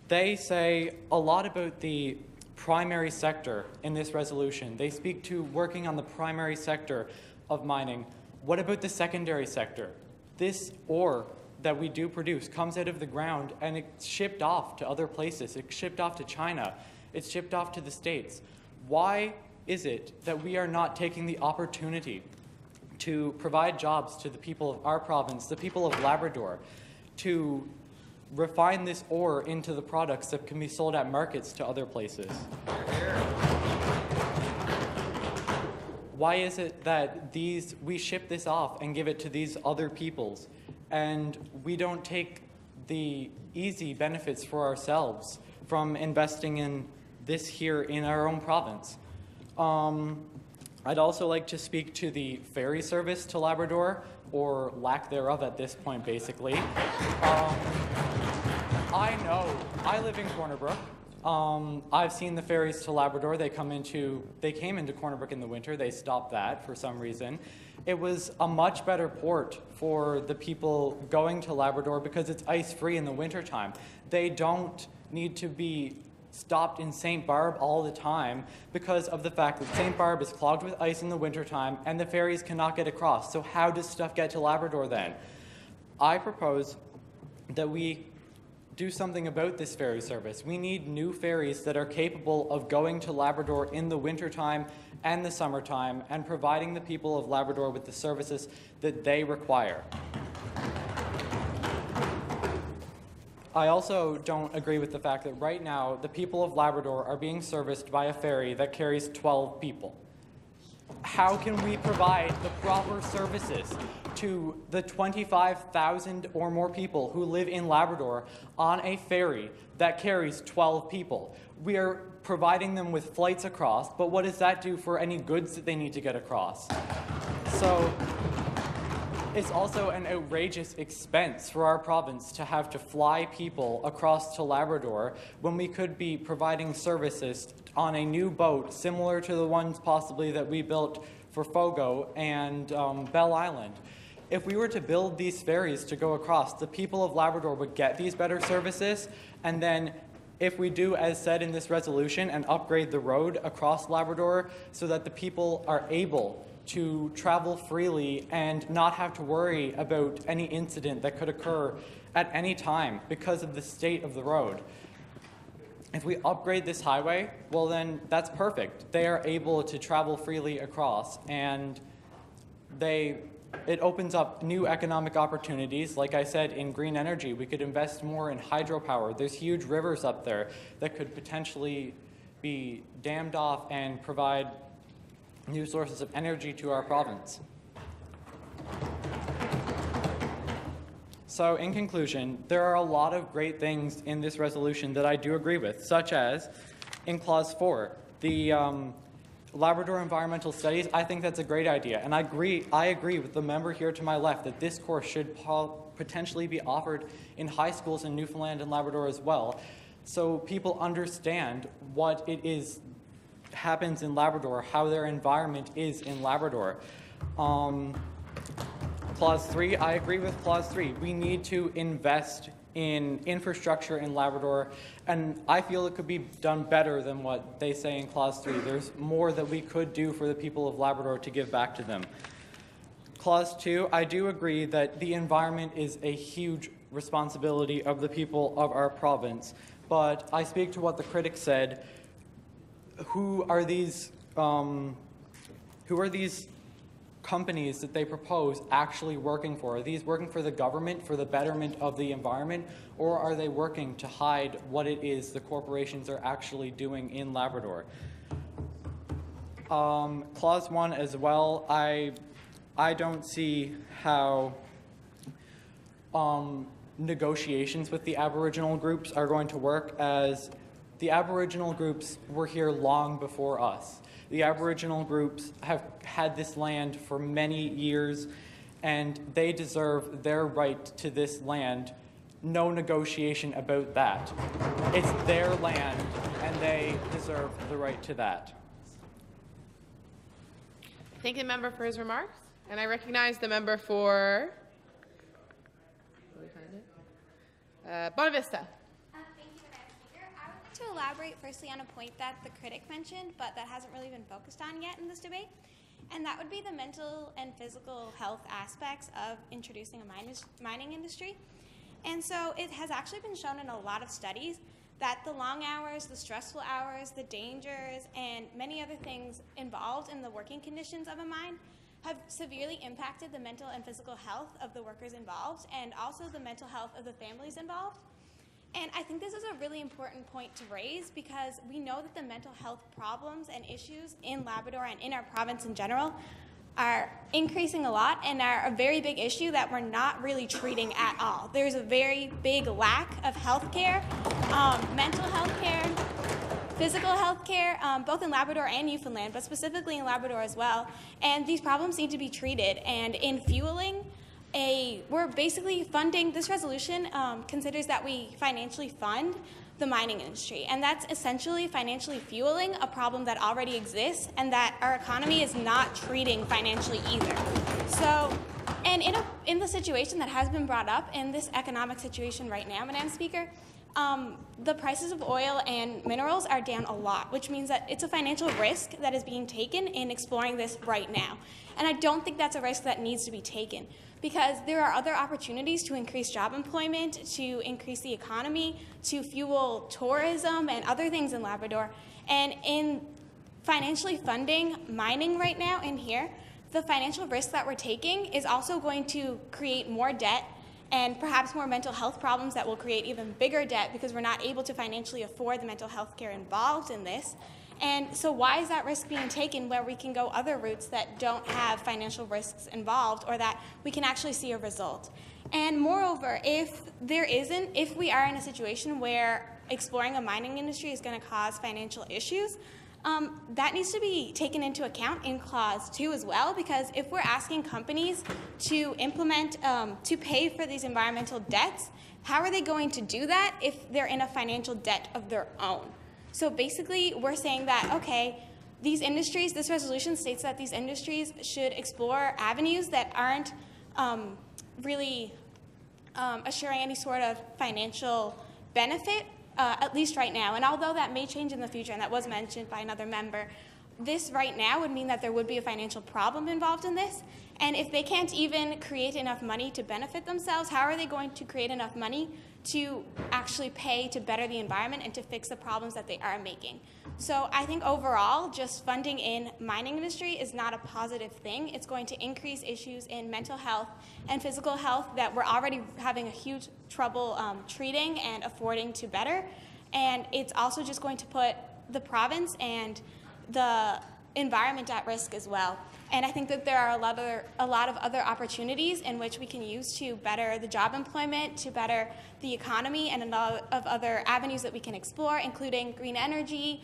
they say a lot about the primary sector in this resolution. They speak to working on the primary sector of mining. What about the secondary sector? This ore that we do produce comes out of the ground and it's shipped off to other places. It's shipped off to China. It's shipped off to the States. Why is it that we are not taking the opportunity to provide jobs to the people of our province, the people of Labrador, to refine this ore into the products that can be sold at markets to other places? Why is it that we ship this off and give it to these other peoples, and we don't take the easy benefits for ourselves from investing in this here in our own province? I'd also like to speak to the ferry service to Labrador, or lack thereof at this point, basically. I live in Corner Brook. I've seen the ferries to Labrador. They came into Corner Brook in the winter. They stopped that for some reason. It was a much better port for the people going to Labrador because it's ice-free in the wintertime. They don't need to be stopped in St. Barb all the time because of the fact that St. Barb is clogged with ice in the wintertime and the ferries cannot get across. So how does stuff get to Labrador then? I propose that we do something about this ferry service. We need new ferries that are capable of going to Labrador in the wintertime and the summertime and providing the people of Labrador with the services that they require. I also don't agree with the fact that right now the people of Labrador are being serviced by a ferry that carries 12 people. How can we provide the proper services to the 25,000 or more people who live in Labrador on a ferry that carries 12 people? We are providing them with flights across, but what does that do for any goods that they need to get across? So it's also an outrageous expense for our province to have to fly people across to Labrador when we could be providing services on a new boat similar to the ones possibly that we built for Fogo and Bell Island. If we were to build these ferries to go across, the people of Labrador would get these better services, and then if we do as said in this resolution and upgrade the road across Labrador so that the people are able to travel freely and not have to worry about any incident that could occur at any time because of the state of the road. If we upgrade this highway, well then that's perfect. They are able to travel freely across, and it opens up new economic opportunities. Like I said, in green energy, we could invest more in hydropower. There's huge rivers up there that could potentially be dammed off and provide new sources of energy to our province. So in conclusion, there are a lot of great things in this resolution that I do agree with, such as in Clause 4, the Labrador Environmental Studies. I think that's a great idea, and I agree with the member here to my left that this course should potentially be offered in high schools in Newfoundland and Labrador as well, so people understand what it is happens in Labrador, how their environment is in Labrador. Clause 3, I agree with Clause 3. We need to invest in infrastructure in Labrador, and I feel it could be done better than what they say in Clause 3. There's more that we could do for the people of Labrador to give back to them. Clause 2, I do agree that the environment is a huge responsibility of the people of our province, but I speak to what the critic said. Who are these companies that they propose actually working for? Are these working for the government, for the betterment of the environment, or are they working to hide what it is the corporations are actually doing in Labrador? Clause 1 as well, I don't see how negotiations with the Aboriginal groups are going to work, as the Aboriginal groups were here long before us. The Aboriginal groups have had this land for many years, and they deserve their right to this land. No negotiation about that. It's their land, and they deserve the right to that. Thank the member for his remarks, and I recognize the member for Bonavista. To elaborate firstly on a point that the critic mentioned, but that hasn't really been focused on yet in this debate, and that would be the mental and physical health aspects of introducing a mining industry. And so it has actually been shown in a lot of studies that the long hours, the stressful hours, the dangers, and many other things involved in the working conditions of a mine have severely impacted the mental and physical health of the workers involved, and also the mental health of the families involved. And I think this is a really important point to raise, because we know that the mental health problems and issues in Labrador and in our province in general are increasing a lot and are a very big issue that we're not really treating at all. There's a very big lack of health care, mental health care, physical health care, both in Labrador and Newfoundland, but specifically in Labrador as well. And these problems need to be treated. And in fueling, we're basically funding, this resolution considers that we financially fund the mining industry, and that's essentially financially fueling a problem that already exists and that our economy is not treating financially either. So, and in the situation that has been brought up, in this economic situation right now, Madam Speaker, the prices of oil and minerals are down a lot, which means that it's a financial risk that is being taken in exploring this right now. And I don't think that's a risk that needs to be taken, because there are other opportunities to increase job employment, to increase the economy, to fuel tourism and other things in Labrador. And in financially funding mining right now in here, the financial risk that we're taking is also going to create more debt and perhaps more mental health problems that will create even bigger debt, because we're not able to financially afford the mental health care involved in this. And so why is that risk being taken where we can go other routes that don't have financial risks involved, or that we can actually see a result? And moreover, if we are in a situation where exploring a mining industry is going to cause financial issues, that needs to be taken into account in Clause 2 as well, because if we're asking companies to implement, to pay for these environmental debts, how are they going to do that if they're in a financial debt of their own? So basically, we're saying that, okay, these industries, this resolution states that these industries should explore avenues that aren't really assuring any sort of financial benefit, at least right now. And although that may change in the future, and that was mentioned by another member, this right now would mean that there would be a financial problem involved in this. And if they can't even create enough money to benefit themselves, how are they going to create enough money to actually pay to better the environment and to fix the problems that they are making? So I think overall, just funding in mining industry is not a positive thing. It's going to increase issues in mental health and physical health that we're already having a huge trouble treating and affording to better. And it's also just going to put the province and the environment at risk as well. And I think that there are a lot of other opportunities in which we can use to better the job employment, to better the economy, and a lot of other avenues that we can explore, including green energy,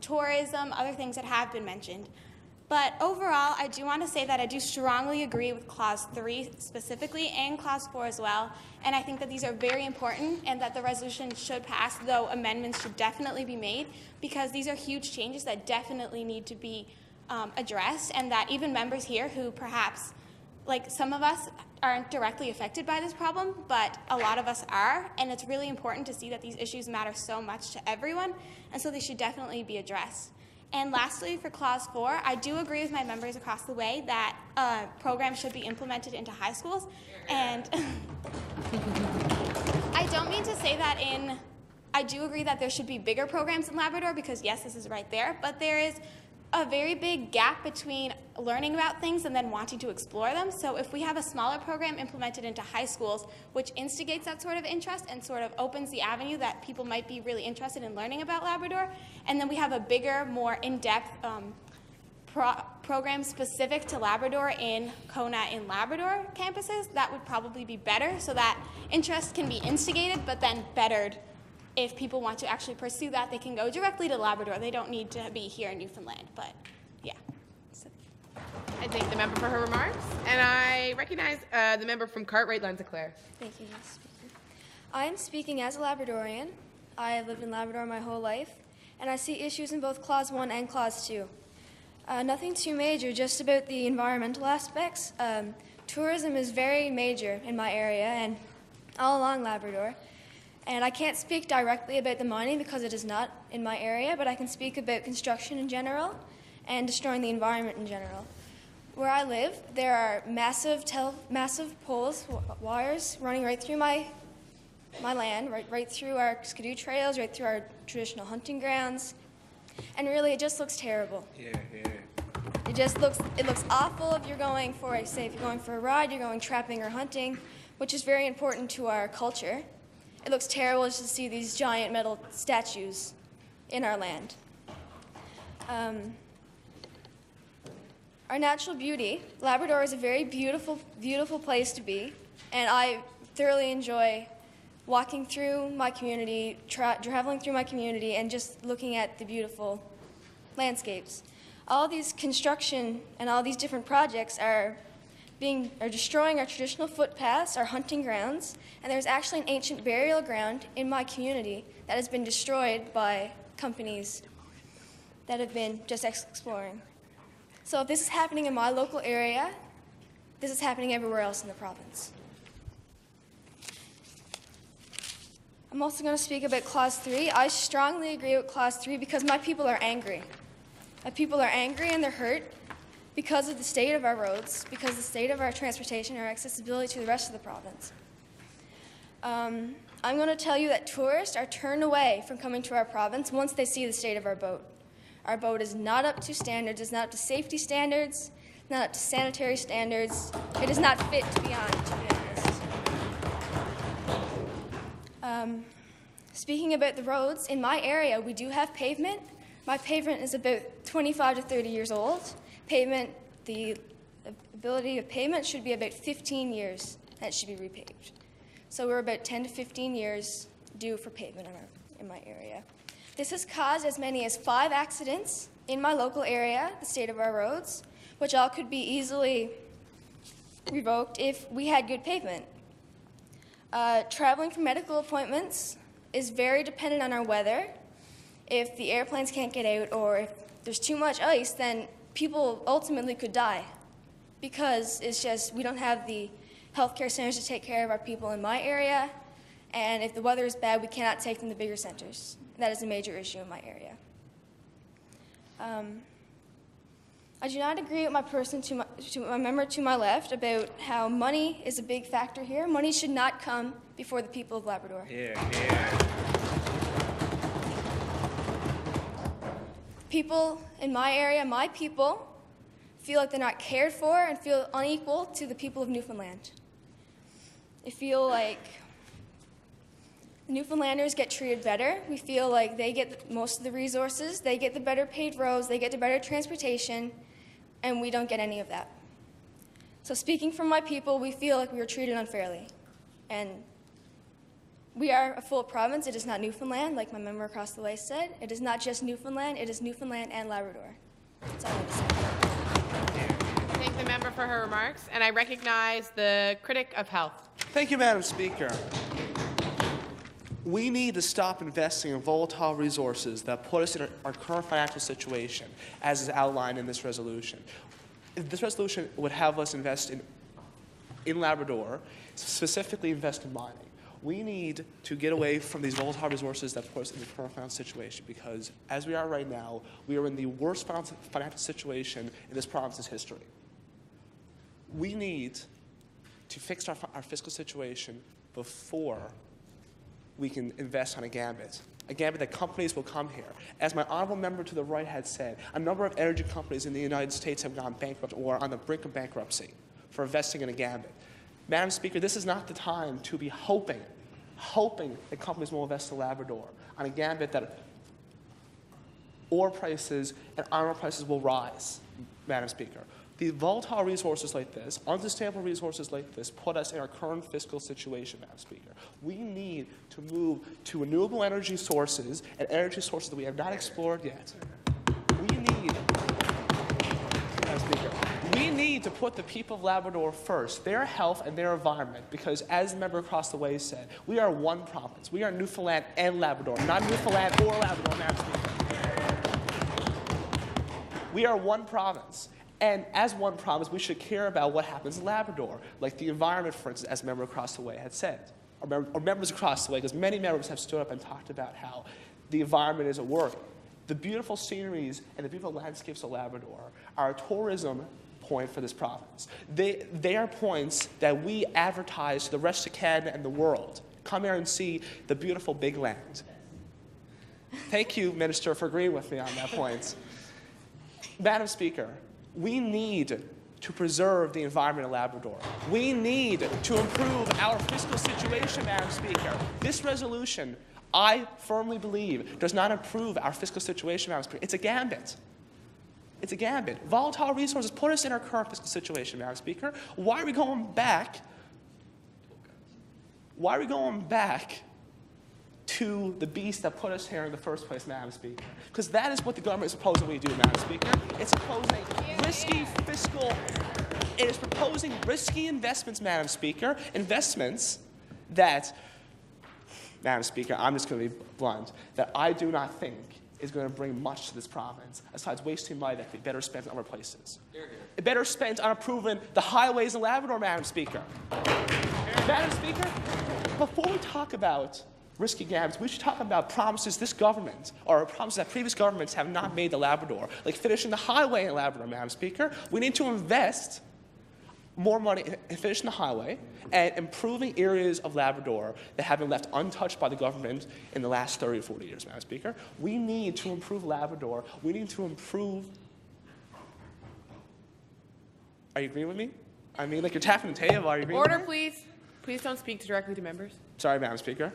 tourism, other things that have been mentioned. But overall, I do want to say that I do strongly agree with Clause 3 specifically and Clause 4 as well. And I think that these are very important and that the resolution should pass, though amendments should definitely be made, because these are huge changes that definitely need to be addressed, and that even members here who perhaps like some of us aren't directly affected by this problem, but a lot of us are, and it's really important to see that these issues matter so much to everyone, and so they should definitely be addressed. And lastly, for Clause 4, I do agree with my members across the way that programs should be implemented into high schools, and I don't mean to say that I do agree that there should be bigger programs in Labrador, because yes, this is right there, but there is a very big gap between learning about things and then wanting to explore them. So if we have a smaller program implemented into high schools, which instigates that sort of interest and sort of opens the avenue that people might be really interested in learning about Labrador, and then we have a bigger, more in-depth program specific to Labrador in Kona and Labrador campuses, that would probably be better, so that interest can be instigated but then bettered. If people want to actually pursue that, they can go directly to Labrador. They don't need to be here in Newfoundland, but yeah. I thank the member for her remarks, and I recognize the member from Cartwright, Lanza-Clare. Thank you, Mr. Speaker. I am speaking as a Labradorian. I have lived in Labrador my whole life, and I see issues in both Clause 1 and Clause 2. Nothing too major, just about the environmental aspects. Tourism is very major in my area and all along Labrador. And I can't speak directly about the mining because it is not in my area, but I can speak about construction in general and destroying the environment in general. Where I live, there are massive poles, wires running right through my land, right through our skidoo trails, right through our traditional hunting grounds, and really it just looks terrible. It looks awful if you're going for if you're going for a ride, you're going trapping or hunting, which is very important to our culture. It looks terrible just to see these giant metal statues in our land. Our natural beauty, Labrador is a very beautiful, beautiful place to be, and I thoroughly enjoy walking through my community, traveling through my community, and just looking at the beautiful landscapes. All these construction and all these different projects are destroying our traditional footpaths, our hunting grounds, and there's actually an ancient burial ground in my community that has been destroyed by companies that have been just exploring. So if this is happening in my local area, this is happening everywhere else in the province. I'm also going to speak about Clause 3. I strongly agree with Clause 3 because my people are angry. My people are angry and they're hurt because of the state of our roads, because of the state of our transportation, our accessibility to the rest of the province. I'm going to tell you that tourists are turned away from coming to our province once they see the state of our boat. Our boat is not up to standards, it's not up to safety standards, not up to sanitary standards. It is not fit to be on, to be honest. Speaking about the roads, in my area we do have pavement. My pavement is about 25 to 30 years old. Pavement, the ability of pavement should be about 15 years that it should be repaved. So we're about 10 to 15 years due for pavement in my area. This has caused as many as 5 accidents in my local area, the state of our roads, which all could be easily revoked if we had good pavement. Traveling for medical appointments is very dependent on our weather. If the airplanes can't get out or if there's too much ice, then people ultimately could die because it's just we don't have the healthcare centers to take care of our people in my area, and if the weather is bad, we cannot take them to bigger centers. That is a major issue in my area. I do not agree with my member to my left about how money is a big factor here. Money should not come before the people of Labrador. People in my area, my people, feel like they're not cared for and feel unequal to the people of Newfoundland. They feel like Newfoundlanders get treated better. We feel like they get most of the resources, they get the better paid roads, they get the better transportation, and we don't get any of that. So speaking for my people, we feel like we were treated unfairly. And we are a full province. It is not Newfoundland, like my member across the way said. It is not just Newfoundland. It is Newfoundland and Labrador. That's all I have to say. I thank the member for her remarks, and I recognize the critic of health. Thank you, Madam Speaker. We need to stop investing in volatile resources that put us in our current financial situation, as is outlined in this resolution. This resolution would have us invest in in Labrador, specifically invest in mining. We need to get away from these volatile resources that put us in the current financial situation, because as we are right now, we are in the worst financial situation in this province's history. We need to fix our fiscal situation before we can invest on a gambit that companies will come here. As my honorable member to the right had said, a number of energy companies in the United States have gone bankrupt or are on the brink of bankruptcy for investing in a gambit. Madam Speaker, this is not the time to be hoping that companies will invest in Labrador on a gambit that ore prices and iron ore prices will rise, Madam Speaker. The volatile resources like this, unsustainable resources like this, put us in our current fiscal situation, Madam Speaker. We need to move to renewable energy sources and energy sources that we have not explored yet. We need to put the people of Labrador first, their health and their environment, because as the member across the way said, we are one province. We are Newfoundland and Labrador, not Newfoundland or Labrador, Madam Speaker. We are one province. And as one province, we should care about what happens in Labrador, like the environment, for instance, as a member across the way had said, or members across the way, because many members have stood up and talked about how the environment isn't working. The beautiful sceneries and the beautiful landscapes of Labrador are a tourism point for this province. They are points that we advertise to the rest of Canada and the world. Come here and see the beautiful big land. Thank you, Minister, for agreeing with me on that point. Madam Speaker, we need to preserve the environment in Labrador. We need to improve our fiscal situation, Madam Speaker. This resolution, I firmly believe, does not improve our fiscal situation, Madam Speaker. It's a gambit. It's a gambit. Volatile resources put us in our current fiscal situation, Madam Speaker. Why are we going back? Why are we going back to the beast that put us here in the first place, Madam Speaker? Because that is what the government is proposing we do, Madam Speaker. It's proposing risky fiscal, it is proposing risky investments, Madam Speaker, investments that, Madam Speaker, I'm just going to be blunt, that I do not think is going to bring much to this province, aside wasting money that could be better spent in other places. It better spent on improving the highways in Labrador, Madam Speaker. Madam Speaker, before we talk about risky gambits, we should talk about promises this government, or promises that previous governments have not made to Labrador, like finishing the highway in Labrador, Madam Speaker. We need to invest more money in finishing the highway and improving areas of Labrador that have been left untouched by the government in the last 30 or 40 years, Madam Speaker. We need to improve Labrador. We need to improve... Are you agreeing with me? I mean, like you're tapping the table. Are you agreeing Order, with me? please. Please don't speak directly to members. Sorry, Madam Speaker.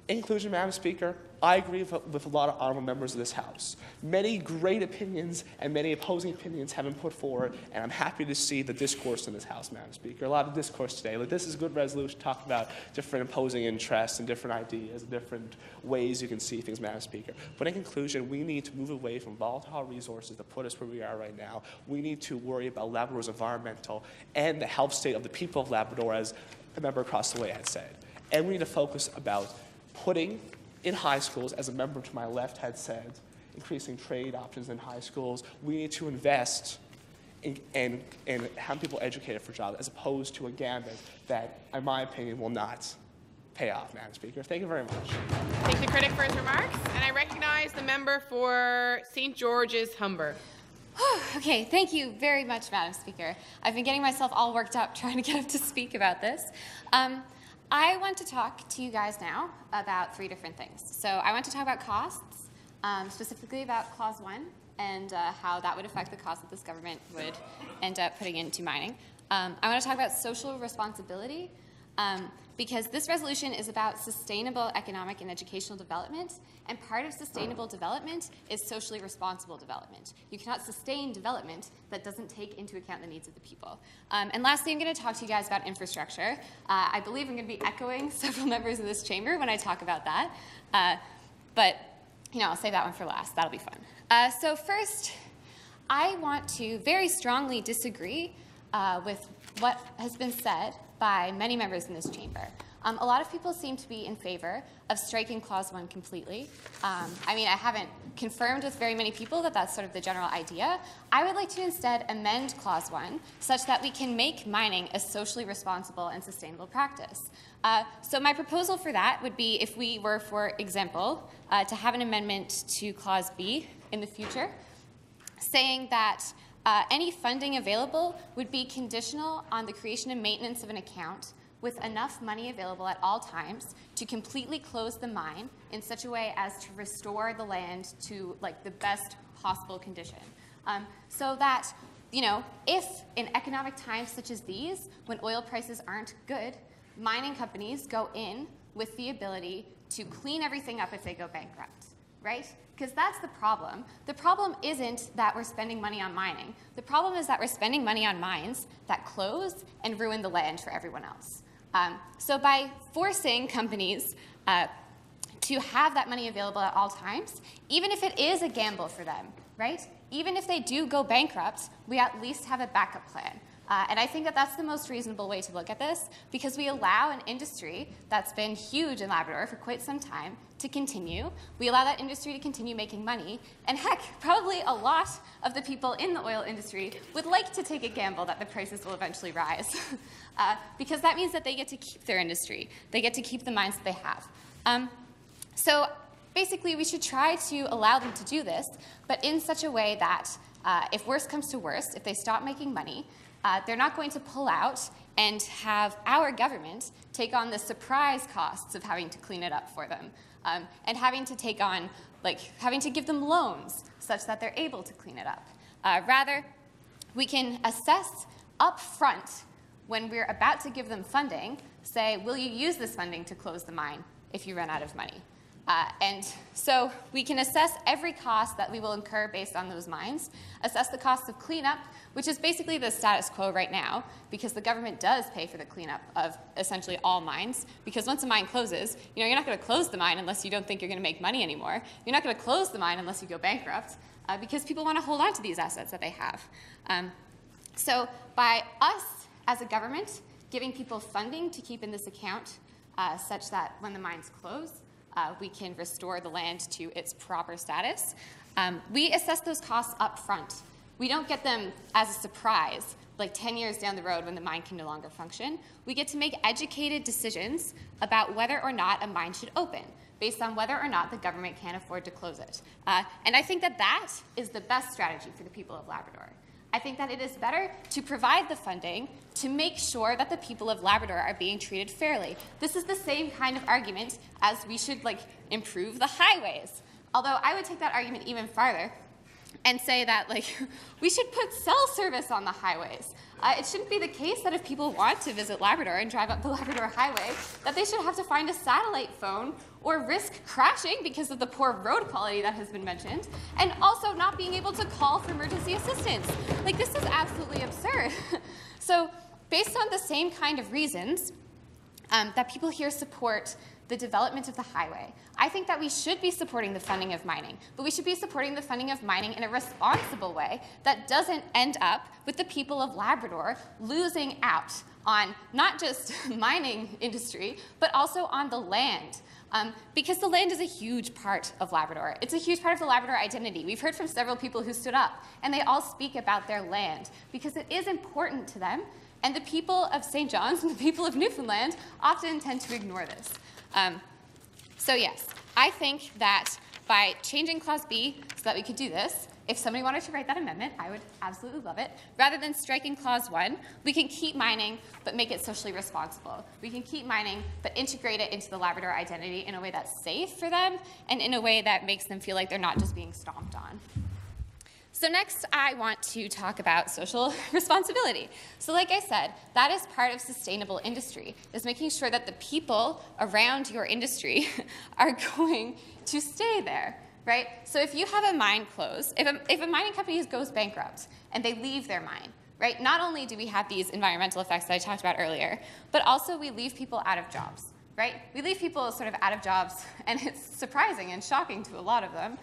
In conclusion, Madam Speaker, I agree with a lot of honourable members of this House. Many great opinions and many opposing opinions have been put forward, and I'm happy to see the discourse in this House, Madam Speaker. A lot of discourse today. Like, this is a good resolution to talk about different opposing interests and different ideas and different ways you can see things, Madam Speaker. But in conclusion, we need to move away from volatile resources that put us where we are right now. We need to worry about Labrador's environmental and the health state of the people of Labrador, as a member across the way had said. And we need to focus about putting in high schools, as a member to my left had said, increasing trade options in high schools. We need to invest in having people educated for jobs, as opposed to a gambit that, in my opinion, will not pay off, Madam Speaker. Thank you very much. Thank the critic for his remarks, and I recognize the member for St. George's Humber. Okay, thank you very much, Madam Speaker. I've been getting myself all worked up trying to get up to speak about this. I want to talk to you guys now about 3 different things. So I want to talk about costs, specifically about Clause 1 and how that would affect the cost that this government would end up putting into mining. I want to talk about social responsibility, because this resolution is about sustainable economic and educational development, and part of sustainable development is socially responsible development. You cannot sustain development that doesn't take into account the needs of the people. And lastly, I'm going to talk to you guys about infrastructure. I believe I'm going to be echoing several members in this chamber when I talk about that, but you know, I'll save that one for last. That'll be fun. So first, I want to very strongly disagree with what has been said by many members in this chamber. A lot of people seem to be in favor of striking Clause 1 completely. I mean, I haven't confirmed with very many people that that's sort of the general idea. I would like to instead amend Clause 1 such that we can make mining a socially responsible and sustainable practice. So my proposal for that would be if we were, for example, to have an amendment to Clause B in the future, saying that any funding available would be conditional on the creation and maintenance of an account with enough money available at all times to completely close the mine in such a way as to restore the land to the best possible condition. So that, if in economic times such as these, when oil prices aren't good, mining companies go in with the ability to clean everything up if they go bankrupt, right? Because that's the problem. The problem isn't that we're spending money on mining. The problem is that we're spending money on mines that close and ruin the land for everyone else. So by forcing companies to have that money available at all times, even if it is a gamble for them, right? Even if they do go bankrupt, we at least have a backup plan. And I think that that's the most reasonable way to look at this, because we allow an industry that's been huge in Labrador for quite some time to continue. We allow that industry to continue making money. And heck, probably a lot of the people in the oil industry would like to take a gamble that the prices will eventually rise, because that means that they get to keep their industry. They get to keep the mines that they have. So basically, we should try to allow them to do this, but in such a way that if worse comes to worst, if they stop making money, they're not going to pull out and have our government take on the surprise costs of having to clean it up for them, and having to take on, having to give them loans such that they're able to clean it up. Rather, we can assess up front when we're about to give them funding, say, will you use this funding to close the mine if you run out of money? And so we can assess every cost that we will incur based on those mines, assess the cost of cleanup, which is basically the status quo right now, because the government does pay for the cleanup of essentially all mines, because once a mine closes, you're not going to close the mine unless you don't think you're going to make money anymore. You're not going to close the mine unless you go bankrupt, because people want to hold on to these assets that they have. So by us as a government giving people funding to keep in this account such that when the mines close, we can restore the land to its proper status. We assess those costs up front. We don't get them as a surprise, 10 years down the road when the mine can no longer function. We get to make educated decisions about whether or not a mine should open, based on whether or not the government can afford to close it. And I think that that is the best strategy for the people of Labrador. I think that it is better to provide the funding to make sure that the people of Labrador are being treated fairly. This is the same kind of argument as we should improve the highways. Although I would take that argument even farther and say that we should put cell service on the highways. It shouldn't be the case that if people want to visit Labrador and drive up the Labrador Highway, that they should have to find a satellite phone or risk crashing because of the poor road quality that has been mentioned, and also not being able to call for emergency assistance. This is absolutely absurd. So based on the same kind of reasons that people here support the development of the highway, I think that we should be supporting the funding of mining, but we should be supporting the funding of mining in a responsible way that doesn't end up with the people of Labrador losing out on not just mining industry, but also on the land. Because the land is a huge part of Labrador. It's a huge part of the Labrador identity. We've heard from several people who stood up, and they all speak about their land because it is important to them, and the people of St. John's and the people of Newfoundland often tend to ignore this. So yes, I think that by changing Clause B so that we could do this, if somebody wanted to write that amendment, I would absolutely love it. Rather than striking Clause 1, we can keep mining but make it socially responsible. We can keep mining but integrate it into the Labrador identity in a way that's safe for them and in a way that makes them feel like they're not just being stomped on. So next, I want to talk about social responsibility. So like I said, that is part of sustainable industry, is making sure that the people around your industry are going to stay there, right? So if you have a mine close, if a mining company goes bankrupt and they leave their mine, right, not only do we have these environmental effects that I talked about earlier, but also we leave people out of jobs, right? We leave people sort of out of jobs, and it's surprising and shocking to a lot of them.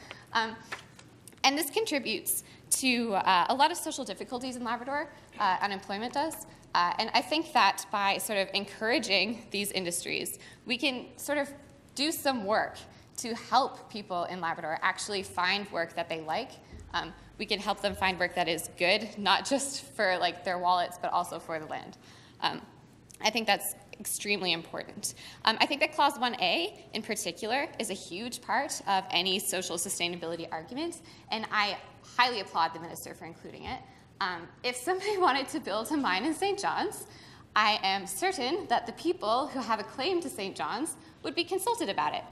And this contributes to a lot of social difficulties in Labrador, unemployment does. And I think that by sort of encouraging these industries, we can sort of do some work to help people in Labrador actually find work that they like. We can help them find work that is good, not just for like their wallets, but also for the land. I think that's extremely important. I think that Clause 1A in particular is a huge part of any social sustainability argument, and I highly applaud the minister for including it. If somebody wanted to build a mine in St. John's, I am certain that the people who have a claim to St. John's would be consulted about it.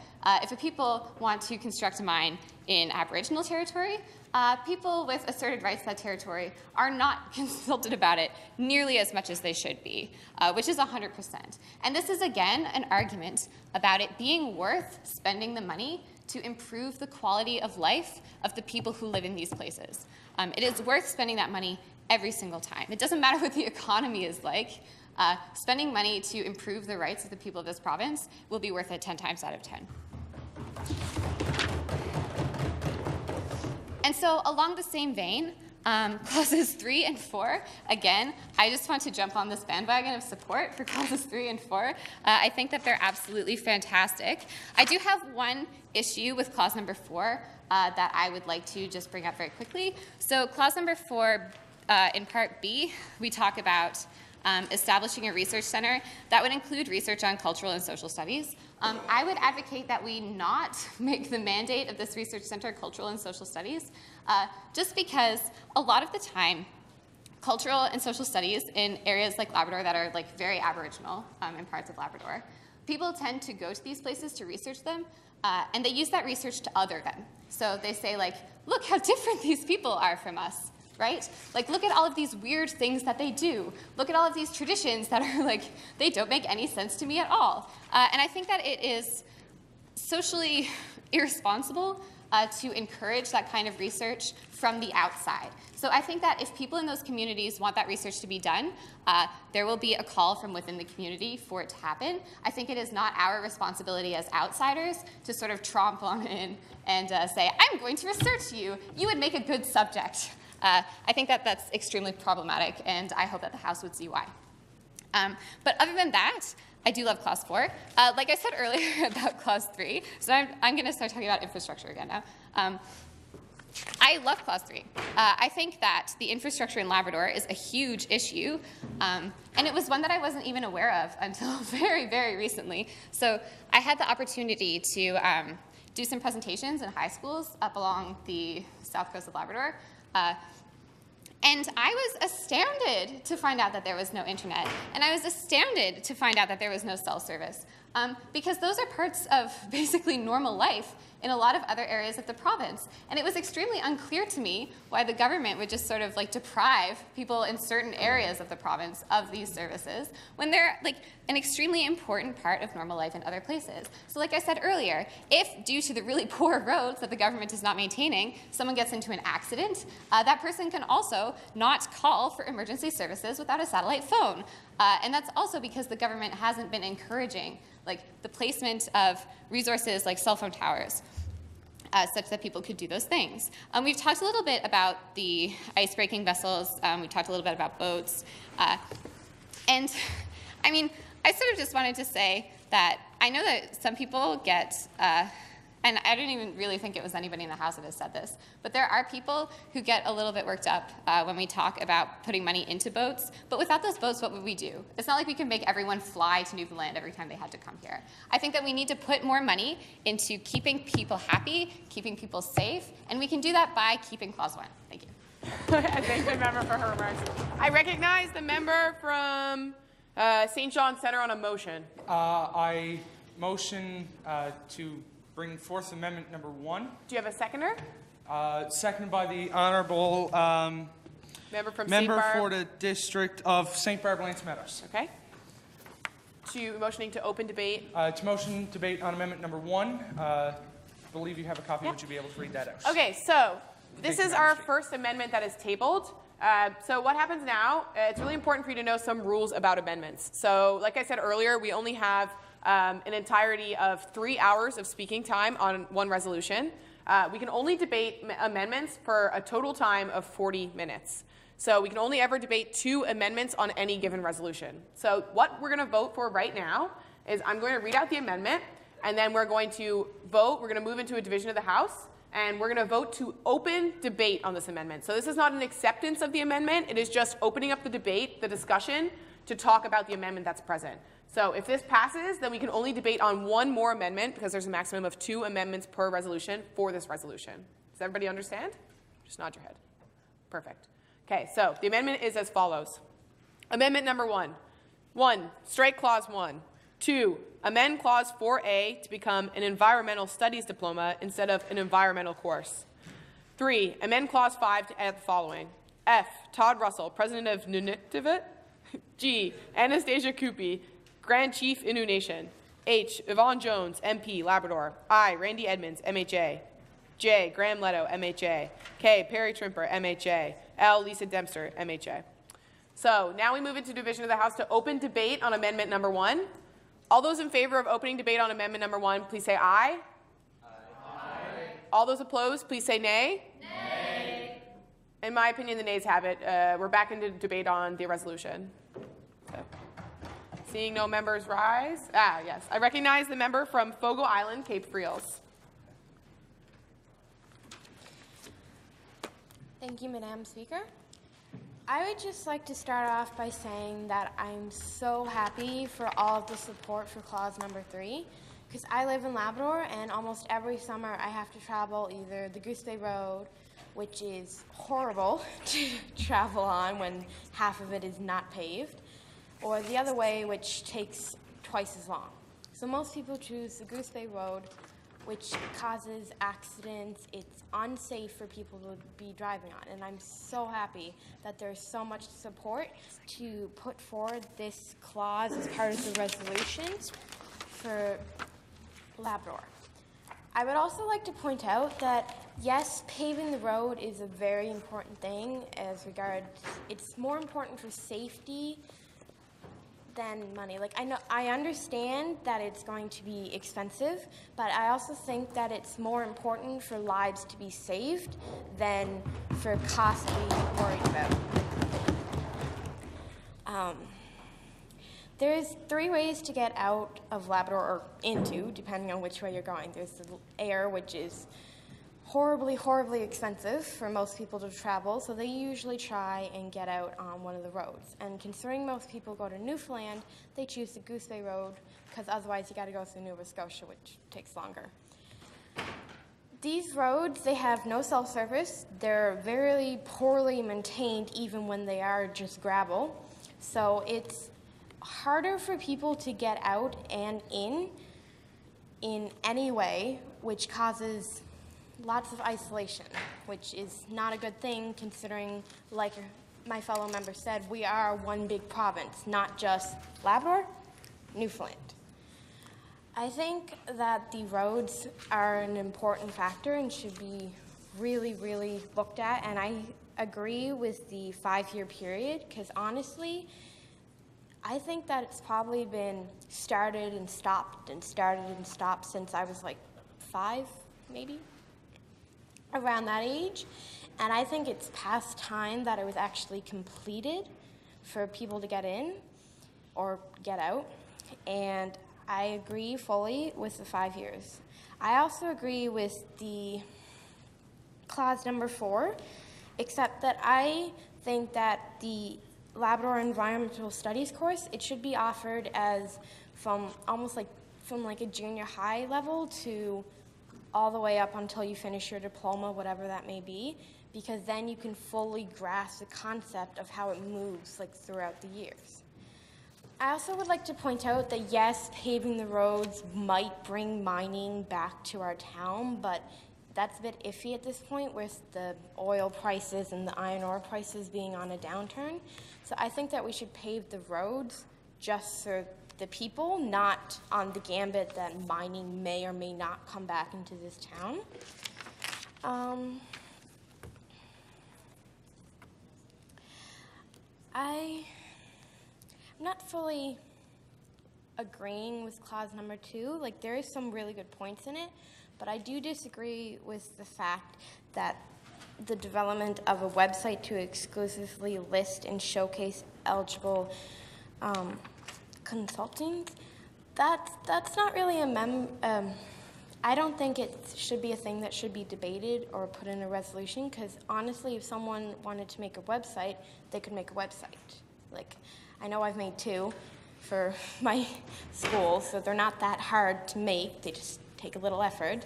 If people want to construct a mine in Aboriginal territory, people with asserted rights to that territory are not consulted about it nearly as much as they should be, which is 100%. And this is, again, an argument about it being worth spending the money to improve the quality of life of the people who live in these places. It is worth spending that money every single time. It doesn't matter what the economy is like. Spending money to improve the rights of the people of this province will be worth it 10 times out of 10. And so along the same vein, clauses 3 and 4, again, I just want to jump on this bandwagon of support for clauses 3 and 4. I think that they're absolutely fantastic. I do have one issue with clause number 4 that I would like to just bring up very quickly. So clause number 4, in part B, we talk about establishing a research center that would include research on cultural and social studies. I would advocate that we not make the mandate of this research center cultural and social studies, just because a lot of the time, cultural and social studies in areas like Labrador that are like very Aboriginal in parts of Labrador, people tend to go to these places to research them, and they use that research to other them. So they say like, look how different these people are from us. Right? Like, look at all of these weird things that they do. Look at all of these traditions that are like, they don't make any sense to me at all. And I think that it is socially irresponsible to encourage that kind of research from the outside. So I think that if people in those communities want that research to be done, there will be a call from within the community for it to happen. I think it is not our responsibility as outsiders to sort of tromp on in and say, I'm going to research you. You would make a good subject. I think that that's extremely problematic, and I hope that the House would see why. But other than that, I do love Clause 4. Like I said earlier about Clause 3, so I'm going to start talking about infrastructure again now. I love Clause 3. I think that the infrastructure in Labrador is a huge issue, and it was one that I wasn't even aware of until very, very recently. So I had the opportunity to do some presentations in high schools up along the south coast of Labrador. And I was astounded to find out that there was no internet. And I was astounded to find out that there was no cell service. Because those are parts of basically normal life in a lot of other areas of the province. And it was extremely unclear to me why the government would just sort of like deprive people in certain areas of the province of these services when they're like an extremely important part of normal life in other places. So like I said earlier, if due to the really poor roads that the government is not maintaining, someone gets into an accident, that person can also not call for emergency services without a satellite phone. And that's also because the government hasn't been encouraging like the placement of resources like cell phone towers such that people could do those things. We've talked a little bit about the ice-breaking vessels. We talked a little bit about boats. And I mean, I sort of just wanted to say that I know that some people get, and I don't even really think it was anybody in the House that has said this, but there are people who get a little bit worked up when we talk about putting money into boats. But without those boats, what would we do? It's not like we can make everyone fly to Newfoundland every time they had to come here. I think that we need to put more money into keeping people happy, keeping people safe, and we can do that by keeping Clause 1. Thank you. I thank the member for her remarks. I recognize the member from St. John's Centre on a motion. I motion to bring forth Amendment number 1. Do you have a seconder? Seconded by the Honourable member from member for the District of St. Barb Lance Meadows. Okay. To motioning to open debate. To motion debate on Amendment number 1. I believe you have a copy. Yeah. Would you be able to read that out? Okay, so this is our first amendment that is tabled. So what happens now, it's really important for you to know some rules about amendments. So like I said earlier, we only have an entirety of 3 hours of speaking time on one resolution. We can only debate amendments for a total time of 40 minutes. So we can only ever debate 2 amendments on any given resolution. So what we're going to vote for right now is I'm going to read out the amendment, and then we're going to vote. We're going to move into a division of the House, and we're going to vote to open debate on this amendment. So this is not an acceptance of the amendment. It is just opening up the debate, the discussion, to talk about the amendment that's present. So if this passes, then we can only debate on 1 more amendment because there's a maximum of 2 amendments per resolution for this resolution. Does everybody understand? Just nod your head. Perfect. Okay, so the amendment is as follows. Amendment number 1. 1, strike clause 1. 2, amend clause 4A to become an environmental studies diploma instead of an environmental course. 3, amend clause 5 to add the following. F, Todd Russell, president of Nunavut. G, Anastasia Coopy, Grand Chief, Innu Nation. H, Yvonne Jones, MP, Labrador. I, Randy Edmonds, MHA. J, Graham Leto, MHA. K, Perry Trimper, MHA. L, Lisa Dempster, MHA. So now we move into division of the House to open debate on amendment number 1. All those in favor of opening debate on amendment number 1, please say aye. Aye. All those opposed, please say nay. Nay. In my opinion, the nays have it. We're back into debate on the resolution. So, seeing no members rise. Yes. I recognize the member from Fogo Island, Cape Friels. Thank you, Madam Speaker. I would just like to start off by saying that I'm so happy for all of the support for clause number 3, because I live in Labrador, and almost every summer I have to travel either the Goose Bay Road, which is horrible to travel on when half of it is not paved, or the other way, which takes twice as long. So most people choose the Goose Bay Road, which causes accidents. It's unsafe for people to be driving on. And I'm so happy that there's so much support to put forward this clause as part of the resolutions for Labrador. I would also like to point out that, yes, paving the road is a very important thing as regards, it's more important for safety than money. Like, I understand that it's going to be expensive, but I also think that it's more important for lives to be saved than for cost to be worried about. There's 3 ways to get out of Labrador, or into, depending on which way you're going. There's the air, which is horribly, horribly expensive for most people to travel, so they usually try and get out on one of the roads. And considering most people go to Newfoundland, they choose the Goose Bay Road, because otherwise you got to go through Nova Scotia, which takes longer. These roads, they have no self-service. They're very poorly maintained, even when they are just gravel. So it's harder for people to get out and in any way, which causes lots of isolation, which is not a good thing considering, like my fellow member said, we are one big province, not just Labrador, Newfoundland. I think that the roads are an important factor and should be really, really looked at, and I agree with the 5-year period, because honestly, I think that it's probably been started and stopped since I was like 5, maybe, around that age. And I think it's past time that it was actually completed for people to get in or get out. And I agree fully with the 5 years. I also agree with the clause number 4, except that I think that the Labrador Environmental Studies course, it should be offered as from like a junior high level to all the way up until you finish your diploma, whatever that may be, because then you can fully grasp the concept of how it moves like throughout the years. I also would like to point out that yes, paving the roads might bring mining back to our town, but that's a bit iffy at this point with the oil prices and the iron ore prices being on a downturn. So I think that we should pave the roads just for the people, not on the gambit that mining may or may not come back into this town. I'm not fully agreeing with clause number 2. Like, there is some really good points in it, but I do disagree with the fact that the development of a website to exclusively list and showcase eligible consulting. That's not really I don't think it should be a thing that should be debated or put in a resolution, because honestly, if someone wanted to make a website, they could make a website. Like, I know I've made 2 for my school, so they're not that hard to make. They just take a little effort.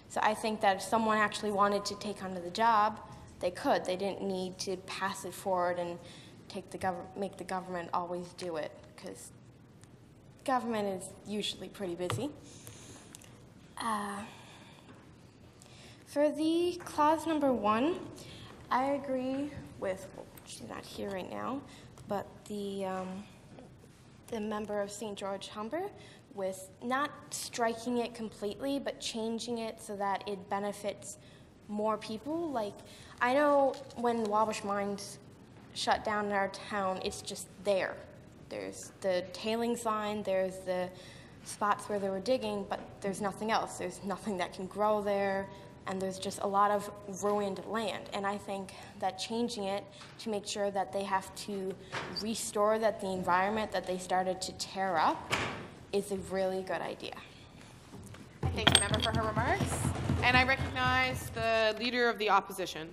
So I think that if someone actually wanted to take on the job, they could. They didn't need to pass it forward and make the government always do it, because government is usually pretty busy. For the clause number 1, I agree with, well, she's not here right now, but the member of St. George Humber, with not striking it completely, but changing it so that it benefits more people. Like, I know when Wabash Mines shut down in our town, it's just there. There's the tailings line, there's the spots where they were digging, but there's nothing else. There's nothing that can grow there, and there's just a lot of ruined land. And I think that changing it to make sure that they have to restore the environment that they started to tear up is a really good idea. I thank the member for her remarks, and I recognize the Leader of the Opposition.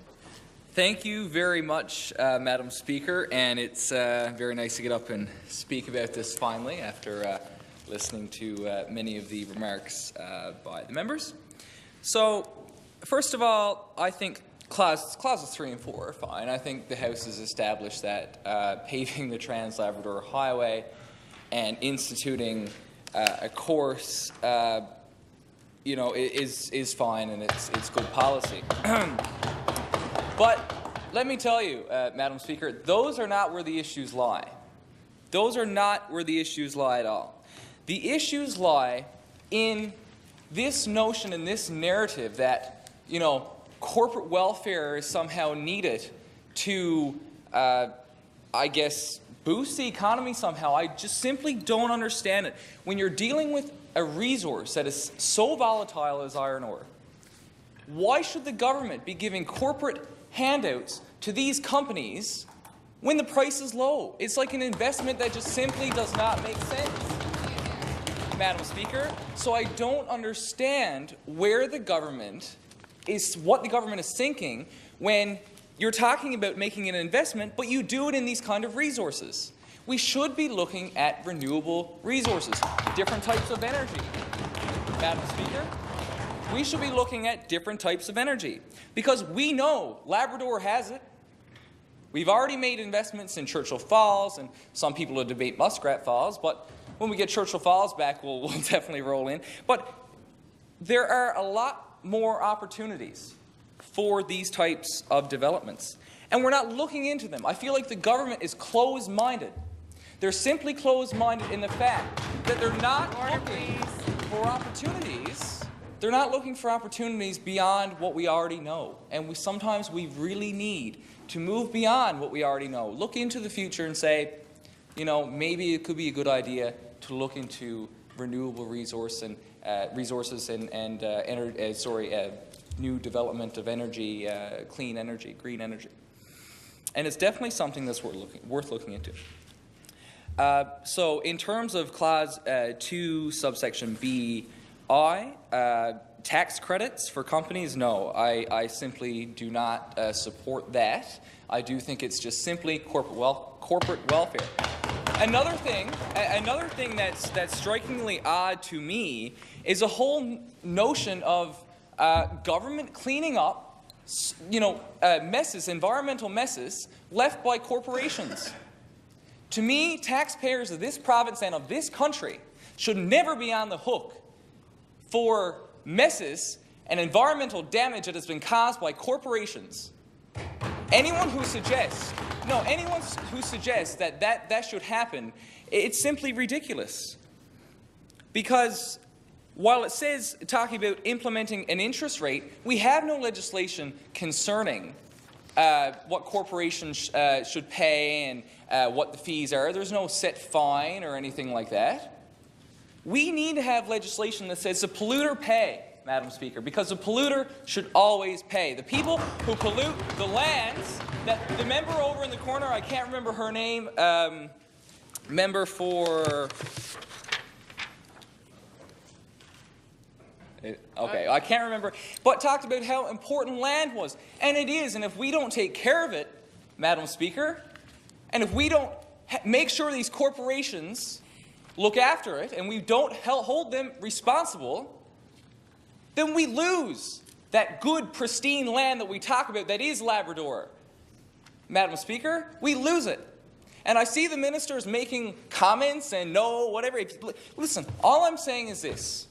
Thank you very much, Madam Speaker, and it's very nice to get up and speak about this finally after listening to many of the remarks by the members. So, first of all, I think clauses 3 and 4 are fine. I think the House has established that paving the Trans-Labrador Highway and instituting a course, is fine, and it's good policy. But let me tell you, Madam Speaker, those are not where the issues lie. Those are not where the issues lie at all. The issues lie in this notion and this narrative that, corporate welfare is somehow needed to, boost the economy somehow. I just simply don't understand it. When you're dealing with a resource that is so volatile as iron ore, why should the government be giving corporate handouts to these companies when the price is low? It's like an investment that just simply does not make sense, Madam Speaker. So I don't understand what the government is thinking when you're talking about making an investment, but you do it in these kind of resources. We should be looking at renewable resources, different types of energy, Madam Speaker. We should be looking at different types of energy, because we know Labrador has it. We've already made investments in Churchill Falls, and some people will debate Muskrat Falls, but when we get Churchill Falls back, we'll definitely roll in. But there are a lot more opportunities for these types of developments, and we're not looking into them. I feel like the government is closed-minded. They're simply closed-minded in the fact that they're not looking for opportunities. They're not looking for opportunities beyond what we already know, and sometimes we really need to move beyond what we already know. Look into the future and say, maybe it could be a good idea to look into renewable resources and new development of energy, clean energy, green energy. And it's definitely something that's worth looking into. So in terms of Clause 2, subsection B(I), tax credits for companies, no, I simply do not support that. I do think it's just simply corporate welfare. Another thing that's strikingly odd to me is a whole notion of government cleaning up, environmental messes left by corporations. To me, taxpayers of this province and of this country should never be on the hook for messes and environmental damage that has been caused by corporations. Anyone who suggests that should happen, it's simply ridiculous. Because while it says, talking about implementing an interest rate, we have no legislation concerning what corporations should pay and what the fees are. There's no set fine or anything like that. We need to have legislation that says the polluter pay. Madam Speaker, because the polluter should always pay. The people who pollute the lands, that the member over in the corner, I can't remember her name, member for... Okay, I can't remember, but talked about how important land was. And it is, and if we don't take care of it, Madam Speaker, and if we don't make sure these corporations look after it, and we don't hold them responsible, then we lose that good, pristine land that we talk about that is Labrador. Madam Speaker, we lose it. And I see the ministers making comments and no, whatever. Listen, all I'm saying is this.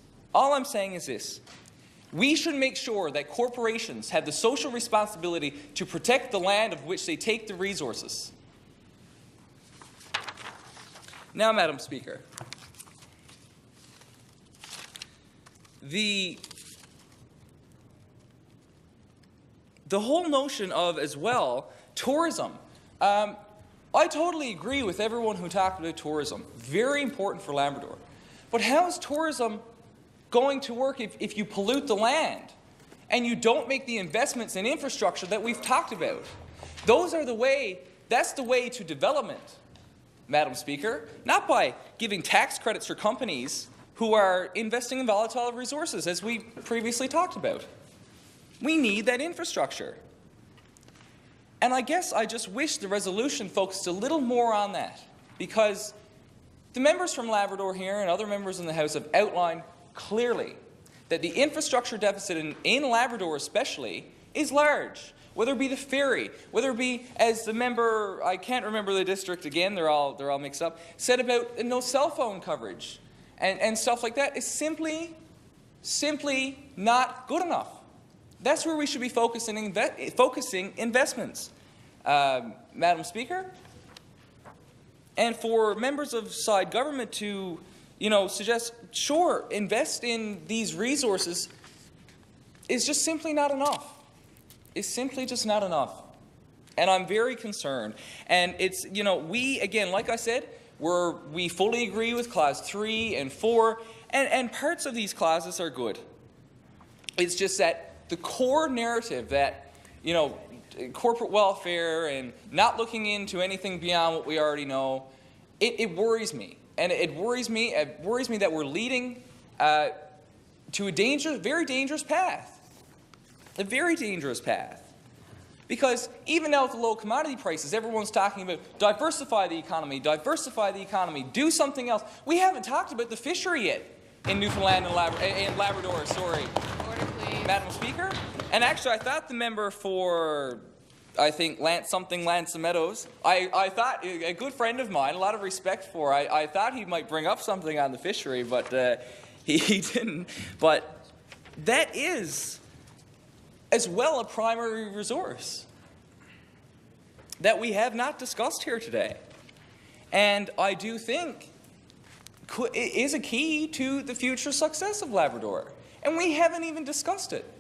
We should make sure that corporations have the social responsibility to protect the land of which they take the resources. Now, Madam Speaker, the whole notion of, as well, tourism. I totally agree with everyone who talked about tourism. Very important for Labrador. But how is tourism going to work if you pollute the land and you don't make the investments in infrastructure that we've talked about? That's the way to development, Madam Speaker, not by giving tax credits for companies who are investing in volatile resources, as we previously talked about. We need that infrastructure. And I guess I just wish the resolution focused a little more on that, because the members from Labrador here and other members in the House have outlined clearly that the infrastructure deficit in Labrador especially is large, whether it be the ferry, whether it be, as the member, I can't remember the district again, they're all mixed up, said about no cell phone coverage and stuff like that is simply not good enough. That's where we should be focusing investments, Madam Speaker. And for members of side government to, suggest, sure, invest in these resources is just simply not enough. It's simply just not enough. And I'm very concerned. And it's, we, again, like I said, we fully agree with Clause 3 and 4, and parts of these clauses are good. It's just that the core narrative that, corporate welfare and not looking into anything beyond what we already know, it worries me. And it worries me that we're leading to a very dangerous path. A very dangerous path. Because even now with the low commodity prices, everyone's talking about diversify the economy, do something else. We haven't talked about the fishery yet in Newfoundland and Labrador, sorry. Order, please. Madam Speaker. And actually, I thought the member for, I think, Lance Meadows, I thought, a good friend of mine, a lot of respect for, I thought he might bring up something on the fishery, but he didn't. But that is, as well, a primary resource that we have not discussed here today. And I do think is a key to the future success of Labrador. And we haven't even discussed it.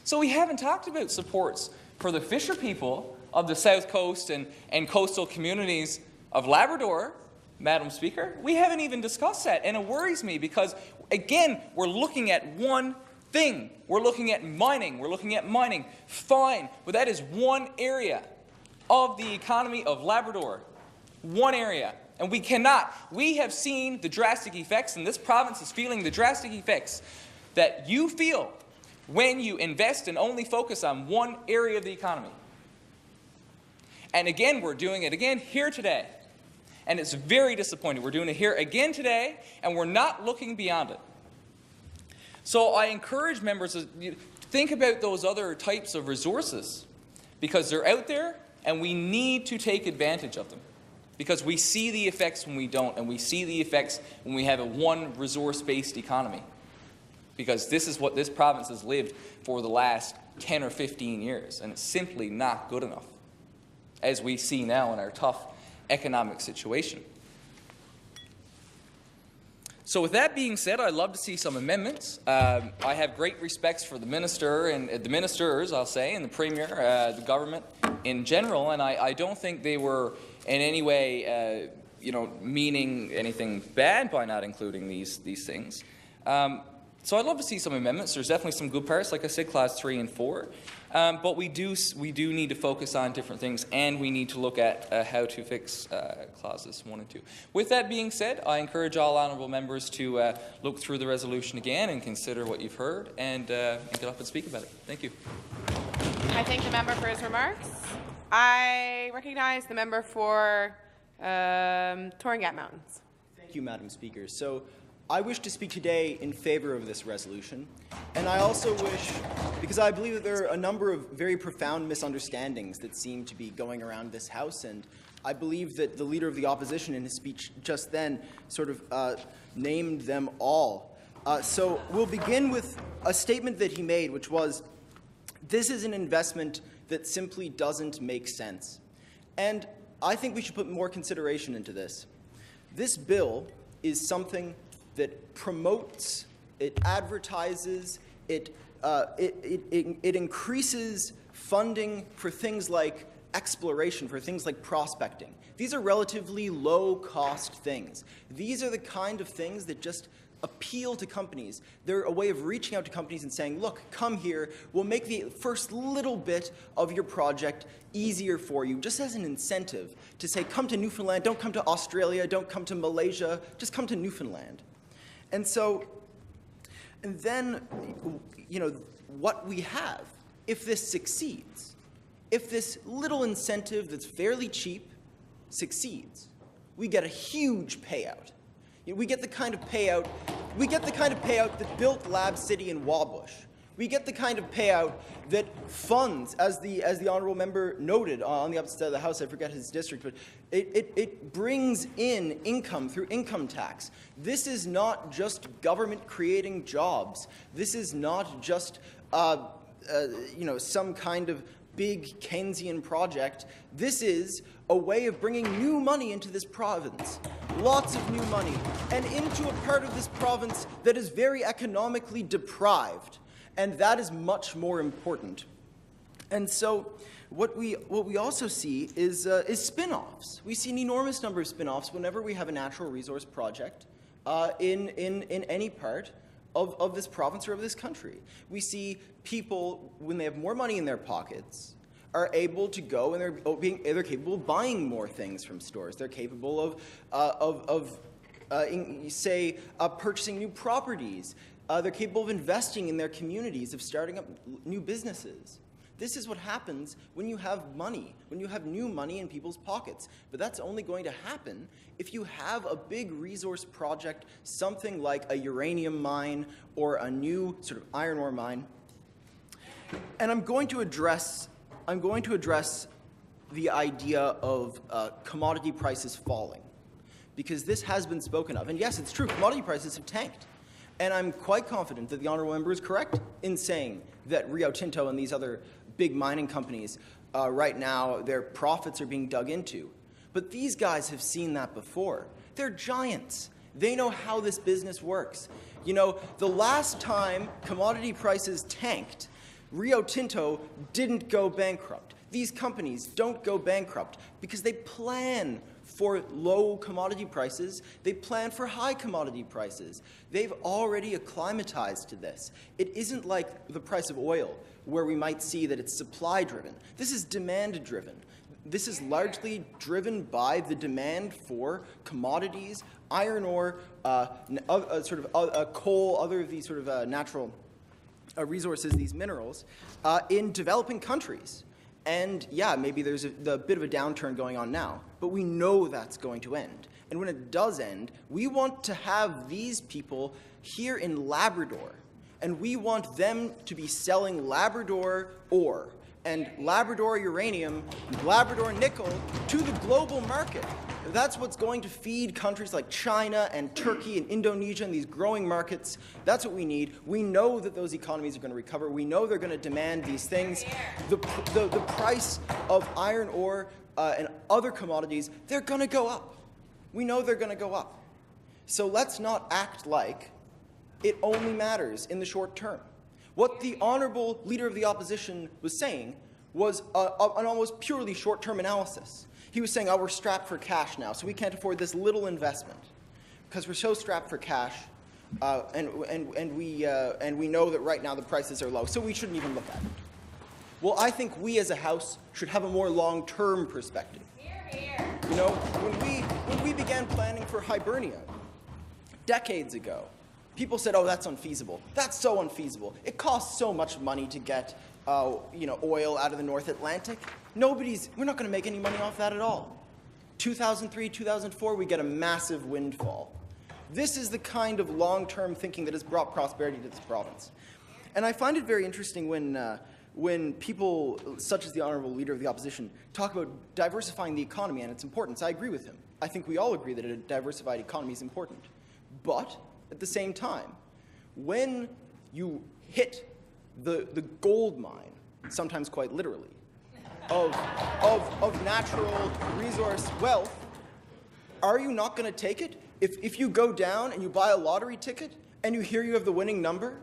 So we haven't talked about supports for the fisher people of the South Coast and coastal communities of Labrador, Madam Speaker. We haven't even discussed that, and it worries me because, again, we're looking at one thing. We're looking at mining. Fine, but that is one area of the economy of Labrador. One area. And we have seen the drastic effects, and this province is feeling the drastic effects that you feel when you invest and only focus on one area of the economy. And again, we're doing it again here today. And it's very disappointing. We're doing it here again today, and we're not looking beyond it. So I encourage members to think about those other types of resources, because they're out there, and we need to take advantage of them. Because we see the effects when we don't, and we see the effects when we have a one resource-based economy. Because this is what this province has lived for the last 10 or 15 years, and it's simply not good enough, as we see now in our tough economic situation. So with that being said, I'd love to see some amendments. I have great respects for the minister and the ministers, I'll say, and the premier, the government in general, and I don't think they were in any way, meaning anything bad by not including these things. So I'd love to see some amendments. There's definitely some good parts, like I said, Clause 3 and 4. But we do need to focus on different things, and we need to look at how to fix Clauses 1 and 2. With that being said, I encourage all honourable members to look through the resolution again and consider what you've heard and get up and speak about it. Thank you. I thank the member for his remarks. I recognize the member for Torngat Mountains. Thank you, Madam Speaker. So I wish to speak today in favor of this resolution, and I also wish, because I believe that there are a number of very profound misunderstandings that seem to be going around this House, and I believe that the Leader of the Opposition in his speech just then sort of named them all. So we'll begin with a statement that he made, which was, this is an investment that simply doesn't make sense. And I think we should put more consideration into this. This bill is something that promotes, it advertises, it increases funding for things like exploration, for things like prospecting. These are relatively low-cost things. These are the kind of things that just appeal to companies. They're a way of reaching out to companies and saying, look, come here, we'll make the first little bit of your project easier for you, just as an incentive to say, come to Newfoundland, don't come to Australia, don't come to Malaysia, just come to Newfoundland. And so, and then, you know, what we have, if this succeeds, if this little incentive that's fairly cheap succeeds, we get a huge payout. We get the kind of payout that built Lab City in Wabush. We get the kind of payout that funds, as the honourable member noted on the opposite side of the House, I forget his district, but it brings in income through income tax. This is not just government creating jobs. This is not just you know, some kind of big Keynesian project. This is a way of bringing new money into this province, lots of new money, and into a part of this province that is very economically deprived. And that is much more important. And so what we also see is spin-offs. We see an enormous number of spin-offs whenever we have a natural resource project in any part of this province or of this country. We see people, when they have more money in their pockets, are able to go and they're capable of buying more things from stores. They're capable of purchasing new properties. They're capable of investing in their communities, of starting up new businesses. This is what happens when you have money, when you have new money in people's pockets. But that's only going to happen if you have a big resource project, something like a uranium mine or a new sort of iron ore mine. And I'm going to address the idea of commodity prices falling, because this has been spoken of. And yes, it's true, commodity prices have tanked. And I'm quite confident that the honourable member is correct in saying that Rio Tinto and these other big mining companies, right now, their profits are being dug into. But these guys have seen that before. They're giants. They know how this business works. You know, the last time commodity prices tanked, Rio Tinto didn't go bankrupt. These companies don't go bankrupt because they plan for low commodity prices. They plan for high commodity prices. They've already acclimatized to this. It isn't like the price of oil, where we might see that it's supply-driven. This is demand-driven. This is largely driven by the demand for commodities, iron ore, coal, other of these sort of natural resources, these minerals, in developing countries. And yeah, maybe there's a bit of a downturn going on now, but we know that's going to end. And when it does end, we want to have these people here in Labrador, and we want them to be selling Labrador ore and Labrador uranium, and Labrador nickel to the global market. That's what's going to feed countries like China and Turkey and Indonesia and these growing markets. That's what we need. We know that those economies are going to recover. We know they're going to demand these things. The price of iron ore and other commodities, they're going to go up. We know they're going to go up. So let's not act like it only matters in the short term. What the Honourable Leader of the Opposition was saying was an almost purely short-term analysis. He was saying, oh, we're strapped for cash now, so we can't afford this little investment. Because we're so strapped for cash, and we know that right now the prices are low, so we shouldn't even look at it. Well, I think we as a House should have a more long-term perspective. You know, when we began planning for Hibernia decades ago, people said, "Oh, that's unfeasible. That's so unfeasible. It costs so much money to get oil out of the North Atlantic. We're not going to make any money off that at all." 2003, 2004, we get a massive windfall. This is the kind of long-term thinking that has brought prosperity to this province. And I find it very interesting when people, such as the Honourable Leader of the Opposition, talk about diversifying the economy and its importance. I agree with him. I think we all agree that a diversified economy is important. But at the same time, when you hit the gold mine, sometimes quite literally, of natural resource wealth, are you not going to take it? If you go down and you buy a lottery ticket and you hear you have the winning number,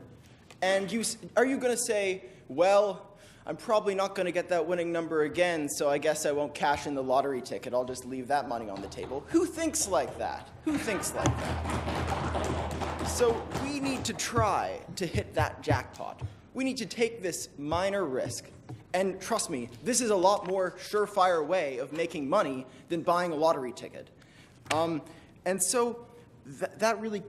and are you going to say, "Well, I'm probably not going to get that winning number again, so I guess I won't cash in the lottery ticket. I'll just leave that money on the table"? Who thinks like that? Who thinks like that? So we need to try to hit that jackpot. We need to take this minor risk. And trust me, this is a lot more surefire way of making money than buying a lottery ticket. And so that really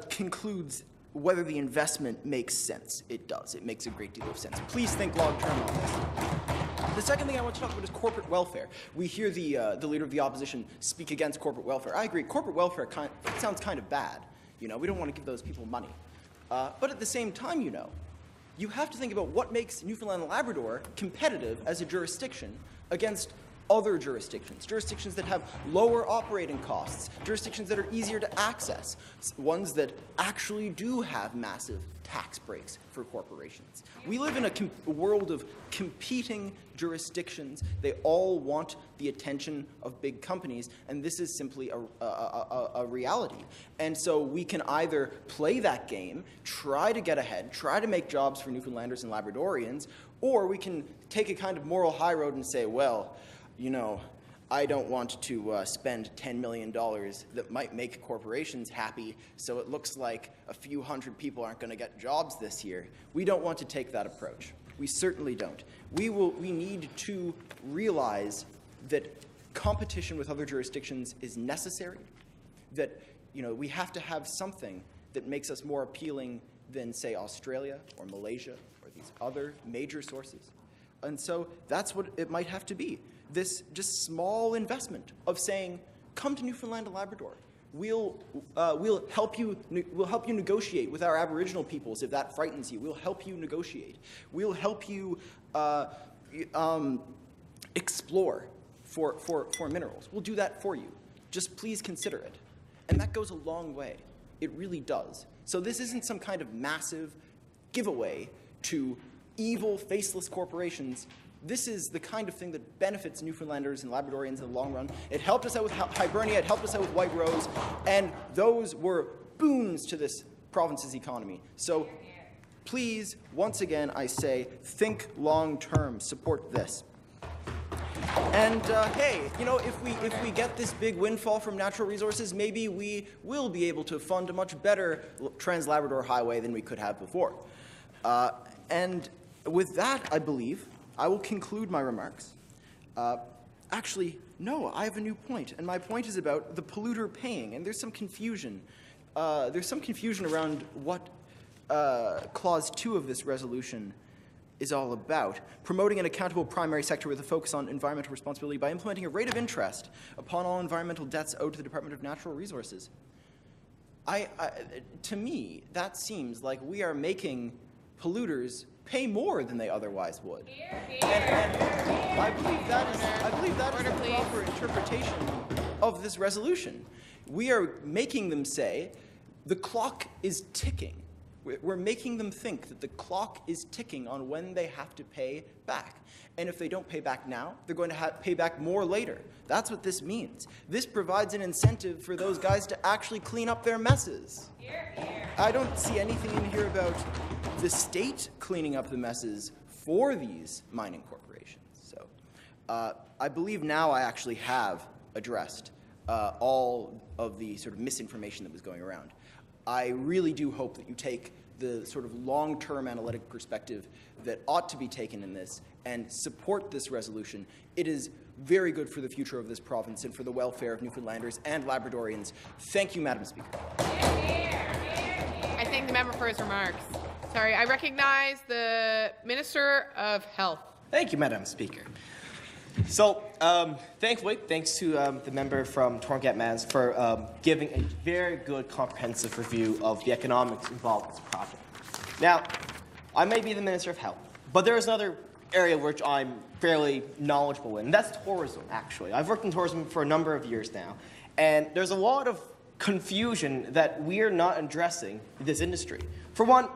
concludes whether the investment makes sense. It does. It makes a great deal of sense. Please think long-term on this. The second thing I want to talk about is corporate welfare. We hear the Leader of the Opposition speak against corporate welfare. I agree. Corporate welfare sounds kind of bad. We don't want to give those people money. But at the same time, you have to think about what makes Newfoundland and Labrador competitive as a jurisdiction against other jurisdictions that have lower operating costs, jurisdictions that are easier to access, ones that actually do have massive tax breaks for corporations. We live in a world of competing jurisdictions. They all want the attention of big companies, and this is simply a reality. And so we can either play that game, try to get ahead, try to make jobs for Newfoundlanders and Labradorians, or we can take a kind of moral high road and say, well, I don't want to spend $10 million that might make corporations happy, so it looks like a few hundred people aren't going to get jobs this year. We don't want to take that approach. We certainly don't. We need to realize that competition with other jurisdictions is necessary, that we have to have something that makes us more appealing than, say, Australia or Malaysia or these other major sources. And so that's what it might have to be. This just small investment of saying, come to Newfoundland and Labrador. We'll help you negotiate with our Aboriginal peoples if that frightens you. We'll help you negotiate. We'll help you explore for minerals. We'll do that for you. Just please consider it. And that goes a long way. It really does. So this isn't some kind of massive giveaway to evil, faceless corporations. This is the kind of thing that benefits Newfoundlanders and Labradorians in the long run. It helped us out with Hibernia, it helped us out with White Rose, and those were boons to this province's economy. So please, once again, I say, think long-term, support this. And hey, if we get this big windfall from natural resources, maybe we will be able to fund a much better Trans-Labrador Highway than we could have before. And with that, I believe, I will conclude my remarks. Actually, no, I have a new point, and my point is about the polluter paying, and there's some confusion. There's some confusion around what Clause 2 of this resolution is all about. Promoting an accountable primary sector with a focus on environmental responsibility by implementing a rate of interest upon all environmental debts owed to the Department of Natural Resources. To me, that seems like we are making polluters pay more than they otherwise would. And I believe that is the proper interpretation of this resolution. We are making them say the clock is ticking. We're making them think that the clock is ticking on when they have to pay back. And if they don't pay back now, they're going to pay back more later. That's what this means. This provides an incentive for those guys to actually clean up their messes. I don't see anything in here about the state cleaning up the messes for these mining corporations. So I believe now I actually have addressed all of the sort of misinformation that was going around. I really do hope that you take the sort of long-term analytic perspective that ought to be taken in this and support this resolution. It is very good for the future of this province and for the welfare of Newfoundlanders and Labradorians. Thank you, Madam Speaker. I thank the member for his remarks. Sorry, I recognize the Minister of Health. Thank you, Madam Speaker. So, thankfully, thanks to the member from Torrington-Mans for giving a very good comprehensive review of the economics involved in this project. Now, I may be the Minister of Health, but there is another area which I'm fairly knowledgeable in, and that's tourism, actually. I've worked in tourism for a number of years now, and there's a lot of confusion that we're not addressing in this industry. For one,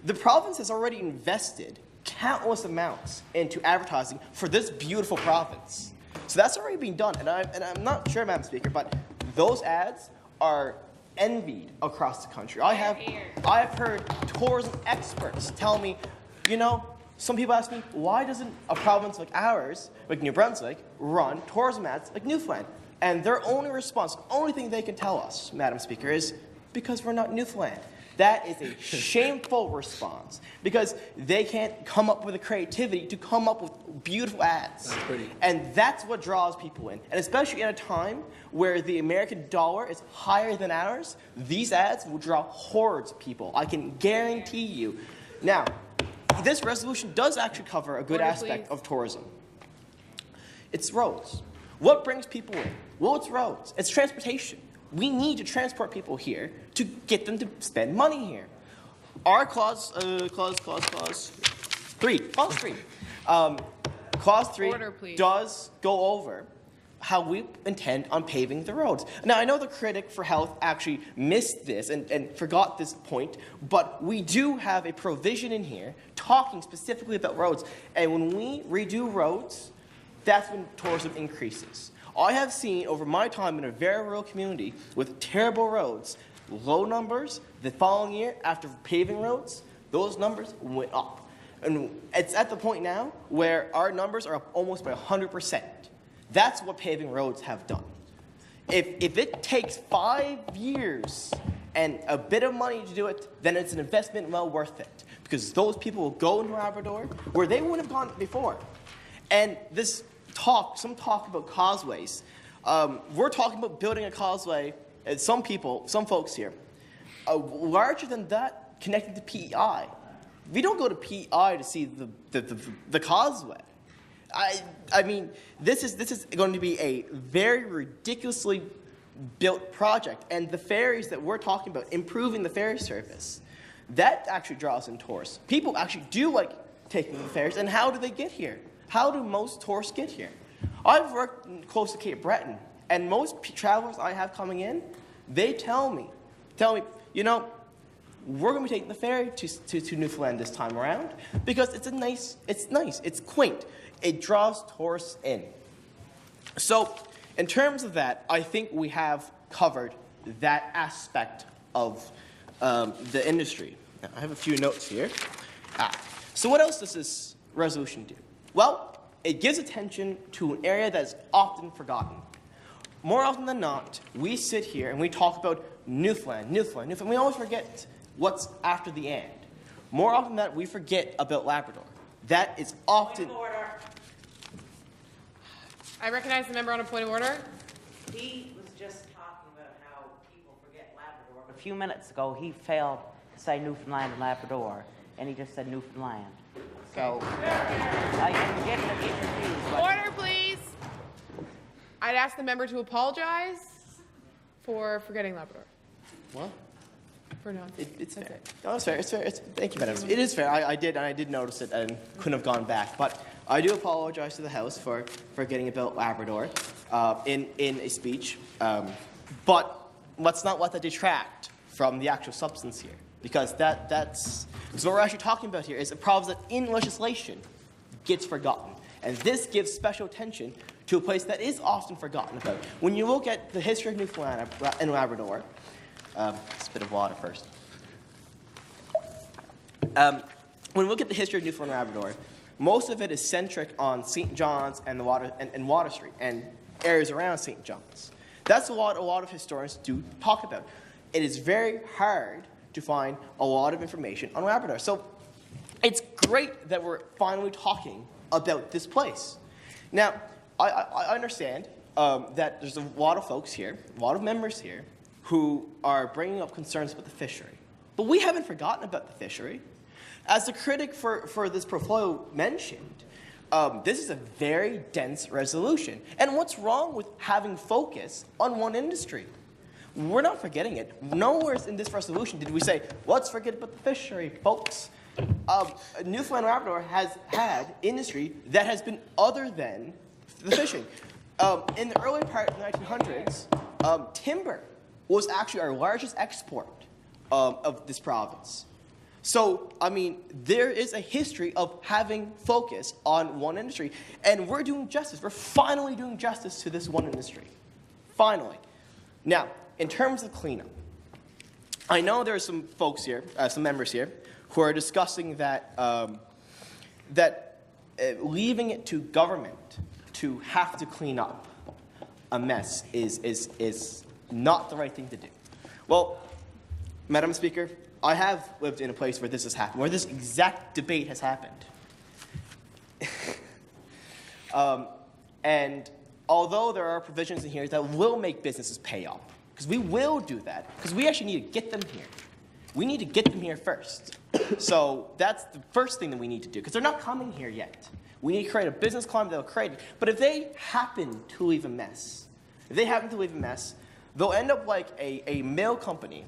the province has already invested countless amounts into advertising for this beautiful province. So that's already being done, and I'm not sure, Madam Speaker, but those ads are envied across the country. I have heard tourism experts tell me, you know, some people ask me, why doesn't a province like ours, like New Brunswick, run tourism ads like Newfoundland? And their only response, the only thing they can tell us, Madam Speaker, is because we're not Newfoundland. That is a shameful response because they can't come up with the creativity to come up with beautiful ads. And that's what draws people in. And especially in a time where the American dollar is higher than ours, these ads will draw hordes of people. I can guarantee you. Now, this resolution does actually cover a good aspect of tourism. It's roads. What brings people in? Well, it's roads. It's transportation. We need to transport people here to get them to spend money here. Our clause 3 does go over how we intend on paving the roads. Now, I know the critic for health actually missed this and forgot this point, but we do have a provision in here talking specifically about roads. And when we redo roads, that's when tourism increases. I have seen over my time in a very rural community with terrible roads, low numbers. The following year, after paving roads, those numbers went up. And it's at the point now where our numbers are up almost by 100%. That's what paving roads have done. If it takes 5 years and a bit of money to do it, then it's an investment well worth it. Because those people will go into Labrador where they wouldn't have gone before. And this some talk about causeways. We're talking about building a causeway, and some folks here, larger than that, connected to PEI. We don't go to PEI to see the causeway. I mean, this is going to be a very ridiculously built project, and the ferries that we're talking about, improving the ferry service, that actually draws in tourists. People actually do like taking the ferries, and how do they get here? How do most tourists get here? I've worked close to Cape Breton, and most travelers I have coming in, they tell me, you know, we're going to be taking the ferry to Newfoundland this time around because it's nice, it's quaint. It draws tourists in. So, in terms of that, I think we have covered that aspect of the industry. Now, I have a few notes here. So what else does this resolution do? Well, it gives attention to an area that is often forgotten. More often than not, we sit here and we talk about Newfoundland. We always forget what's after the and. More often than that, we forget about Labrador. That is often... Point of order. I recognize the member on a point of order. He was just talking about how people forget Labrador. A few minutes ago, he failed to say Newfoundland and Labrador, and he just said Newfoundland. So, I can get the confused. Order, please. I'd ask the member to apologize for forgetting Labrador. What? For not. It's fair. No, it's fair. It's fair. Thank you, Madam. It is fair. I did notice it and couldn't have gone back. But I do apologize to the House for forgetting about Labrador in a speech. But let's not let that detract from the actual substance here, because that's what we're actually talking about here is a problem that in legislation gets forgotten, and this gives special attention to a place that is often forgotten about. When you look at the history of Newfoundland and Labrador, just a bit of water first. When we look at the history of Newfoundland and Labrador, most of it is centric on St. John's and Water Street and areas around St. John's. That's what a lot of historians do talk about. it is very hard to find a lot of information on Labrador. So it's great that we're finally talking about this place. Now, I understand that there's a lot of folks here, a lot of members here, who are bringing up concerns about the fishery. But we haven't forgotten about the fishery. As the critic for this portfolio mentioned, this is a very dense resolution. And what's wrong with having focus on one industry? We're not forgetting it. Nowhere in this resolution did we say, let's forget about the fishery, folks. Newfoundland and Labrador has had industry that has been other than the fishing. In the early part of the 1900s, timber was actually our largest export of this province. So, I mean, there is a history of having focus on one industry, and we're doing justice. We're finally doing justice to this one industry. Finally. Now, in terms of cleanup, I know there are some folks here, some members here, who are discussing that leaving it to government to have to clean up a mess is not the right thing to do. Well, Madam Speaker, I have lived in a place where this has happened, where this exact debate has happened. And although there are provisions in here that will make businesses pay up, because we will do that, because we actually need to get them here. We need to get them here first. So that's the first thing that we need to do, because they're not coming here yet. We need to create a business climate that will create it. But if they happen to leave a mess, they'll end up like a mail company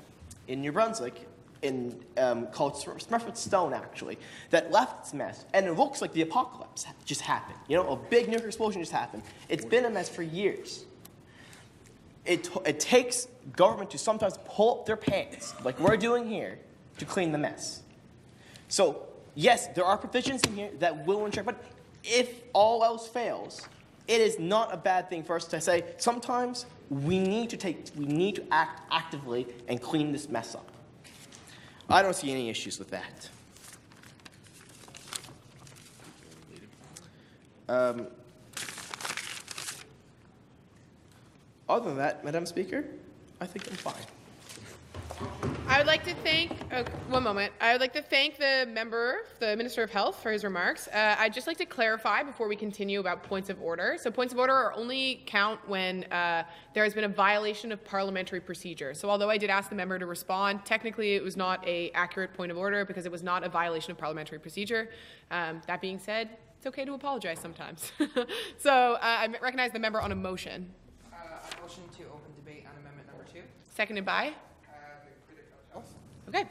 in New Brunswick called Smurfit Stone, actually, that left its mess. And it looks like the apocalypse just happened. You know, a big nuclear explosion just happened. It's been a mess for years. It takes government to sometimes pull up their pants, like we're doing here, to clean the mess. So, yes, there are provisions in here that will ensure, but if all else fails, it is not a bad thing for us to say, sometimes we need to act actively and clean this mess up. I don't see any issues with that. Other than that, Madam Speaker, I think I'm fine. I would like to thank, one moment. I would like to thank the Minister of Health, for his remarks. I'd just like to clarify before we continue about points of order. So points of order are only count when there has been a violation of parliamentary procedure. So although I did ask the member to respond, technically it was not an accurate point of order because it was not a violation of parliamentary procedure. That being said, it's okay to apologize sometimes. So I recognize the member on a motion. A motion to open debate on amendment number 2. Seconded by? Okay.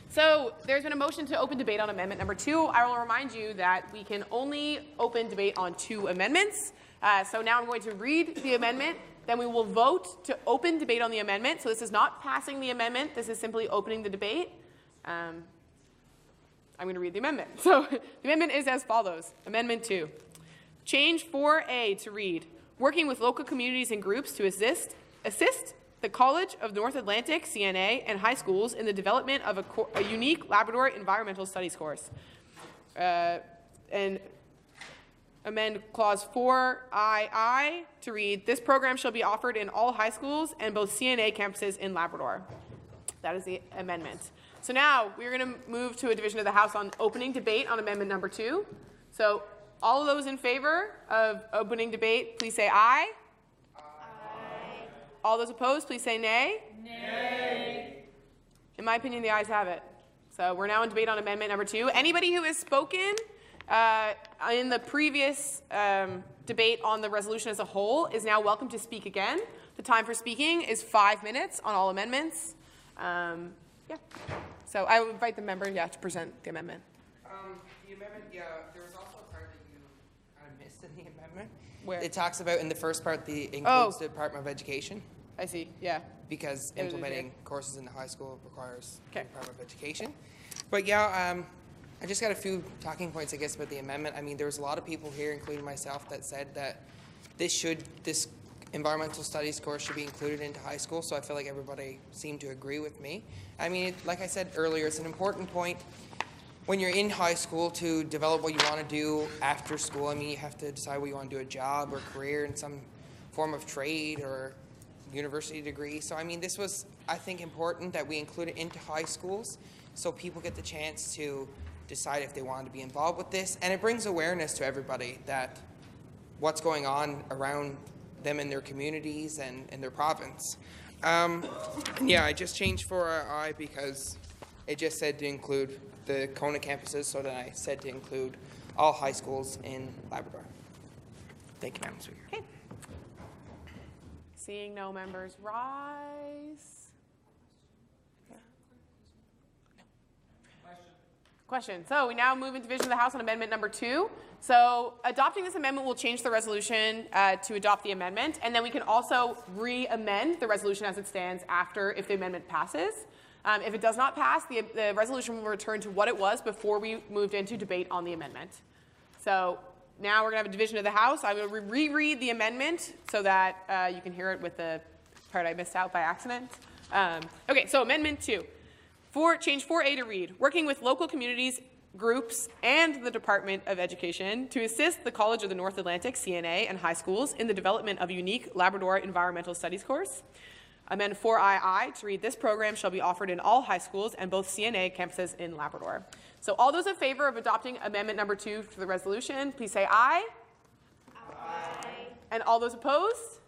So there's been a motion to open debate on amendment number 2. I will remind you that we can only open debate on 2 amendments. So now I'm going to read the amendment. Then we will vote to open debate on the amendment. So this is not passing the amendment. This is simply opening the debate. I'm going to read the amendment. So the amendment is as follows. Amendment 2. Change 4A to read, working with local communities and groups to assist the College of North Atlantic, CNA, and high schools in the development of a unique Labrador environmental studies course. And amend clause 4II to read, this program shall be offered in all high schools and both CNA campuses in Labrador. That is the amendment. So now we're going to move to a division of the House on opening debate on amendment number 2. So all of those in favor of opening debate, please say aye. All those opposed, please say nay. Nay. In my opinion, the ayes have it. So we're now in debate on amendment number 2. Anybody who has spoken in the previous debate on the resolution as a whole is now welcome to speak again. The time for speaking is 5 minutes on all amendments. Yeah. So I will invite the member, to present the amendment. The amendment, there was also a part that you kind of missed in the amendment. Where? It talks about in the first part includes the Department of Education. I see, yeah. Because implementing courses in the high school requires the Department of Education. But I just got a few talking points, I guess, about the amendment. I mean, there was a lot of people here, including myself, that said that this environmental studies course should be included into high school, so I feel like everybody seemed to agree with me. I mean, like I said earlier, it's an important point when you're in high school to develop what you want to do after school. I mean, you have to decide what you want to do, a job or career in some form of trade or university degree. So, I mean, this was I think, important that we include it into high schools so people get the chance to decide if they want to be involved with this. And it brings awareness to everybody that what's going on around them in their communities and in their province. Yeah, I just changed for I because it just said to include the Kona campuses, so then I said to include all high schools in Labrador. Thank you, Madam Speaker. Okay. Seeing no members rise. Yeah. Question. So we now move into Division of the House on Amendment number 2. So adopting this amendment will change the resolution to adopt the amendment, and then we can also re-amend the resolution as it stands after if the amendment passes. If it does not pass, the resolution will return to what it was before we moved into debate on the amendment. So now we're going to have a division of the House. I will reread the amendment so that you can hear it with the part I missed out by accident. Okay, so Amendment 2. Change 4A to read, working with local communities, groups, and the Department of Education to assist the College of the North Atlantic, CNA, and high schools in the development of a unique Labrador Environmental Studies course. Amend 4II to read, this program shall be offered in all high schools and both CNA campuses in Labrador. So all those in favor of adopting Amendment number 2 to the resolution, please say aye. Aye. And all those opposed,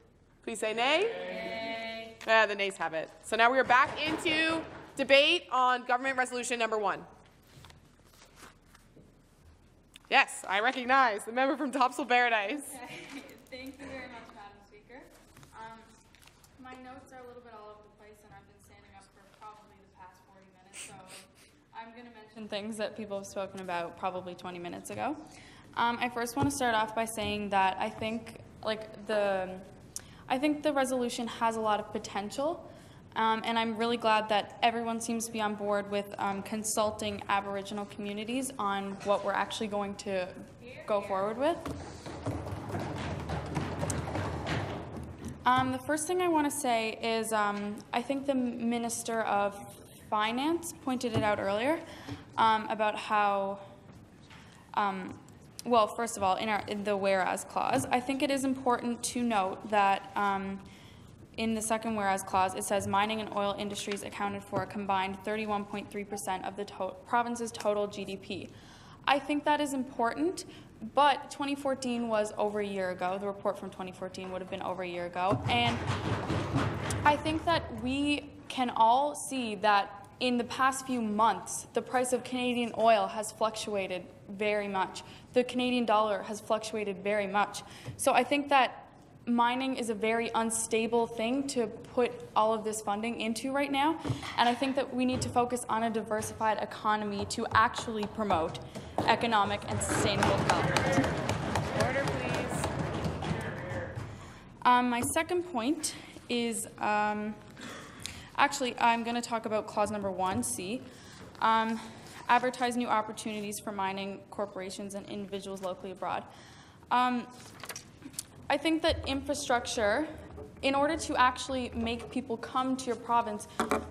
please say nay. Nay. The nays have it. So now we are back into debate on Government Resolution number 1. Yes, I recognize the member from Topsail Paradise. Okay. Thank you very much, Madam Speaker. My notes are a little bit all over the place, and I've been standing up for probably the past 40 minutes, so I'm going to mention things that people have spoken about probably 20 minutes ago. I first want to start off by saying that I think the resolution has a lot of potential. And I'm really glad that everyone seems to be on board with consulting Aboriginal communities on what we're actually going to go forward with. The first thing I want to say is I think the Minister of Finance pointed it out earlier about how, well, first of all, in the whereas clause, I think it is important to note that in the second whereas clause, it says mining and oil industries accounted for a combined 31.3% of the province's total GDP. I think that is important, but 2014 was over a year ago. The report from 2014 would have been over a year ago. And I think that we can all see that in the past few months, the price of Canadian oil has fluctuated very much. The Canadian dollar has fluctuated very much. So I think that mining is a very unstable thing to put all of this funding into right now, and I think that we need to focus on a diversified economy to actually promote economic and sustainable development. Order, please. My second point is, actually, I'm going to talk about clause number 1C. Advertise new opportunities for mining corporations and individuals locally abroad. I think that infrastructure, in order to actually make people come to your province,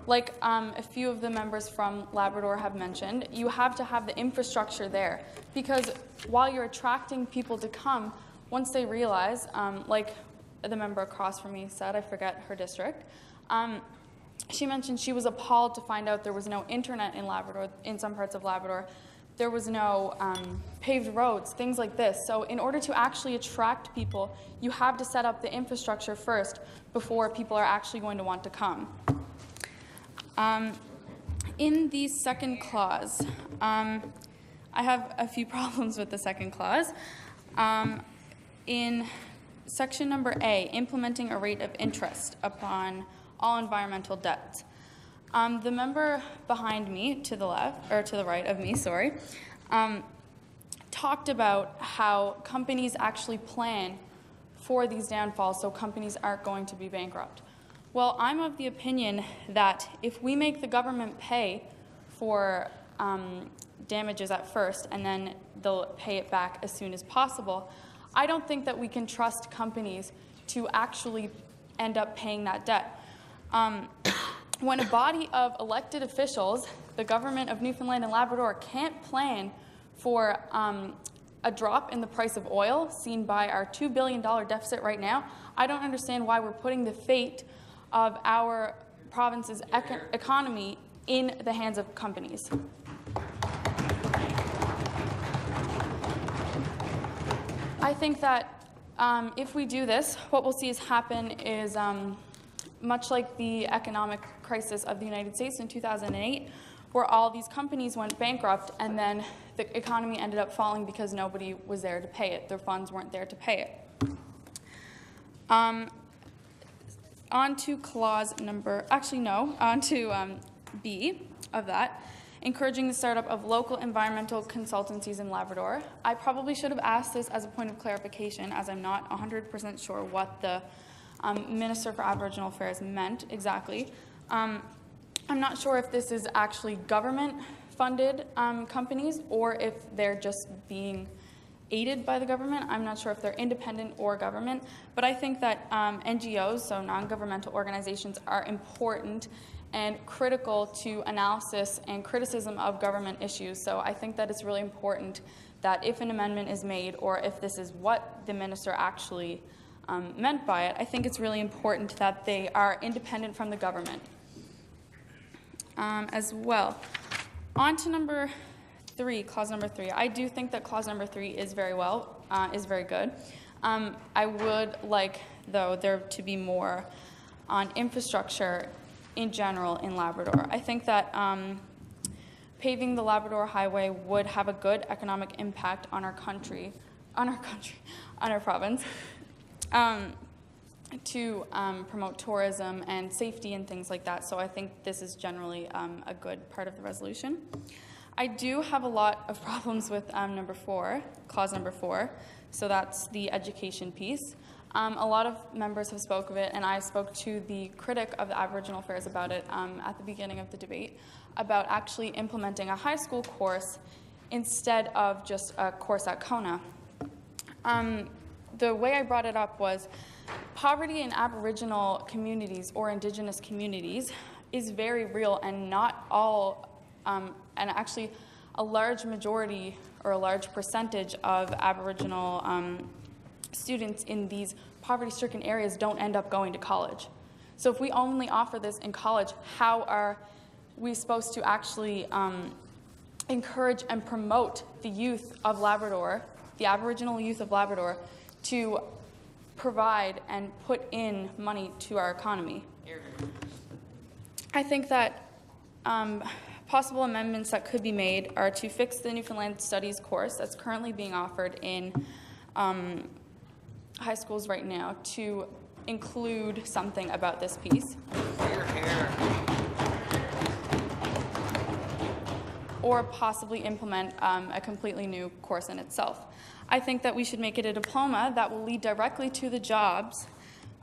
like a few of the members from Labrador have mentioned, you have to have the infrastructure there. Because while you're attracting people to come, once they realize, like the member across from me said, I forget her district, she mentioned she was appalled to find out there was no internet in Labrador, in some parts of Labrador. There was no paved roads, things like this. So in order to actually attract people, you have to set up the infrastructure first before people are actually going to want to come. In the second clause, I have a few problems with the second clause. In section number A, implementing a rate of interest upon all environmental debts. The member behind me, to the left, or to the right of me, sorry, talked about how companies actually plan for these downfalls so companies aren't going to be bankrupt. Well, I'm of the opinion that if we make the government pay for damages at first and then they'll pay it back as soon as possible, I don't think that we can trust companies to actually end up paying that debt. When a body of elected officials, the government of Newfoundland and Labrador, can't plan for a drop in the price of oil seen by our $2 billion deficit right now, I don't understand why we're putting the fate of our province's economy in the hands of companies. I think that if we do this, what we'll see is happen is much like the economic crisis of the United States in 2008, where all these companies went bankrupt and then the economy ended up falling because nobody was there to pay it. Their funds weren't there to pay it. On to clause number, actually no, on to B of that, encouraging the startup of local environmental consultancies in Labrador. I probably should have asked this as a point of clarification, as I'm not 100% sure what the Minister for Aboriginal Affairs meant exactly. I'm not sure if this is actually government-funded companies or if they're just being aided by the government. I'm not sure if they're independent or government, but I think that NGOs, so non-governmental organizations, are important and critical to analysis and criticism of government issues. So I think that it's really important that if an amendment is made, or if this is what the minister actually meant by it, I think it's really important that they are independent from the government as well. On to number 3, clause number 3. I do think that clause number 3 is very good. I would like, though, there to be more on infrastructure in general in Labrador. I think that paving the Labrador Highway would have a good economic impact on our province, to promote tourism and safety and things like that. So I think this is generally a good part of the resolution. I do have a lot of problems with number 4, clause number 4. So that's the education piece. A lot of members have spoke of it, and I spoke to the critic of the Aboriginal Affairs about it at the beginning of the debate, about actually implementing a high school course instead of just a course at Kona. The way I brought it up was poverty in Aboriginal communities or Indigenous communities is very real, and not all, and actually a large majority or a large percentage of Aboriginal students in these poverty-stricken areas don't end up going to college. So if we only offer this in college, how are we supposed to actually encourage and promote the youth of Labrador, the Aboriginal youth of Labrador, to provide and put in money to our economy? I think that possible amendments that could be made are to fix the Newfoundland Studies course that's currently being offered in high schools right now, to include something about this piece. Or possibly implement a completely new course in itself. I think that we should make it a diploma that will lead directly to the jobs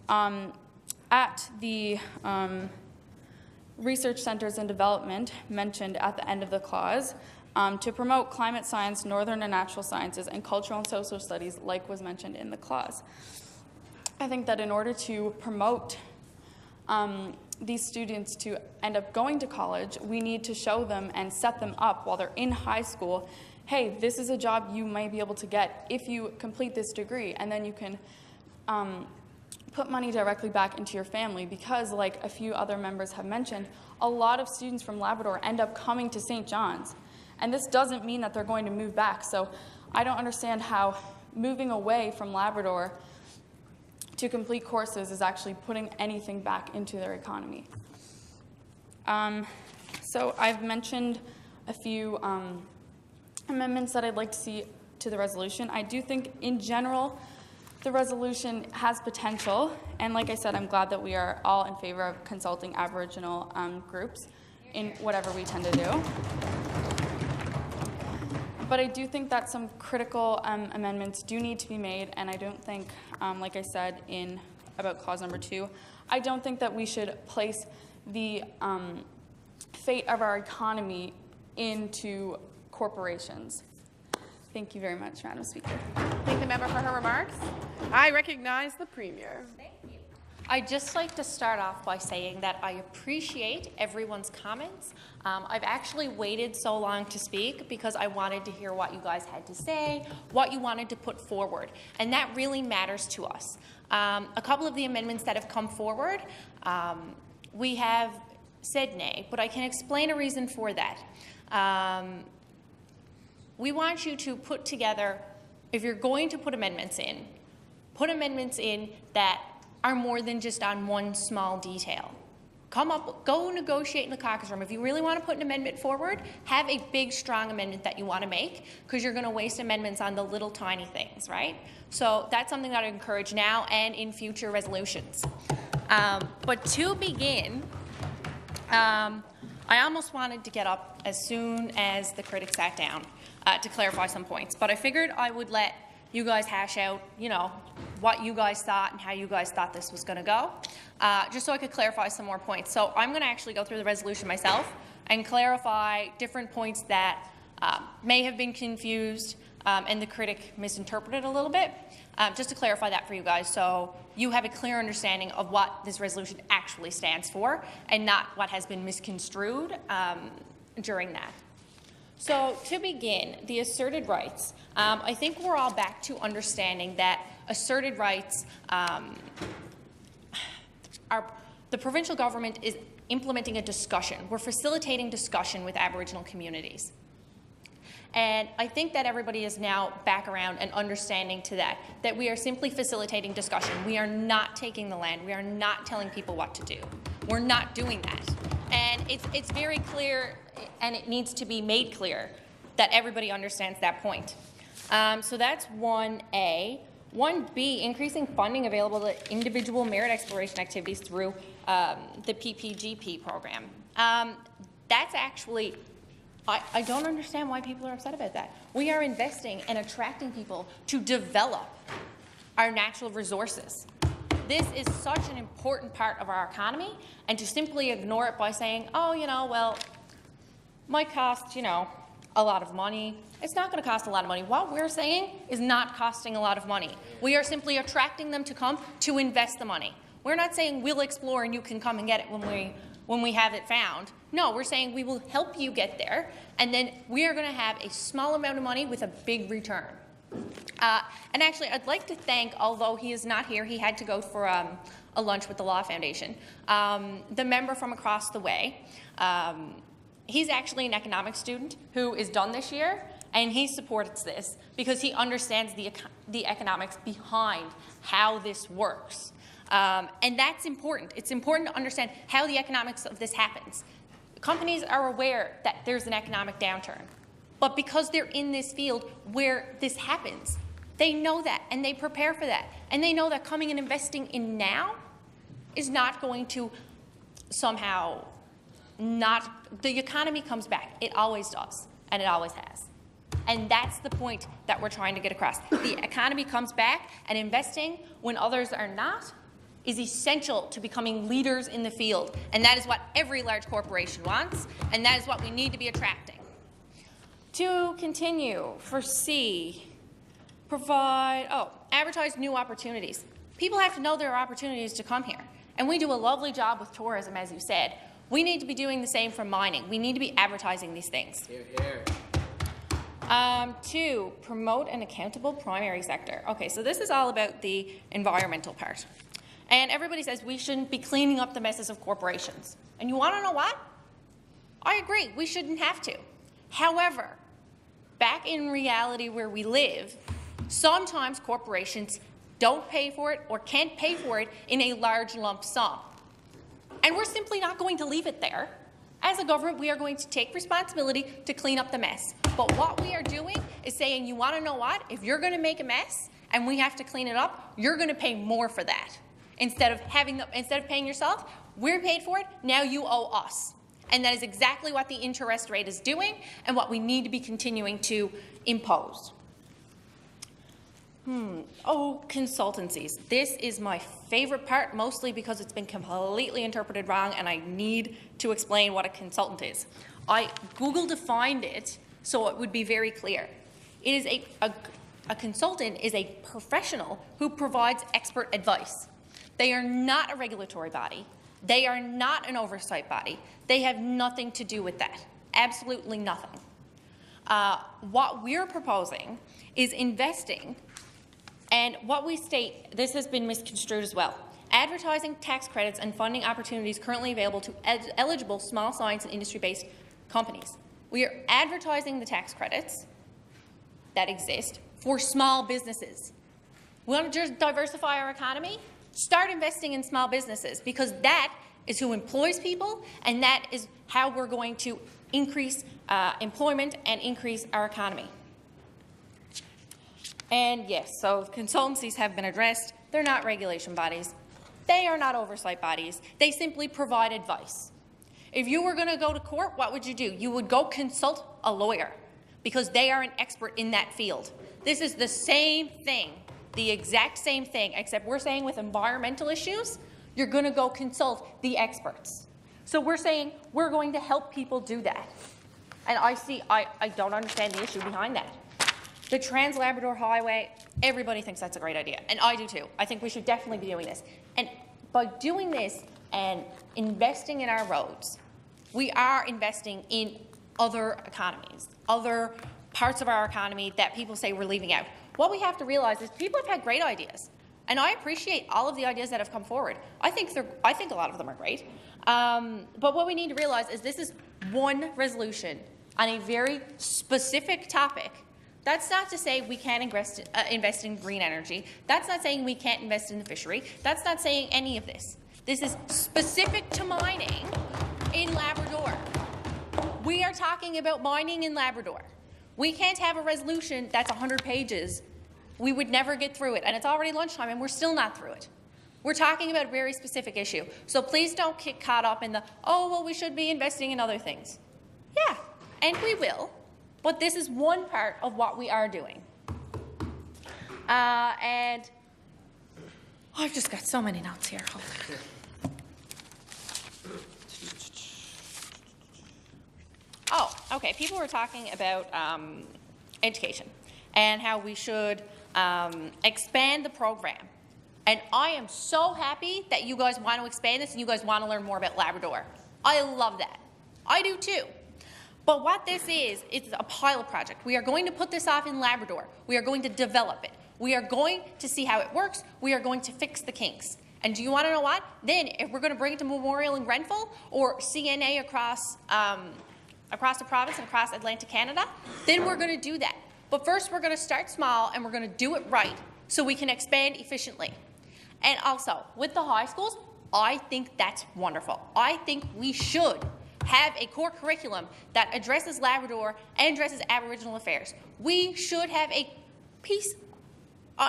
at the research centers and development mentioned at the end of the clause, to promote climate science, northern and natural sciences, and cultural and social studies, like was mentioned in the clause. I think that in order to promote these students to end up going to college, we need to show them and set them up while they're in high school. Hey, this is a job you might be able to get if you complete this degree, and then you can put money directly back into your family, because, like a few other members have mentioned, a lot of students from Labrador end up coming to St. John's. And this doesn't mean that they're going to move back. So I don't understand how moving away from Labrador to complete courses is actually putting anything back into their economy. So I've mentioned a few amendments that I'd like to see to the resolution. I do think, in general, the resolution has potential, and like I said, I'm glad that we are all in favor of consulting Aboriginal groups in whatever we tend to do. But I do think that some critical amendments do need to be made, and I don't think, like I said about clause number 2, I don't think that we should place the fate of our economy into corporations. Thank you very much, Madam Speaker. Thank the member for her remarks. I recognize the Premier. Thank you. I'd just like to start off by saying that I appreciate everyone's comments. I've actually waited so long to speak because I wanted to hear what you guys had to say, what you wanted to put forward, and that really matters to us. A couple of the amendments that have come forward, we have said nay, but I can explain a reason for that. We want you to put together, if you're going to put amendments in, put amendments in that are more than just on one small detail. Go negotiate in the caucus room. If you really want to put an amendment forward, have a big, strong amendment that you want to make, because you're going to waste amendments on the little tiny things, right? So that's something that I encourage now and in future resolutions. But to begin, I almost wanted to get up as soon as the critic sat down to clarify some points, but I figured I would let you guys hash out, what you guys thought and how you guys thought this was going to go, just so I could clarify some more points. So I'm going to actually go through the resolution myself and clarify different points that may have been confused and the critic misinterpreted a little bit, just to clarify that for you guys, so you have a clear understanding of what this resolution actually stands for and not what has been misconstrued during that. So to begin, the asserted rights, I think we're all back to understanding that asserted rights the provincial government is implementing a discussion. We're facilitating discussion with Aboriginal communities. And I think that everybody is now back around and understanding to that we are simply facilitating discussion. We are not taking the land. We are not telling people what to do. We're not doing that. And it's very clear, and it needs to be made clear, that everybody understands that point. So that's 1A. 1B, increasing funding available to individual merit exploration activities through the PPGP program. That's actually, I don't understand why people are upset about that. We are investing and attracting people to develop our natural resources. This is such an important part of our economy, and to simply ignore it by saying, oh, well, might cost, a lot of money. It's not going to cost a lot of money. What we're saying is not costing a lot of money. We are simply attracting them to come to invest the money. We're not saying we'll explore and you can come and get it when we have it found. No, we're saying we will help you get there, and then we are going to have a small amount of money with a big return. And actually, I'd like to thank, although he is not here, he had to go for a lunch with the Law Foundation, the member from across the way. He's actually an economics student who is done this year, and he supports this because he understands the economics behind how this works. And that's important. It's important to understand how the economics of this happens. Companies are aware that there's an economic downturn, but because they're in this field where this happens, they know that and they prepare for that. And they know that coming and investing in now is not going to somehow the economy comes back. It always does, and it always has. And that's the point that we're trying to get across. The economy comes back, and investing when others are not is essential to becoming leaders in the field. And that is what every large corporation wants, and that is what we need to be attracting. To continue, for C, advertise new opportunities. People have to know there are opportunities to come here. And we do a lovely job with tourism, as you said. We need to be doing the same for mining. We need to be advertising these things. Hear, hear. 2, promote an accountable primary sector. Okay, so this is all about the environmental part. And everybody says we shouldn't be cleaning up the messes of corporations. And you want to know what? I agree, we shouldn't have to. However, back in reality where we live, sometimes corporations don't pay for it or can't pay for it in a large lump sum. And we're simply not going to leave it there. As a government, we are going to take responsibility to clean up the mess. But what we are doing is saying, you want to know what? If you're going to make a mess and we have to clean it up, you're going to pay more for that. Instead of paying yourself, we're paid for it, now you owe us. And that is exactly what the interest rate is doing and what we need to be continuing to impose. Consultancies. This is my favorite part, mostly because it's been completely interpreted wrong and I need to explain what a consultant is. Google defined it so it would be very clear. It is a consultant is a professional who provides expert advice. They are not a regulatory body. They are not an oversight body. They have nothing to do with that. Absolutely nothing. What we're proposing is investing, and what we state, this has been misconstrued as well, advertising tax credits and funding opportunities currently available to eligible small science and industry-based companies. We are advertising the tax credits that exist for small businesses. We want to just diversify our economy? Start investing in small businesses, because that is who employs people, and that is how we're going to increase employment and increase our economy. And yes, so consultancies have been addressed. They're not regulation bodies. They are not oversight bodies. They simply provide advice. If you were going to go to court, what would you do? You would go consult a lawyer, because they are an expert in that field. This is the same thing, the exact same thing, except we're saying with environmental issues, you're going to go consult the experts. So we're saying we're going to help people do that. And I don't understand the issue behind that. The Trans-Labrador Highway, everybody thinks that's a great idea, and I do too. I think we should definitely be doing this. And by doing this and investing in our roads, we are investing in other economies, other parts of our economy that people say we're leaving out. What we have to realize is people have had great ideas, and I appreciate all of the ideas that have come forward. I think a lot of them are great. But what we need to realize is this is one resolution on a very specific topic. That's not to say we can't invest in green energy. That's not saying we can't invest in the fishery. That's not saying any of this. This is specific to mining in Labrador. We are talking about mining in Labrador. We can't have a resolution that's 100 pages. We would never get through it, and it's already lunchtime, and we're still not through it. We're talking about a very specific issue. So please don't get caught up in the, oh, well, we should be investing in other things. Yeah, and we will. But this is one part of what we are doing. And I've just got so many notes here. Oh, okay. People were talking about education and how we should expand the program. And I am so happy that you guys want to expand this and you guys want to learn more about Labrador. I love that. I do too. But what this is, it's a pilot project. We are going to put this off in Labrador. We are going to develop it. We are going to see how it works. We are going to fix the kinks. And do you want to know what? Then, if we're going to bring it to Memorial in Grenfell or CNA across the province and across Atlantic Canada, then we're going to do that. But first, we're going to start small and we're going to do it right so we can expand efficiently. And also, with the high schools, I think that's wonderful. I think we should have a core curriculum that addresses Labrador and addresses Aboriginal affairs. We should have an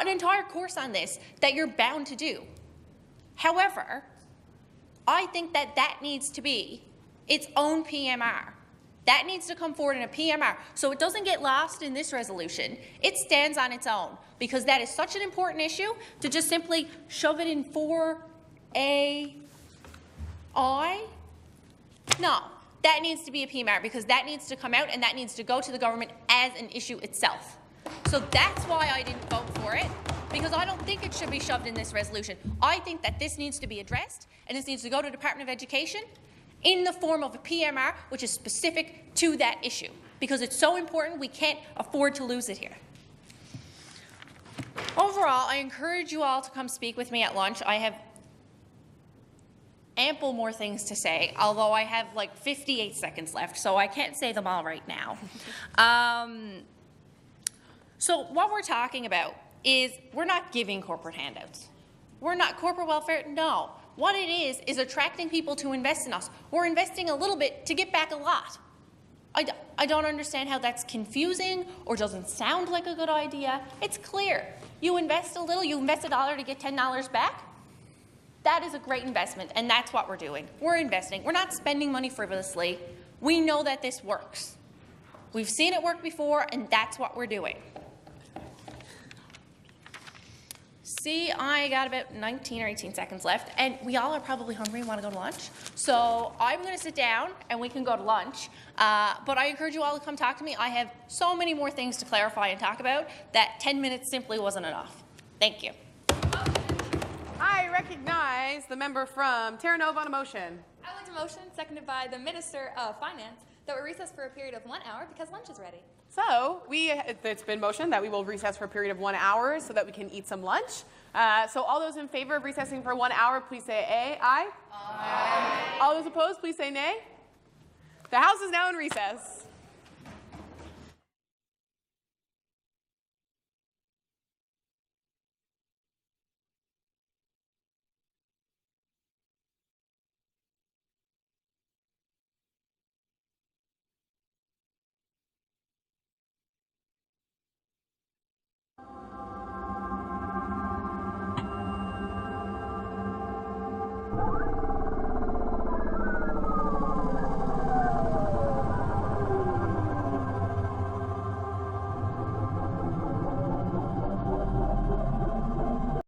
entire course on this that you're bound to do. However, I think that needs to be its own PMR. That needs to come forward in a PMR, so it doesn't get lost in this resolution. It stands on its own, because that is such an important issue to just simply shove it in 4AI. No, that needs to be a PMR, because that needs to come out and that needs to go to the government as an issue itself. So that's why I didn't vote for it, because I don't think it should be shoved in this resolution. I think that this needs to be addressed, and this needs to go to the Department of Education in the form of a PMR, which is specific to that issue, because it's so important we can't afford to lose it here. Overall, I encourage you all to come speak with me at lunch. I have ample more things to say, although I have like 58 seconds left, so I can't say them all right now. So what we're talking about is we're not giving corporate handouts. We're not corporate welfare, no. What it is attracting people to invest in us. We're investing a little bit to get back a lot. I don't understand how that's confusing or doesn't sound like a good idea. It's clear. You invest a little, you invest $1 to get $10 back. That is a great investment, and that's what we're doing. We're investing. We're not spending money frivolously. We know that this works. We've seen it work before, and that's what we're doing. See, I got about 19 or 18 seconds left, and we all are probably hungry and want to go to lunch. So I'm going to sit down, and we can go to lunch. But I encourage you all to come talk to me. I have so many more things to clarify and talk about that 10 minutes simply wasn't enough. Thank you. I recognize the member from Terra Nova on a motion. I would like a motion, seconded by the Minister of Finance, that we recess for a period of 1 hour because lunch is ready. So it's been motioned that we will recess for a period of 1 hour so that we can eat some lunch. So all those in favor of recessing for 1 hour, please say aye. Aye. All those opposed, please say nay. The House is now in recess.